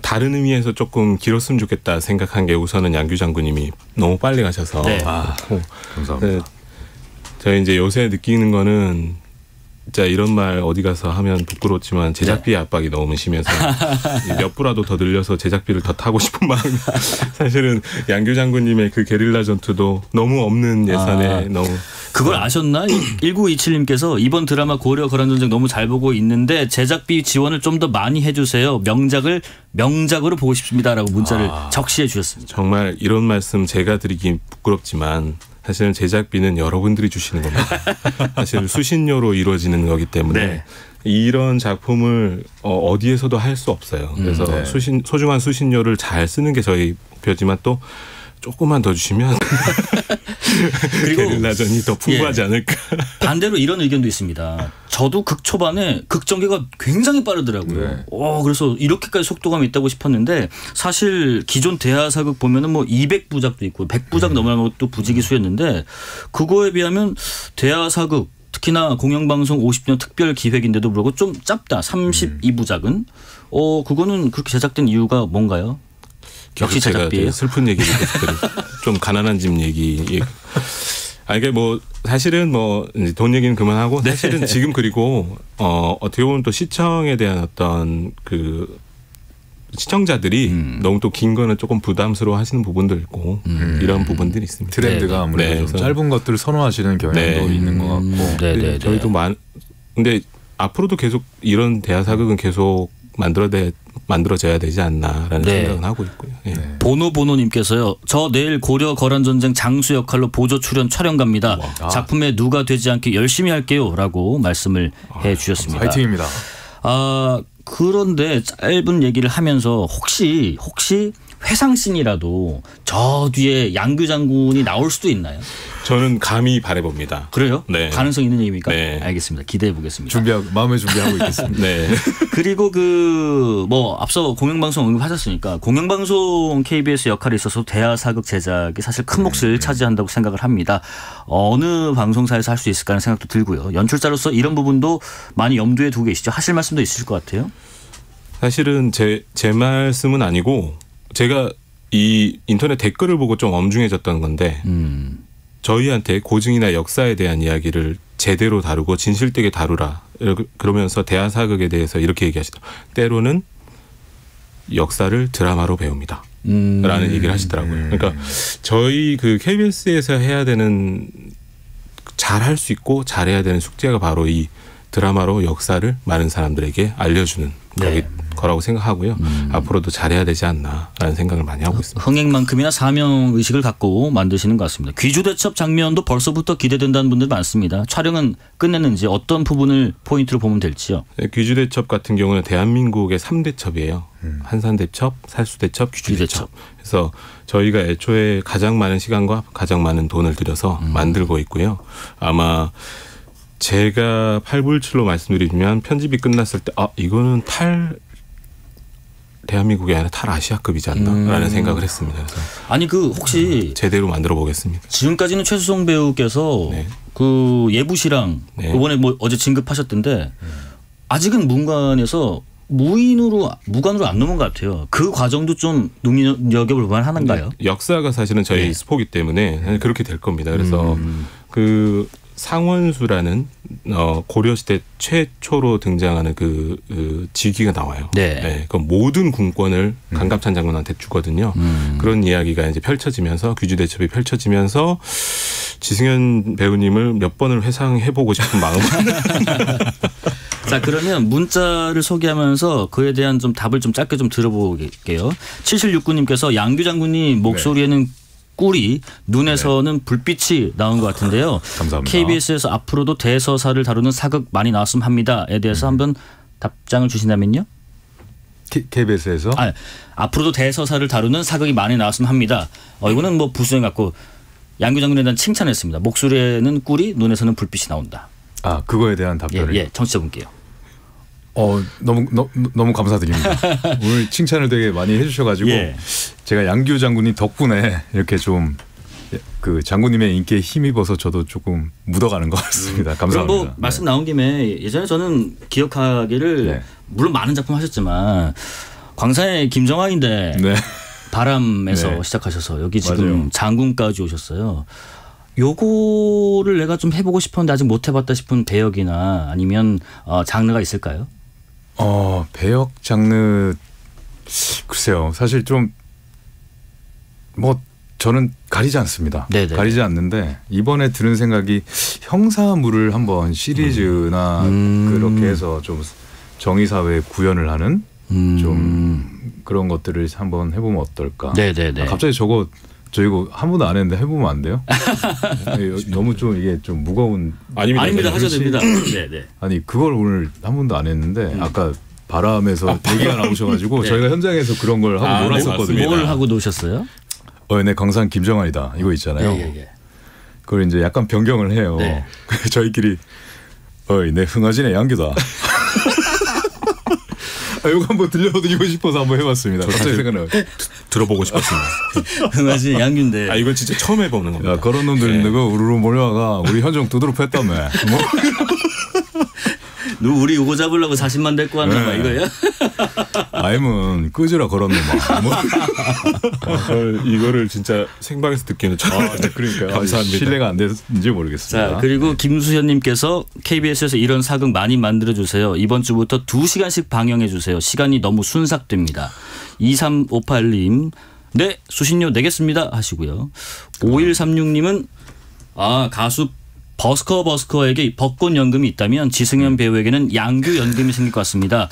다른 의미에서 조금 길었으면 좋겠다 생각한 게 우선은 양규 장군님이 너무 빨리 가셔서 감사합니다. 저희 이제 요새 느끼는 거는 진짜 이런 말 어디 가서 하면 부끄럽지만 제작비 압박이 너무 심해서 몇 부라도 더 늘려서 제작비를 더 타고 싶은 마음이 사실은 양규 장군님의 그 게릴라 전투도 너무 없는 예산에 너무 그걸 아셨나? 1927님께서 이번 드라마 고려 거란전쟁 너무 잘 보고 있는데 제작비 지원을 좀 더 많이 해주세요. 명작으로 보고 싶습니다라고 문자를 적시해 주셨습니다. 정말 이런 말씀 제가 드리기 부끄럽지만 사실은 제작비는 여러분들이 주시는 겁니다. 사실 수신료로 이루어지는 거기 때문에 이런 작품을 어디에서도 할 수 없어요. 그래서 소중한 수신료를 잘 쓰는 게 저희 목표지만 또 조금만 더 주시면 게릴라전이 더 풍부하지 않을까. 반대로 이런 의견도 있습니다. 저도 극 초반에 극 전개가 굉장히 빠르더라고요. 그래서 이렇게까지 속도감이 있다고 싶었는데 사실 기존 대하사극 보면은 뭐 200부작도 있고 100부작 넘어가는 것도 부지기수였는데 그거에 비하면 대하사극 특히나 공영방송 50주년 특별 기획인데도 불구하고 좀 짧다. 32부작은. 그거는 그렇게 제작된 이유가 뭔가요? 역시 제작비. 슬픈 얘기를 좀 가난한 집 얘기. 이게 뭐 사실은 뭐 돈 얘기는 그만하고 사실은 지금 그리고 어떻게 보면 또 시청에 대한 어떤 그 시청자들이 너무 또 긴 거는 조금 부담스러워 하시는 부분도 있고 이런 부분들이 있습니다. 트렌드가 아무래도 좀 짧은 것들을 선호하시는 경향도 있는 것 같고. 저희도 근데 앞으로도 계속 이런 대하사극은 계속 만들어져야 되지 않나라는 네. 생각은 하고 있고요. 예. 보노보노님께서요. 저 내일 고려 거란전쟁 장수 역할로 보조 출연 촬영 갑니다. 작품에 누가 되지 않게 열심히 할게요라고 말씀을 해주셨습니다. 파이팅입니다. 그런데 짧은 얘기를 하면서 혹시 회상씬이라도 저 뒤에 양규 장군이 나올 수도 있나요? 저는 감히 바라봅니다. 그래요? 네. 가능성 있는 얘기입니까? 네. 알겠습니다. 기대해 보겠습니다. 마음에 준비하고 있겠습니다. 네. 그리고 앞서 공영방송 언급하셨으니까 공영방송 KBS 역할에 있어서 대하사극 제작이 사실 큰 몫을 차지한다고 생각을 합니다. 어느 방송사에서 할 수 있을까 하는 생각도 들고요. 연출자로서 이런 부분도 많이 염두에 두고 계시죠? 하실 말씀도 있으실 것 같아요. 사실은 제 말씀은 아니고 제가 이 인터넷 댓글을 보고 좀 엄중해졌던 건데 저희한테 고증이나 역사에 대한 이야기를 제대로 다루고 진실되게 다루라 그러면서 대하사극에 대해서 이렇게 얘기하시더라고요. 때로는 역사를 드라마로 배웁니다. 라는 얘기를 하시더라고요. 그러니까 저희 그 KBS에서 해야 되는 잘할 수 있고 잘해야 되는 숙제가 바로 이 드라마로 역사를 많은 사람들에게 알려주는 거라고 생각하고요. 앞으로도 잘해야 되지 않나라는 생각을 많이 하고 있습니다. 흥행만큼이나 사명의식을 갖고 만드시는 것 같습니다. 귀주대첩 장면도 벌써부터 기대된다는 분들 많습니다. 촬영은 끝냈는지 어떤 부분을 포인트로 보면 될지요? 귀주대첩 같은 경우는 대한민국의 3대첩이에요. 한산대첩, 살수대첩, 귀주대첩. 그래서 저희가 애초에 가장 많은 시간과 가장 많은 돈을 들여서 만들고 있고요. 아마 제가 8불7로 말씀드리면 편집이 끝났을 때 이거는 대한민국이 아니라 탈아시아급이지 않나라는 생각을 했습니다. 그래서 아니 혹시 제대로 만들어 보겠습니다. 지금까지는 최수성 배우께서 그 예부시랑 이번에 어제 진급하셨던데 아직은 무관으로 안 넘은 것 같아요. 그 과정도 좀 눈여겨볼 만한가요? 역사가 사실은 저희 스포기 때문에 그렇게 될 겁니다. 그래서 그 상원수라는 고려시대 최초로 등장하는 그 직위가 나와요. 그 모든 군권을 강갑찬 장군한테 주거든요. 그런 이야기가 이제 펼쳐지면서 귀주대첩이 펼쳐지면서 지승현 배우님을 몇 번을 회상해보고 싶은 마음은. 자, 그러면 문자를 소개하면서 그에 대한 좀 답을 좀 짧게 좀 들어볼게요. 7769님께서 양규 장군님 목소리에는 꿀이 눈에서는 불빛이 나온 것 같은데요. 감사합니다. KBS에서 앞으로도 대서사를 다루는 사극 많이 나왔으면 합니다에 대해서 한번 답장을 주신다면요. KBS에서? 앞으로도 대서사를 다루는 사극이 많이 나왔으면 합니다. 이거는 부수행 같고 양규 장군에 대한 칭찬했습니다. 목소리에는 꿀이 눈에서는 불빛이 나온다. 그거에 대한 답변을. 청취자분께요. 너무 감사드립니다. 오늘 칭찬을 되게 많이 해주셔가지고 제가 양규 장군님 덕분에 이렇게 좀 그 장군님의 인기에 힘입어서 저도 조금 묻어가는 것 같습니다. 감사합니다. 그럼 말씀 나온 김에 예전에 저는 기억하기를 물론 많은 작품 하셨지만 광산의 김정아인데 바람에서 시작하셔서 여기 지금 장군까지 오셨어요. 요거를 내가 좀 해보고 싶었는데 아직 못 해봤다 싶은 배역이나 아니면 장르가 있을까요? 배역 장르 글쎄요. 사실 좀 저는 가리지 않습니다. 가리지 않는데 이번에 드는 생각이 형사물을 한번 시리즈나 그렇게 해서 좀 정의사회 구현을 하는 좀 그런 것들을 한번 해보면 어떨까. 갑자기 저 이거 한 번도 안 했는데 해보면 안 돼요? 너무 좀 이게 좀 무거운. 아닙니다. 하셔도 됩니다. 아니 그걸 오늘 한 번도 안 했는데 아까 바람에서 얘기가 나오셔가지고 저희가 현장에서 그런 걸 하고 놀았었거든요. 뭘 하고 노셨어요? 내 광산 김정환이다 이거 있잖아요. 그걸 이제 약간 변경을 해요. 저희끼리 내 흥아진의 양규다. 이거 한번 들려드리고 싶어서 한번 해봤습니다. 갑자기 생각나요. 들어보고 싶었습니다. 흥아진 양규인데. 이건 진짜 처음 해보는 겁니다. 그런 놈들 있는 거 우르르 몰려와가 우리 현정 두드러 팼다며. 우리 요거 잡으려고 40만 데리고 왔나 봐 이거야? 아니면 끄지라 걸었노 막. 이거를 진짜 생방에서 듣기는 처음. 그러니까 감사합니다. 신뢰가 안 됐는지 모르겠습니다. 자, 그리고 김수현님께서 KBS에서 이런 사극 많이 만들어주세요. 이번 주부터 2시간씩 방영해주세요. 시간이 너무 순삭됩니다. 2358님 수신료 내겠습니다 하시고요. 5136님은 가수 버스커에게 벚꽃 연금이 있다면 지승현 배우에게는 양규 연금이 생길 것 같습니다.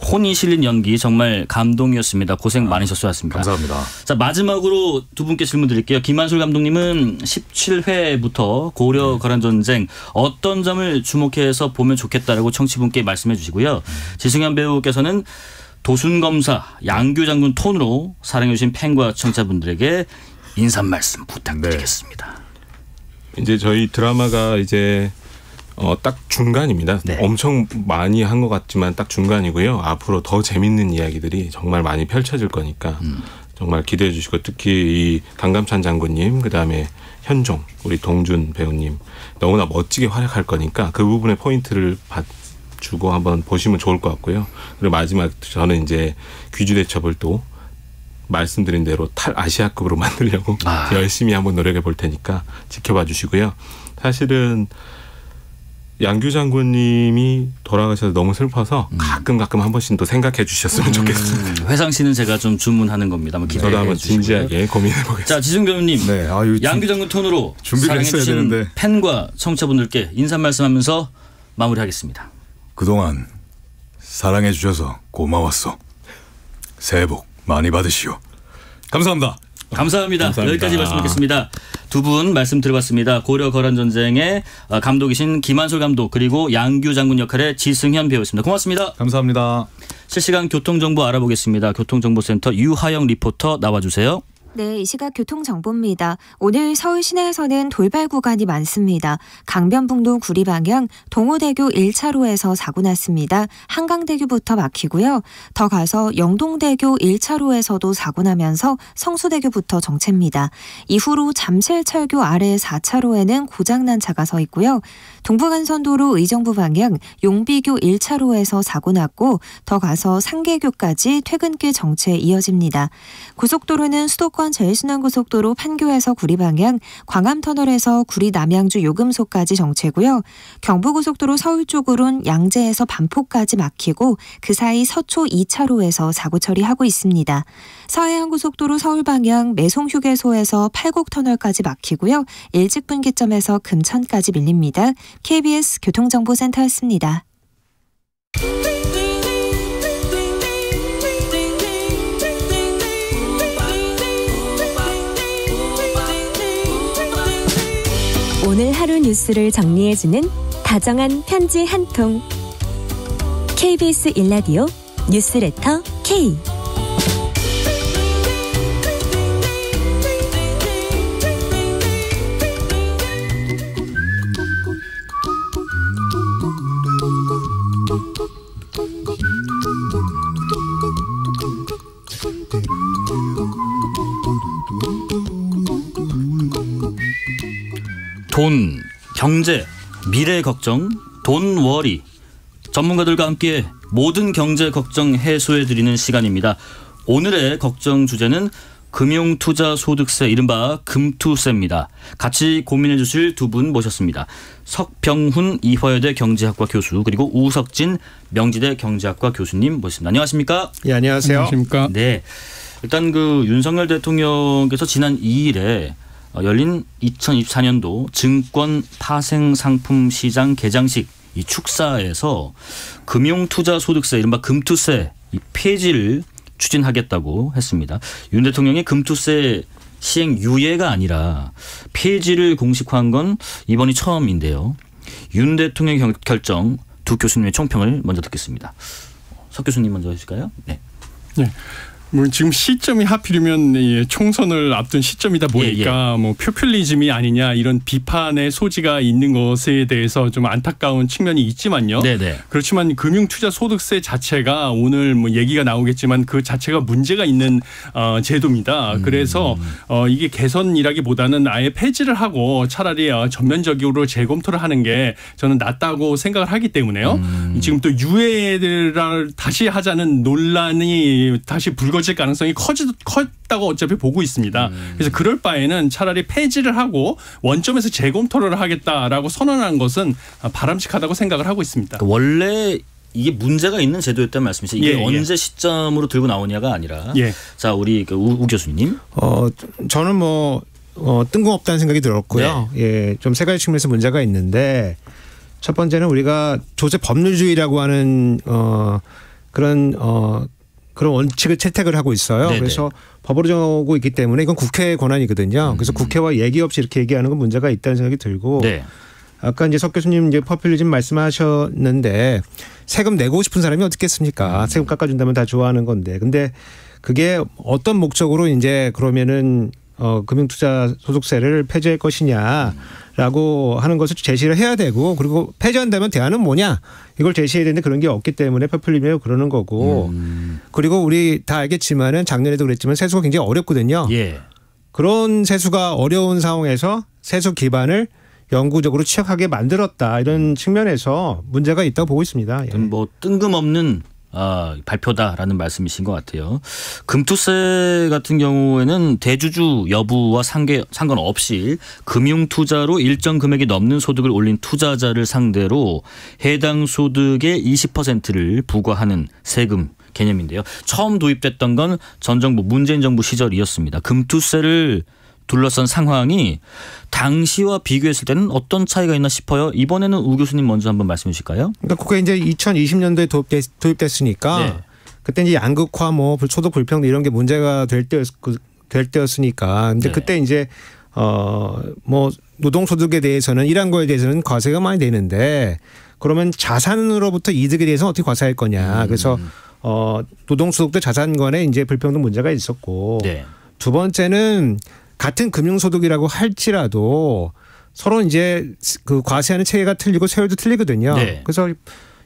혼이 실린 연기 정말 감동이었습니다. 고생 많으셨습니다. 감사합니다. 자, 마지막으로 두 분께 질문 드릴게요. 김한술 감독님은 17회부터 고려 거란 전쟁 어떤 점을 주목해서 보면 좋겠다라고 청취분께 말씀해 주시고요. 지승현 배우께서는 도순검사 양규 장군 톤으로 사랑해 주신 팬과 청취자분들에게 인사 말씀 부탁드리겠습니다. 이제 저희 드라마가 이제 딱 중간입니다. 네. 엄청 많이 한 것 같지만 딱 중간이고요. 앞으로 더 재밌는 이야기들이 정말 많이 펼쳐질 거니까 정말 기대해 주시고 특히 이 강감찬 장군님 그다음에 현종 우리 동준 배우님 너무나 멋지게 활약할 거니까 그 부분에 포인트를 주고 한번 보시면 좋을 것 같고요. 그리고 마지막 저는 이제 귀주대첩을 또 말씀드린 대로 탈아시아급으로 만들려고 열심히 한번 노력해 볼 테니까 지켜봐 주시고요. 사실은 양규 장군님이 돌아가셔서 너무 슬퍼서 가끔 한 번씩 또 생각해 주셨으면 좋겠습니다. 회상 씨는 제가 좀 주문하는 겁니다. 한번 기대해 저도 한번 주시고요. 진지하게 고민해 보겠습니다. 자, 지승 배우님, 양규 장군 톤으로 준비를 했어야 되는데 팬과 청취자분들께 인사 말씀하면서 마무리하겠습니다. 그동안 사랑해 주셔서 고마웠어. 새해 복 많이 받으시오. 감사합니다. 감사합니다. 여기까지 말씀 드리겠습니다. 두 분 말씀 들어봤습니다. 고려 거란 전쟁의 감독이신 김한솔 감독 그리고 양규 장군 역할의 지승현 배우였습니다. 고맙습니다. 감사합니다. 실시간 교통정보 알아보겠습니다. 교통정보센터 유하영 리포터 나와주세요. 네, 이 시각 교통정보입니다. 오늘 서울 시내에서는 돌발 구간이 많습니다. 강변북로 구리 방향 동호대교 1차로에서 사고 났습니다. 한강대교부터 막히고요. 더 가서 영동대교 1차로에서도 사고 나면서 성수대교부터 정체입니다. 이후로 잠실철교 아래 4차로에는 고장난 차가 서 있고요. 동부간선도로 의정부 방향 용비교 1차로에서 사고 났고 더 가서 상계교까지 퇴근길 정체 이어집니다. 고속도로는 수도권 제일순환고속도로 판교에서 구리 방향 광암터널에서 구리 남양주 요금소까지 정체고요. 경부고속도로 서울 쪽으론 양재에서 반포까지 막히고 그 사이 서초 2차로에서 사고 처리하고 있습니다. 서해안고속도로 서울 방향 매송휴게소에서 팔곡터널까지 막히고요. 일직분기점에서 금천까지 밀립니다. KBS 교통정보센터였습니다. 오늘 하루 뉴스를 정리해주는 다정한 편지 한 통. KBS 1라디오 뉴스레터 K. 돈, 경제, 미래 걱정, 돈 워리. 전문가들과 함께 모든 경제 걱정 해소해드리는 시간입니다. 오늘의 걱정 주제는 금융투자소득세, 이른바 금투세입니다. 같이 고민해 주실 두 분 모셨습니다. 석병훈 이화여대 경제학과 교수 그리고 우석진 명지대 경제학과 교수님 모셨습니다. 안녕하십니까? 예, 안녕하세요. 안녕하십니까? 네, 일단 그 윤석열 대통령께서 지난 2일에 열린 2024년도 증권 파생상품시장 개장식 이 축사에서 금융투자소득세 이른바 금투세 이 폐지를 추진하겠다고 했습니다. 윤 대통령이 금투세 시행 유예가 아니라 폐지를 공식화한 건 이번이 처음인데요. 윤 대통령의 결정 두 교수님의 총평을 먼저 듣겠습니다. 석 교수님 먼저 해주실까요? 네. 네. 뭐 지금 시점이 하필이면 총선을 앞둔 시점이다 보니까 뭐 포퓰리즘이 아니냐 이런 비판의 소지가 있는 것에 대해서 좀 안타까운 측면이 있지만요. 네네. 그렇지만 금융투자소득세 자체가 오늘 뭐 얘기가 나오겠지만 그 자체가 문제가 있는 제도입니다. 그래서 이게 개선이라기보다는 아예 폐지를 하고 차라리 전면적으로 재검토를 하는 게 저는 낫다고 생각을 하기 때문에요. 지금 또 유예를 다시 하자는 논란이 다시 불거질 가능성이 컸다고 어차피 보고 있습니다. 그래서 그럴 바에는 차라리 폐지를 하고 원점에서 재검토를 하겠다라고 선언한 것은 바람직하다고 생각을 하고 있습니다. 그러니까 원래 이게 문제가 있는 제도였다는 말씀이시죠? 이게 언제 시점으로 들고 나오냐가 아니라. 자, 우리 우 교수님. 저는 뜬금없다는 생각이 들었고요. 네. 예, 좀 세 가지 측면에서 문제가 있는데 첫 번째는 우리가 조세 법률주의라고 하는 그런 원칙을 채택을 하고 있어요. 네네. 그래서 법으로 정하고 있기 때문에 이건 국회의 권한이거든요. 그래서 국회와 얘기 없이 이렇게 얘기하는 건 문제가 있다는 생각이 들고. 네. 아까 이제 석 교수님 이제 퍼퓰리즘 말씀하셨는데 세금 내고 싶은 사람이 어떻겠습니까? 세금 깎아준다면 다 좋아하는 건데. 근데 그게 어떤 목적으로 이제 그러면은 금융투자소득세를 폐지할 것이냐라고 하는 것을 제시를 해야 되고 그리고 폐지한다면 대안은 뭐냐 이걸 제시해야 되는데 그런 게 없기 때문에 퍼퓰리즘이라고 그러는 거고 그리고 우리 다 알겠지만은 작년에도 그랬지만 세수가 굉장히 어렵거든요. 예. 그런 세수가 어려운 상황에서 세수 기반을 영구적으로 취약하게 만들었다 이런 측면에서 문제가 있다고 보고 있습니다. 예. 뭐 뜬금없는 발표다라는 말씀이신 것 같아요. 금투세 같은 경우에는 대주주 여부와 상관없이 금융투자로 일정 금액이 넘는 소득을 올린 투자자를 상대로 해당 소득의 20%를 부과하는 세금 개념인데요. 처음 도입됐던 건 전 정부 문재인 정부 시절이었습니다. 금투세를 둘러싼 상황이 당시와 비교했을 때는 어떤 차이가 있나 싶어요. 이번에는 우 교수님 먼저 한번 말씀해 주실까요? 그러니까 그게 이제 2020년도에 도입됐으니까 네. 그때 이제 양극화 뭐 소득 불평등 이런 게 문제가 될 때였으니까. 근데 네. 그때 이제 뭐 노동소득에 대해서는 일한 거에 대해서는 과세가 많이 되는데 그러면 자산으로부터 이득에 대해서는 어떻게 과세할 거냐. 그래서 노동소득도 자산간에 이제 불평등 문제가 있었고 네. 두 번째는 같은 금융소득이라고 할지라도 서로 이제 그 과세하는 체계가 틀리고 세율도 틀리거든요. 네. 그래서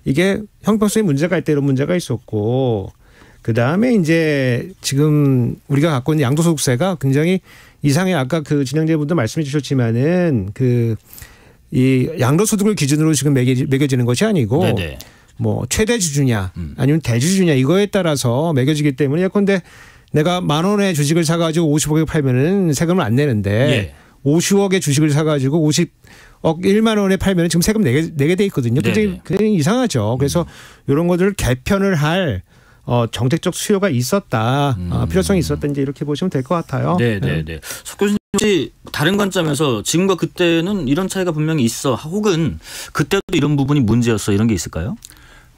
이게 형평성에 문제가 있다 이런 문제가 있었고 그 다음에 이제 지금 우리가 갖고 있는 양도소득세가 굉장히 이상해. 아까 그 진행자분도 말씀해 주셨지만은 이 양도소득을 기준으로 지금 매겨지는 것이 아니고 네네. 뭐 최대 주주냐 아니면 대주주냐 이거에 따라서 매겨지기 때문에 예컨대 내가 10,000원의 주식을 사가지고 50억에 팔면은 세금을 안 내는데 예. 50억의 주식을 사가지고 50억 1만 원에 팔면은 지금 세금 내게 돼 있거든요. 굉장히 이상하죠. 그래서 이런 것들을 개편을 할 정책적 수요가 있었다, 필요성이 있었다 이제 이렇게 보시면 될 것 같아요. 네네네. 석 교수님 혹시 다른 관점에서 지금과 그때는 이런 차이가 분명히 있어, 혹은 그때도 이런 부분이 문제였어 이런 게 있을까요?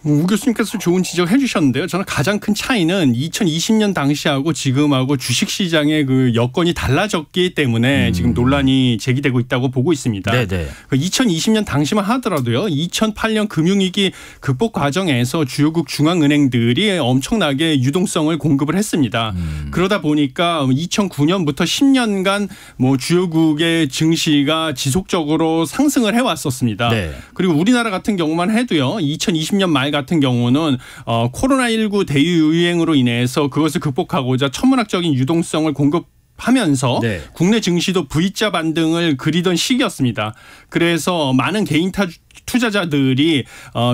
우 교수님께서 좋은 지적해 주셨는데요. 저는 가장 큰 차이는 2020년 당시하고 지금하고 주식시장의 그 여건이 달라졌기 때문에 지금 논란이 제기되고 있다고 보고 있습니다. 네네. 2020년 당시만 하더라도요. 2008년 금융위기 극복 과정에서 주요국 중앙은행들이 엄청나게 유동성을 공급을 했습니다. 그러다 보니까 2009년부터 10년간 뭐 주요국의 증시가 지속적으로 상승을 해왔었습니다. 네. 그리고 우리나라 같은 경우만 해도요. 2020년 말 같은 경우는 코로나19 대유행으로 인해서 그것을 극복하고자 천문학적인 유동성을 공급하면서 네. 국내 증시도 V자 반등을 그리던 시기였습니다. 그래서 많은 개인 투자자들이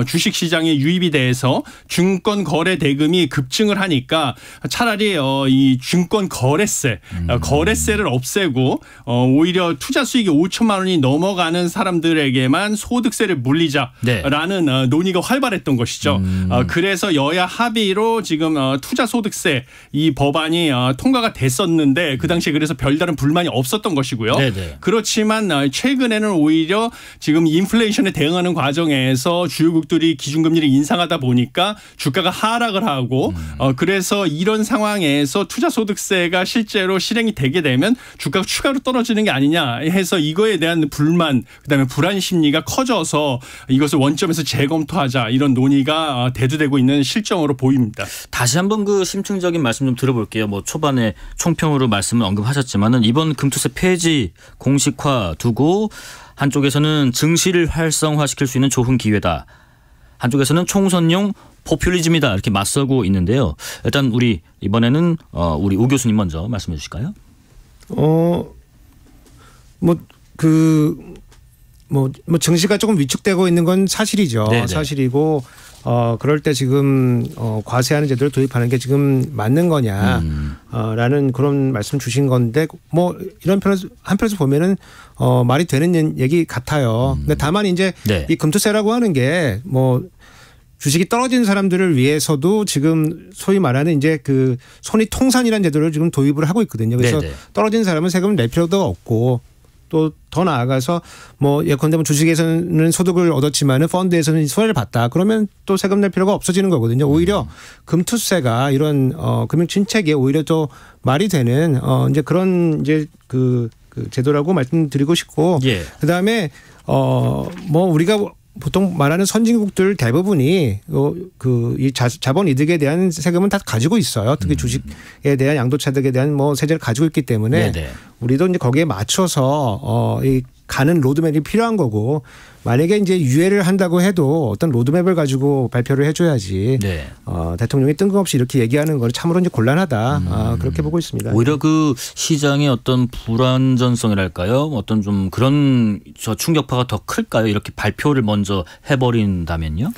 주식시장에 유입이 돼서 증권 거래 대금이 급증을 하니까 차라리 이 증권 거래세, 거래세를 없애고 오히려 투자 수익이 5천만 원이 넘어가는 사람들에게만 소득세를 물리자라는 네. 논의가 활발했던 것이죠. 그래서 여야 합의로 지금 투자 소득세 이 법안이 통과가 됐었는데 그 당시에 그래서 별다른 불만이 없었던 것이고요. 네네. 그렇지만 최근에는 오히려 지금 인플레이션에 대응하는 과정에서 주요국들이 기준금리를 인상하다 보니까 주가가 하락을 하고 그래서 이런 상황에서 투자소득세가 실제로 실행이 되게 되면 주가가 추가로 떨어지는 게 아니냐 해서 이거에 대한 불만 그다음에 불안 심리가 커져서 이것을 원점에서 재검토하자 이런 논의가 대두되고 있는 실정으로 보입니다. 다시 한번 그 심층적인 말씀 좀 들어볼게요. 뭐 초반에 총평으로 말씀을 언급하셨지만은 이번 금투세 폐지 공식화 두고 한쪽에서는 증시를 활성화시킬 수 있는 좋은 기회다. 한쪽에서는 총선용 포퓰리즘이다. 이렇게 맞서고 있는데요. 일단 우리 이번에는 우리 우 교수님 먼저 말씀해 주실까요? 증시가 조금 위축되고 있는 건 사실이죠. 네네. 사실이고 그럴 때 지금 과세하는 제도를 도입하는 게 지금 맞는 거냐 라는 그런 말씀 주신 건데 뭐 이런 한편에서 보면은 말이 되는 얘기 같아요. 근데 다만 이제 네. 이 금투세라고 하는 게 뭐 주식이 떨어진 사람들을 위해서도 지금 소위 말하는 이제 그 손익통산이라는 제도를 지금 도입을 하고 있거든요. 그래서 네네. 떨어진 사람은 세금을 낼 필요도 없고 또 더 나아가서 뭐 예컨대 뭐 주식에서는 소득을 얻었지만은 펀드에서는 손해를 봤다. 그러면 또 세금 낼 필요가 없어지는 거거든요. 오히려 금투세가 이런 금융 침체기에 오히려 또 말이 되는 이제 그런 이제 그 제도라고 말씀드리고 싶고 예. 그다음에 뭐 우리가 보통 말하는 선진국들 대부분이 이 자본 이득에 대한 세금은 다 가지고 있어요. 특히 주식에 대한 양도차득에 대한 뭐 세제를 가지고 있기 때문에 네네. 우리도 이제 거기에 맞춰서 이 가는 로드맵이 필요한 거고 만약에 이제 유예를 한다고 해도 어떤 로드맵을 가지고 발표를 해줘야지 네. 대통령이 뜬금없이 이렇게 얘기하는 건 참으로 이제 곤란하다 그렇게 보고 있습니다. 오히려 그 시장의 어떤 불안전성이랄까요? 어떤 좀 그런 충격파가 더 클까요? 이렇게 발표를 먼저 해버린다면요?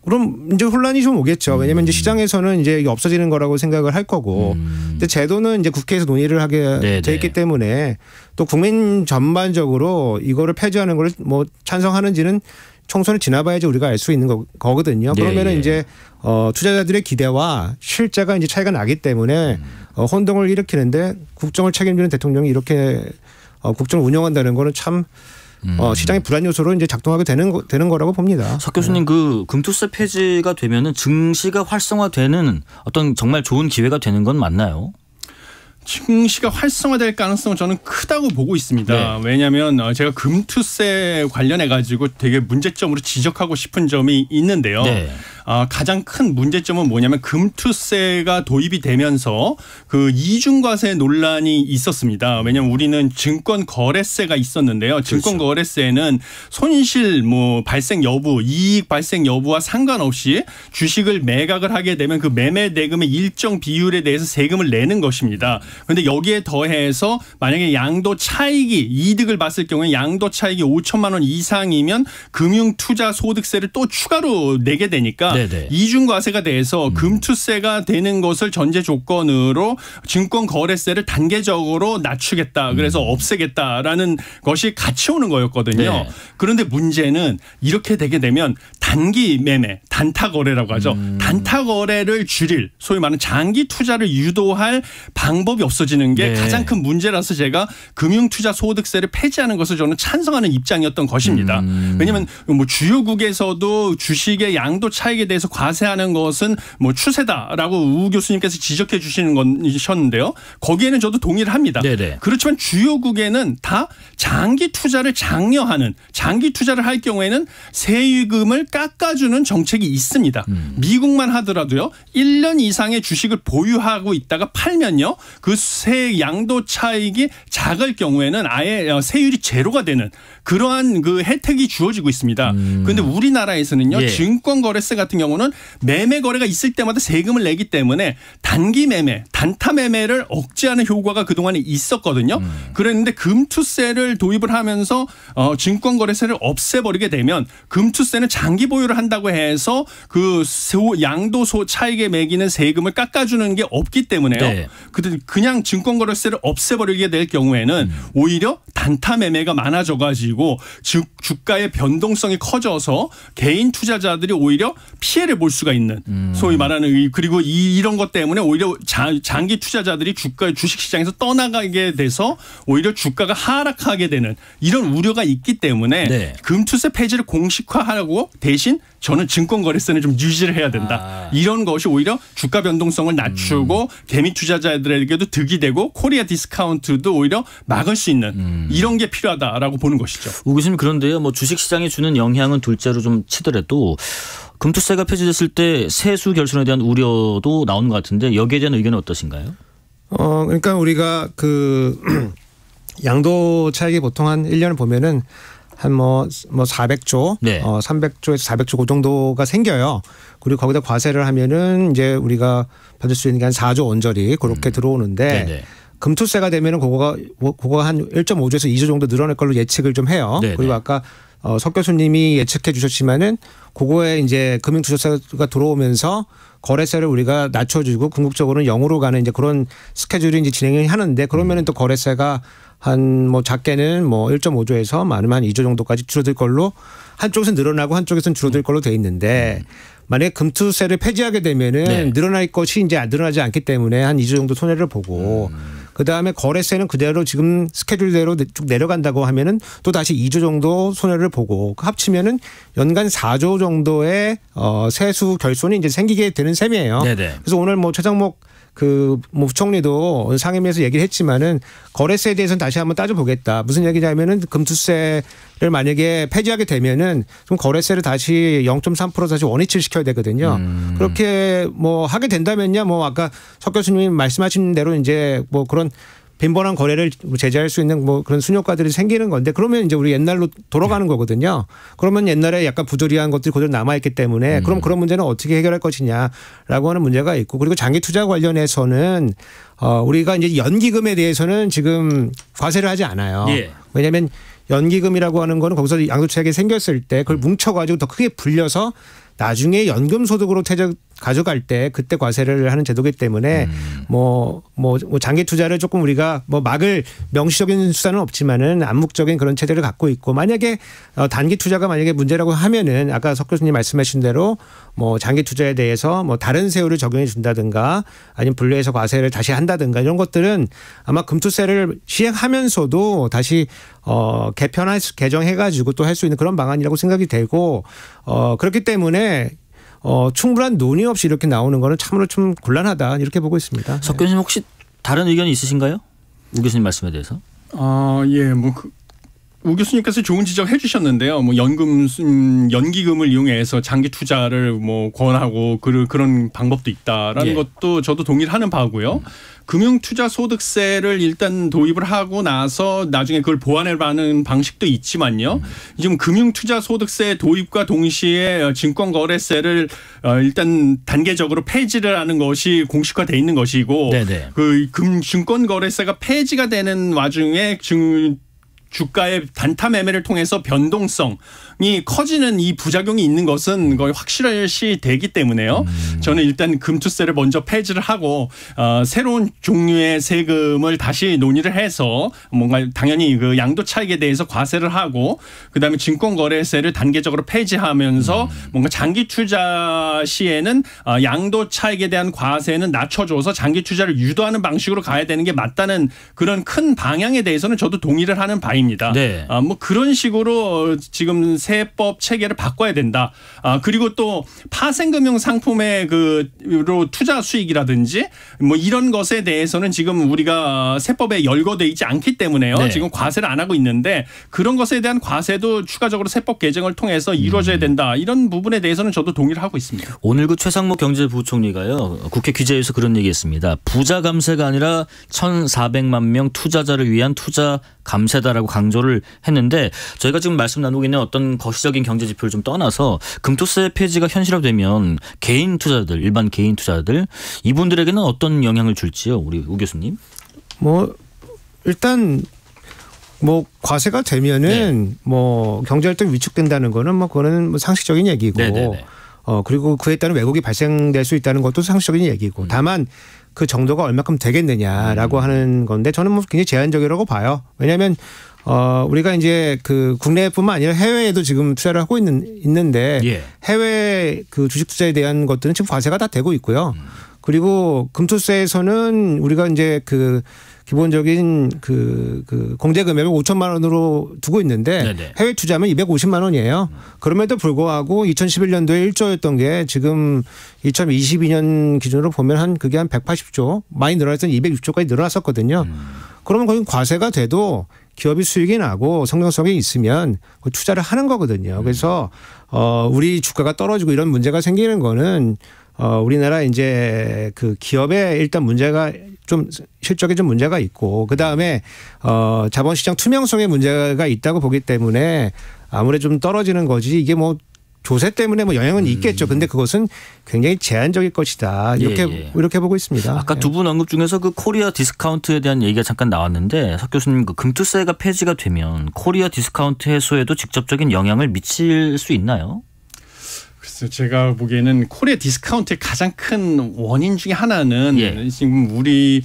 그럼 이제 혼란이 좀 오겠죠. 왜냐하면 이제 시장에서는 이제 없어지는 거라고 생각을 할 거고, 근데 제도는 이제 국회에서 논의를 하게 돼 있기 때문에 또 국민 전반적으로 이거를 폐지하는 걸 뭐 찬성하는지는 총선을 지나봐야지 우리가 알 수 있는 거거든요. 그러면은 이제 투자자들의 기대와 실제가 이제 차이가 나기 때문에 혼동을 일으키는데 국정을 책임지는 대통령이 이렇게 국정을 운영한다는 거는 참. 시장의 불안 요소로 이제 작동하게 되는 거라고 봅니다. 석 교수님, 그 금투세 폐지가 되면은 증시가 활성화되는 어떤 정말 좋은 기회가 되는 건 맞나요? 증시가 활성화될 가능성은 저는 크다고 보고 있습니다. 네. 왜냐하면 제가 금투세 관련해 가지고 되게 문제점으로 지적하고 싶은 점이 있는데요. 네. 가장 큰 문제점은 뭐냐면 금투세가 도입이 되면서 그 이중과세 논란이 있었습니다. 왜냐하면 우리는 증권거래세가 있었는데요. 증권거래세는 손실 뭐 발생 여부, 이익 발생 여부와 상관없이 주식을 매각을 하게 되면 그 매매 대금의 일정 비율에 대해서 세금을 내는 것입니다. 그런데 여기에 더해서 만약에 양도 차익이 이득을 봤을 경우에 양도 차익이 5천만 원 이상이면 금융투자소득세를 또 추가로 내게 되니까 네네. 이중과세가 돼서 금투세가 되는 것을 전제 조건으로 증권거래세를 단계적으로 낮추겠다. 그래서 없애겠다라는 것이 같이 오는 거였거든요. 네. 그런데 문제는 이렇게 되게 되면 단기 매매, 단타거래라고 하죠. 단타거래를 줄일 소위 말하는 장기 투자를 유도할 방법이 없어지는 게 가장 큰 문제라서 제가 금융투자소득세를 폐지하는 것을 저는 찬성하는 입장이었던 것입니다. 왜냐하면 뭐 주요국에서도 주식의 양도 차익에 대해서 과세하는 것은 뭐 추세다라고 우 교수님께서 지적해 주시는 것이셨는데요. 거기에는 저도 동의를 합니다. 네네. 그렇지만 주요국에는 다 장기 투자를 장려하는 장기 투자를 할 경우에는 세금을 깎아주는 정책이 있습니다. 미국만 하더라도요. 1년 이상의 주식을 보유하고 있다가 팔면요. 그 세 양도 차익이 작을 경우에는 아예 세율이 제로가 되는 그러한 그 혜택이 주어지고 있습니다. 그런데 우리나라에서는요. 증권거래세 같은 경우는 매매 거래가 있을 때마다 세금을 내기 때문에 단기 매매, 단타 매매를 억제하는 효과가 그동안에 있었거든요. 그랬는데 금투세를 도입을 하면서 증권거래세를 없애버리게 되면 금투세는 장기 보유를 한다고 해서 그 양도소 차익에 매기는 세금을 깎아주는 게 없기 때문에요. 그냥 증권거래세를 없애버리게 될 경우에는 오히려 단타 매매가 많아져가지고 주가의 변동성이 커져서 개인 투자자들이 오히려 피해를 볼 수가 있는 소위 말하는 그리고 이런 것 때문에 오히려 장기 투자자들이 주식시장에서 떠나가게 돼서 오히려 주가가 하락하게 되는 이런 우려가 있기 때문에 금투세 폐지를 공식화하고 대신 저는 증권거래세는 좀 유지를 해야 된다. 이런 것이 오히려 주가 변동성을 낮추고 개미 투자자들에게도 득이 되고 코리아 디스카운트도 오히려 막을 수 있는 이런 게 필요하다라고 보는 것이죠. 우 교수님 그런데요. 뭐 주식시장에 주는 영향은 둘째로 좀 치더라도 금투세가 폐지됐을 때 세수 결손에 대한 우려도 나오는 것 같은데 여기에 대한 의견은 어떠신가요? 그러니까 우리가 그 양도 차익이 보통 한 1년을 보면은 한 뭐 400조, 300조에서 400조 그 정도가 생겨요. 그리고 거기다 과세를 하면은 이제 우리가 받을 수 있는 게 한 4조 원저리 그렇게 들어오는데 금투세가 되면은 그거가 한 1.5조에서 2조 정도 늘어날 걸로 예측을 좀 해요. 그리고 아까 석 교수님이 예측해 주셨지만은 그거에 이제 금융투자세가 들어오면서 거래세를 우리가 낮춰주고 궁극적으로는 0으로 가는 이제 그런 스케줄이 이제 진행을 하는데 그러면은 또 거래세가 한 뭐 작게는 뭐 1.5조에서 많으면 한 2조 정도까지 줄어들 걸로 한쪽에서는 늘어나고 한쪽에서는 줄어들 걸로 돼 있는데 만약에 금투세를 폐지하게 되면은 네. 늘어날 것이 이제 늘어나지 않기 때문에 한 2주 정도 손해를 보고 그다음에 거래세는 그대로 지금 스케줄대로 쭉 내려간다고 하면은 또 다시 2주 정도 손해를 보고 합치면은 연간 4조 정도의 세수 결손이 이제 생기게 되는 셈이에요. 네네. 그래서 오늘 뭐 최장목 뭐 부총리도 상임위에서 얘기를 했지만은 거래세에 대해서는 다시 한번 따져보겠다. 무슨 얘기냐면은 금투세를 만약에 폐지하게 되면은 좀 거래세를 다시 0.3% 다시 원위치를 시켜야 되거든요. 그렇게 뭐 하게 된다면요. 뭐 아까 석 교수님 말씀하신 대로 이제 뭐 그런 빈번한 거래를 제재할 수 있는 뭐 그런 순효과들이 생기는 건데 그러면 이제 우리 옛날로 돌아가는 거거든요. 그러면 옛날에 약간 부조리한 것들이 그대로 남아있기 때문에 그럼 그런 문제는 어떻게 해결할 것이냐라고 하는 문제가 있고 그리고 장기 투자 관련해서는 우리가 이제 연기금에 대해서는 지금 과세를 하지 않아요. 예. 왜냐하면 연기금이라고 하는 거는 거기서 양도차익이 생겼을 때 그걸 뭉쳐가지고 더 크게 불려서 나중에 연금 소득으로 가져갈 때 그때 과세를 하는 제도이기 때문에 뭐 장기 투자를 조금 우리가 뭐 막을 명시적인 수단은 없지만은 암묵적인 그런 체제를 갖고 있고 만약에 단기 투자가 만약에 문제라고 하면은 아까 석 교수님 말씀하신 대로 뭐 장기 투자에 대해서 뭐 다른 세율을 적용해 준다든가 아니면 분류해서 과세를 다시 한다든가 이런 것들은 아마 금투세를 시행하면서도 다시 개정해가지고 또 할 수 있는 그런 방안이라고 생각이 되고 그렇기 때문에 충분한 논의 없이 이렇게 나오는 거는 참으로 좀 곤란하다 이렇게 보고 있습니다. 석 교수님 혹시 다른 의견이 있으신가요? 우 교수님 말씀에 대해서? 예, 뭐 우 교수님께서 좋은 지적해 주셨는데요. 뭐 연기금을 이용해서 장기 투자를 뭐 권하고 그런 방법도 있다라는 것도 저도 동의를 하는 바고요. 금융투자소득세를 일단 도입을 하고 나서 나중에 그걸 보완해가는 방식도 있지만요. 지금 금융투자소득세 도입과 동시에 증권거래세를 일단 단계적으로 폐지를 하는 것이 공식화돼 있는 것이고 네네. 그 증권거래세가 폐지가 되는 와중에 주가의 단타 매매를 통해서 변동성이 커지는 이 부작용이 있는 것은 거의 확실시 되기 때문에요. 저는 일단 금투세를 먼저 폐지를 하고 새로운 종류의 세금을 다시 논의를 해서 뭔가 당연히 그 양도 차익에 대해서 과세를 하고 그다음에 증권거래세를 단계적으로 폐지하면서 뭔가 장기 투자 시에는 양도 차익에 대한 과세는 낮춰줘서 장기 투자를 유도하는 방식으로 가야 되는 게 맞다는 그런 큰 방향에 대해서는 저도 동의를 하는 바입니다. 네. 뭐 그런 식으로 지금 세법 체계를 바꿔야 된다. 그리고 또 파생금융 상품의 그로 투자 수익이라든지 뭐 이런 것에 대해서는 지금 우리가 세법에 열거돼 있지 않기 때문에요. 네. 지금 과세를 안 하고 있는데 그런 것에 대한 과세도 추가적으로 세법 개정을 통해서 이루어져야 된다. 이런 부분에 대해서는 저도 동의를 하고 있습니다. 오늘 그 최상목 경제부총리가요. 국회 기자회에서 그런 얘기했습니다. 부자 감세가 아니라 1,400만 명 투자자를 위한 투자 감세다라고 강조를 했는데 저희가 지금 말씀 나누고 있는 어떤 거시적인 경제 지표를 좀 떠나서 금투세 폐지가 현실화되면 개인 투자들, 일반 개인 투자들 이분들에게는 어떤 영향을 줄지요, 우리 우 교수님? 뭐 일단 뭐 과세가 되면은 뭐 경제활동이 위축된다는 거는 뭐 그거는 뭐 상식적인 얘기고 네네네. 그리고 그에 따른 왜곡이 발생될 수 있다는 것도 상식적인 얘기고 다만 그 정도가 얼마큼 되겠느냐라고 하는 건데 저는 뭐 굉장히 제한적이라고 봐요. 왜냐하면 우리가 이제 그 국내뿐만 아니라 해외에도 지금 투자를 하고 있는데 해외 그 주식 투자에 대한 것들은 지금 과세가 다 되고 있고요. 그리고 금투세에서는 우리가 이제 그 기본적인 그 공제 금액을 5천만 원으로 두고 있는데 네네. 해외 투자하면 250만 원이에요. 그럼에도 불구하고 2011년도에 1조였던 게 지금 2022년 기준으로 보면 그게 한 180조 많이 늘어났던 206조까지 늘어났었거든요. 그러면 거기 과세가 돼도 기업이 수익이 나고 성장성이 있으면 투자를 하는 거거든요. 그래서 우리 주가가 떨어지고 이런 문제가 생기는 거는 우리나라 이제 그 기업에 일단 문제가 좀 실적에 좀 문제가 있고 그 다음에 자본시장 투명성에 문제가 있다고 보기 때문에 아무래도 좀 떨어지는 거지 이게 뭐 조세 때문에 뭐 영향은 있겠죠. 근데 그것은 굉장히 제한적일 것이다. 이렇게 보고 있습니다. 아까 두 분 언급 중에서 그 코리아 디스카운트에 대한 얘기가 잠깐 나왔는데 석 교수님 그 금투세가 폐지가 되면 코리아 디스카운트 해소에도 직접적인 영향을 미칠 수 있나요? 제가 보기에는 코리아 디스카운트의 가장 큰 원인 중에 하나는 지금 우리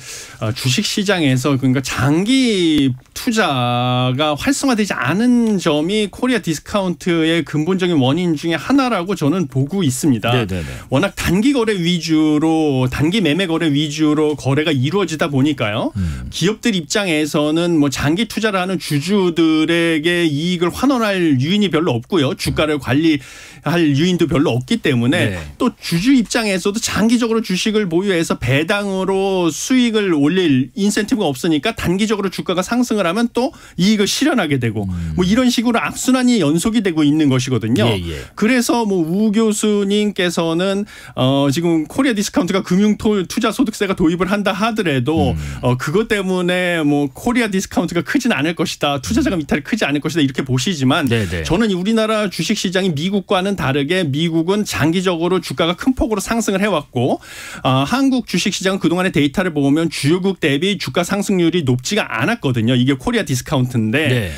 주식시장에서 그러니까 장기 투자가 활성화되지 않은 점이 코리아 디스카운트의 근본적인 원인 중에 하나라고 저는 보고 있습니다. 네네네. 워낙 단기 거래 위주로 단기 매매 거래 위주로 거래가 이루어지다 보니까요. 기업들 입장에서는 뭐 장기 투자를 하는 주주들에게 이익을 환원할 유인이 별로 없고요. 주가를 관리할 유인도 별로 없기 때문에 또 주주 입장에서도 장기적으로 주식을 보유해서 배당으로 수익을 올릴 인센티브가 없으니까 단기적으로 주가가 상승을 하면 또 이익을 실현하게 되고 뭐 이런 식으로 악순환이 연속이 되고 있는 것이거든요. 그래서 뭐 우 교수님께서는 지금 코리아 디스카운트가 금융 투자 소득세가 도입을 한다 하더라도 그것 때문에 뭐 코리아 디스카운트가 크진 않을 것이다. 투자자금 이탈이 크지 않을 것이다. 이렇게 보시지만 저는 우리나라 주식시장이 미국과는 다르게 미국은 장기적으로 주가가 큰 폭으로 상승을 해왔고 한국 주식시장은 그동안의 데이터를 보면 주요국 대비 주가 상승률이 높지가 않았거든요. 이게 코리아 디스카운트인데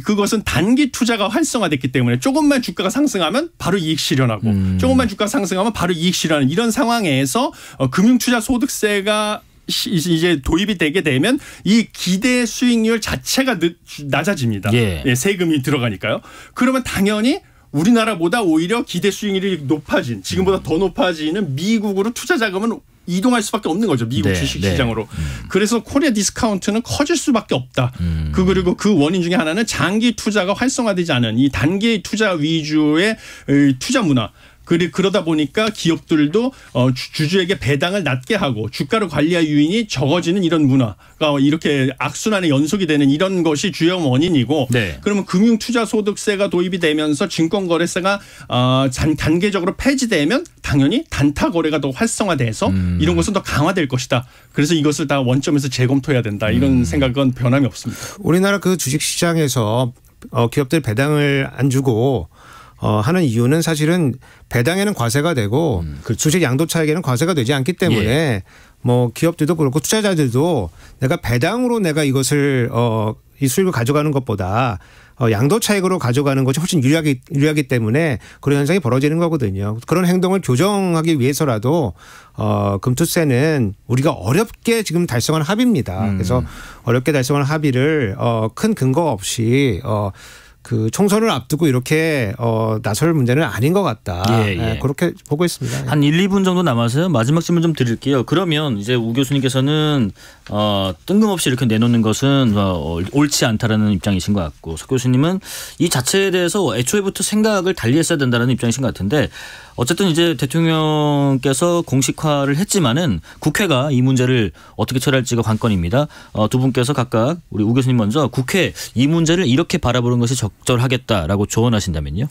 그것은 단기 투자가 활성화됐기 때문에 조금만 주가가 상승하면 바로 이익 실현하고 조금만 주가가 상승하면 바로 이익 실현하는 이런 상황에서 금융투자 소득세가 이제 도입이 되게 되면 이 기대 수익률 자체가 낮아집니다. 세금이 들어가니까요. 그러면 당연히 우리나라보다 오히려 기대 수익률이 높아진 지금보다 더 높아지는 미국으로 투자 자금은 이동할 수밖에 없는 거죠. 미국 주식시장으로. 그래서 코리아 디스카운트는 커질 수밖에 없다. 그리고 그 원인 중에 하나는 장기 투자가 활성화되지 않은 이 단기 투자 위주의 투자 문화. 그러다 보니까 기업들도 주주에게 배당을 낮게 하고 주가를 관리할 유인이 적어지는 이런 문화가 이렇게 악순환의 연속이 되는 이런 것이 주요 원인이고 그러면 금융투자소득세가 도입이 되면서 증권거래세가 단계적으로 폐지되면 당연히 단타 거래가 더 활성화돼서 이런 것은 더 강화될 것이다. 그래서 이것을 다 원점에서 재검토해야 된다. 이런 생각은 변함이 없습니다. 우리나라 그 주식시장에서 기업들 배당을 안 주고 하는 이유는 사실은 배당에는 과세가 되고 주식 양도 차익에는 과세가 되지 않기 때문에 뭐 기업들도 그렇고 투자자들도 내가 배당으로 내가 이것을 이 수익을 가져가는 것보다 양도 차익으로 가져가는 것이 훨씬 유리하기 때문에 그런 현상이 벌어지는 거거든요. 그런 행동을 교정하기 위해서라도 금투세는 우리가 어렵게 지금 달성한 합의입니다. 그래서 어렵게 달성한 합의를 큰 근거 없이 그 총선을 앞두고 이렇게 나설 문제는 아닌 것 같다. 그렇게 보고 있습니다. 한 1, 2분 정도 남아서요. 마지막 질문 좀 드릴게요. 그러면 이제 우 교수님께서는 뜬금없이 이렇게 내놓는 것은 옳지 않다라는 입장이신 것 같고 석 교수님은 이 자체에 대해서 애초에부터 생각을 달리했어야 된다는 입장이신 것 같은데 어쨌든 이제 대통령께서 공식화를 했지만은 국회가 이 문제를 어떻게 처리할지가 관건입니다. 두 분께서 각각 우리 우 교수님 먼저 국회 이 문제를 이렇게 바라보는 것이 적절하겠다라고 조언하신다면요?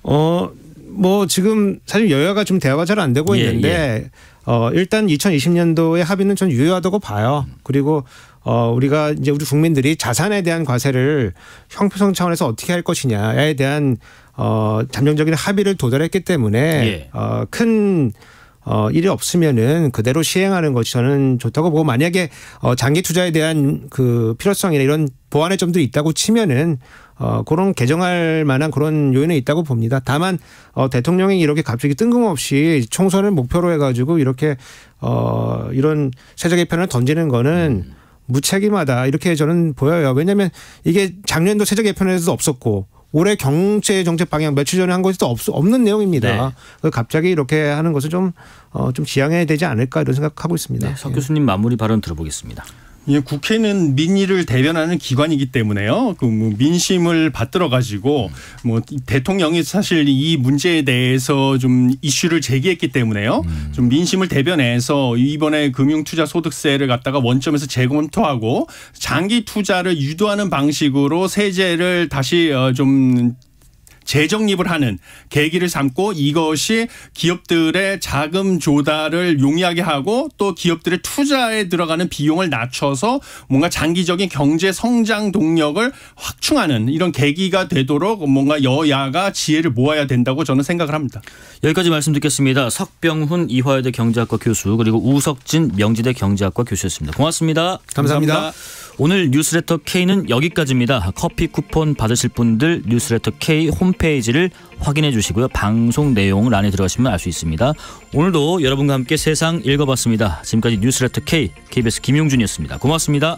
뭐 지금 사실 여야가 좀 대화가 잘 안 되고 있는데 일단 2020년도의 합의는 전 유효하다고 봐요. 그리고 우리가 이제 우리 국민들이 자산에 대한 과세를 형평성 차원에서 어떻게 할 것이냐에 대한 잠정적인 합의를 도달했기 때문에 큰 일이 없으면은 그대로 시행하는 것이 저는 좋다고 보고 만약에 장기 투자에 대한 그 필요성이나 이런 보완의 점들이 있다고 치면은 그런 개정할 만한 그런 요인은 있다고 봅니다. 다만 대통령이 이렇게 갑자기 뜬금없이 총선을 목표로 해가지고 이렇게 이런 세제 개편을 던지는 거는 무책임하다 이렇게 저는 보여요. 왜냐하면 이게 작년도 세제 개편에서도 없었고 올해 경제 정책 방향 며칠 전에 한 것도 없는 내용입니다. 갑자기 이렇게 하는 것을 좀 지양해야 되지 않을까 이런 생각하고 있습니다. 석 교수님 마무리 발언 들어보겠습니다. 국회는 민의를 대변하는 기관이기 때문에요. 그 뭐 민심을 받들어 가지고 뭐 대통령이 사실 이 문제에 대해서 좀 이슈를 제기했기 때문에요. 좀 민심을 대변해서 이번에 금융투자소득세를 갖다가 원점에서 재검토하고 장기 투자를 유도하는 방식으로 세제를 다시 좀 재정립을 하는 계기를 삼고 이것이 기업들의 자금 조달을 용이하게 하고 또 기업들의 투자에 들어가는 비용을 낮춰서 뭔가 장기적인 경제 성장 동력을 확충하는 이런 계기가 되도록 뭔가 여야가 지혜를 모아야 된다고 저는 생각을 합니다. 여기까지 말씀 듣겠습니다. 석병훈 이화여대 경제학과 교수 그리고 우석진 명지대 경제학과 교수였습니다. 고맙습니다. 감사합니다. 오늘 뉴스레터 K는 여기까지입니다. 커피 쿠폰 받으실 분들 뉴스레터 K 홈페이지를 확인해 주시고요. 방송 내용을 안에 들어가시면 알 수 있습니다. 오늘도 여러분과 함께 세상 읽어봤습니다. 지금까지 뉴스레터 K, KBS 김용준이었습니다. 고맙습니다.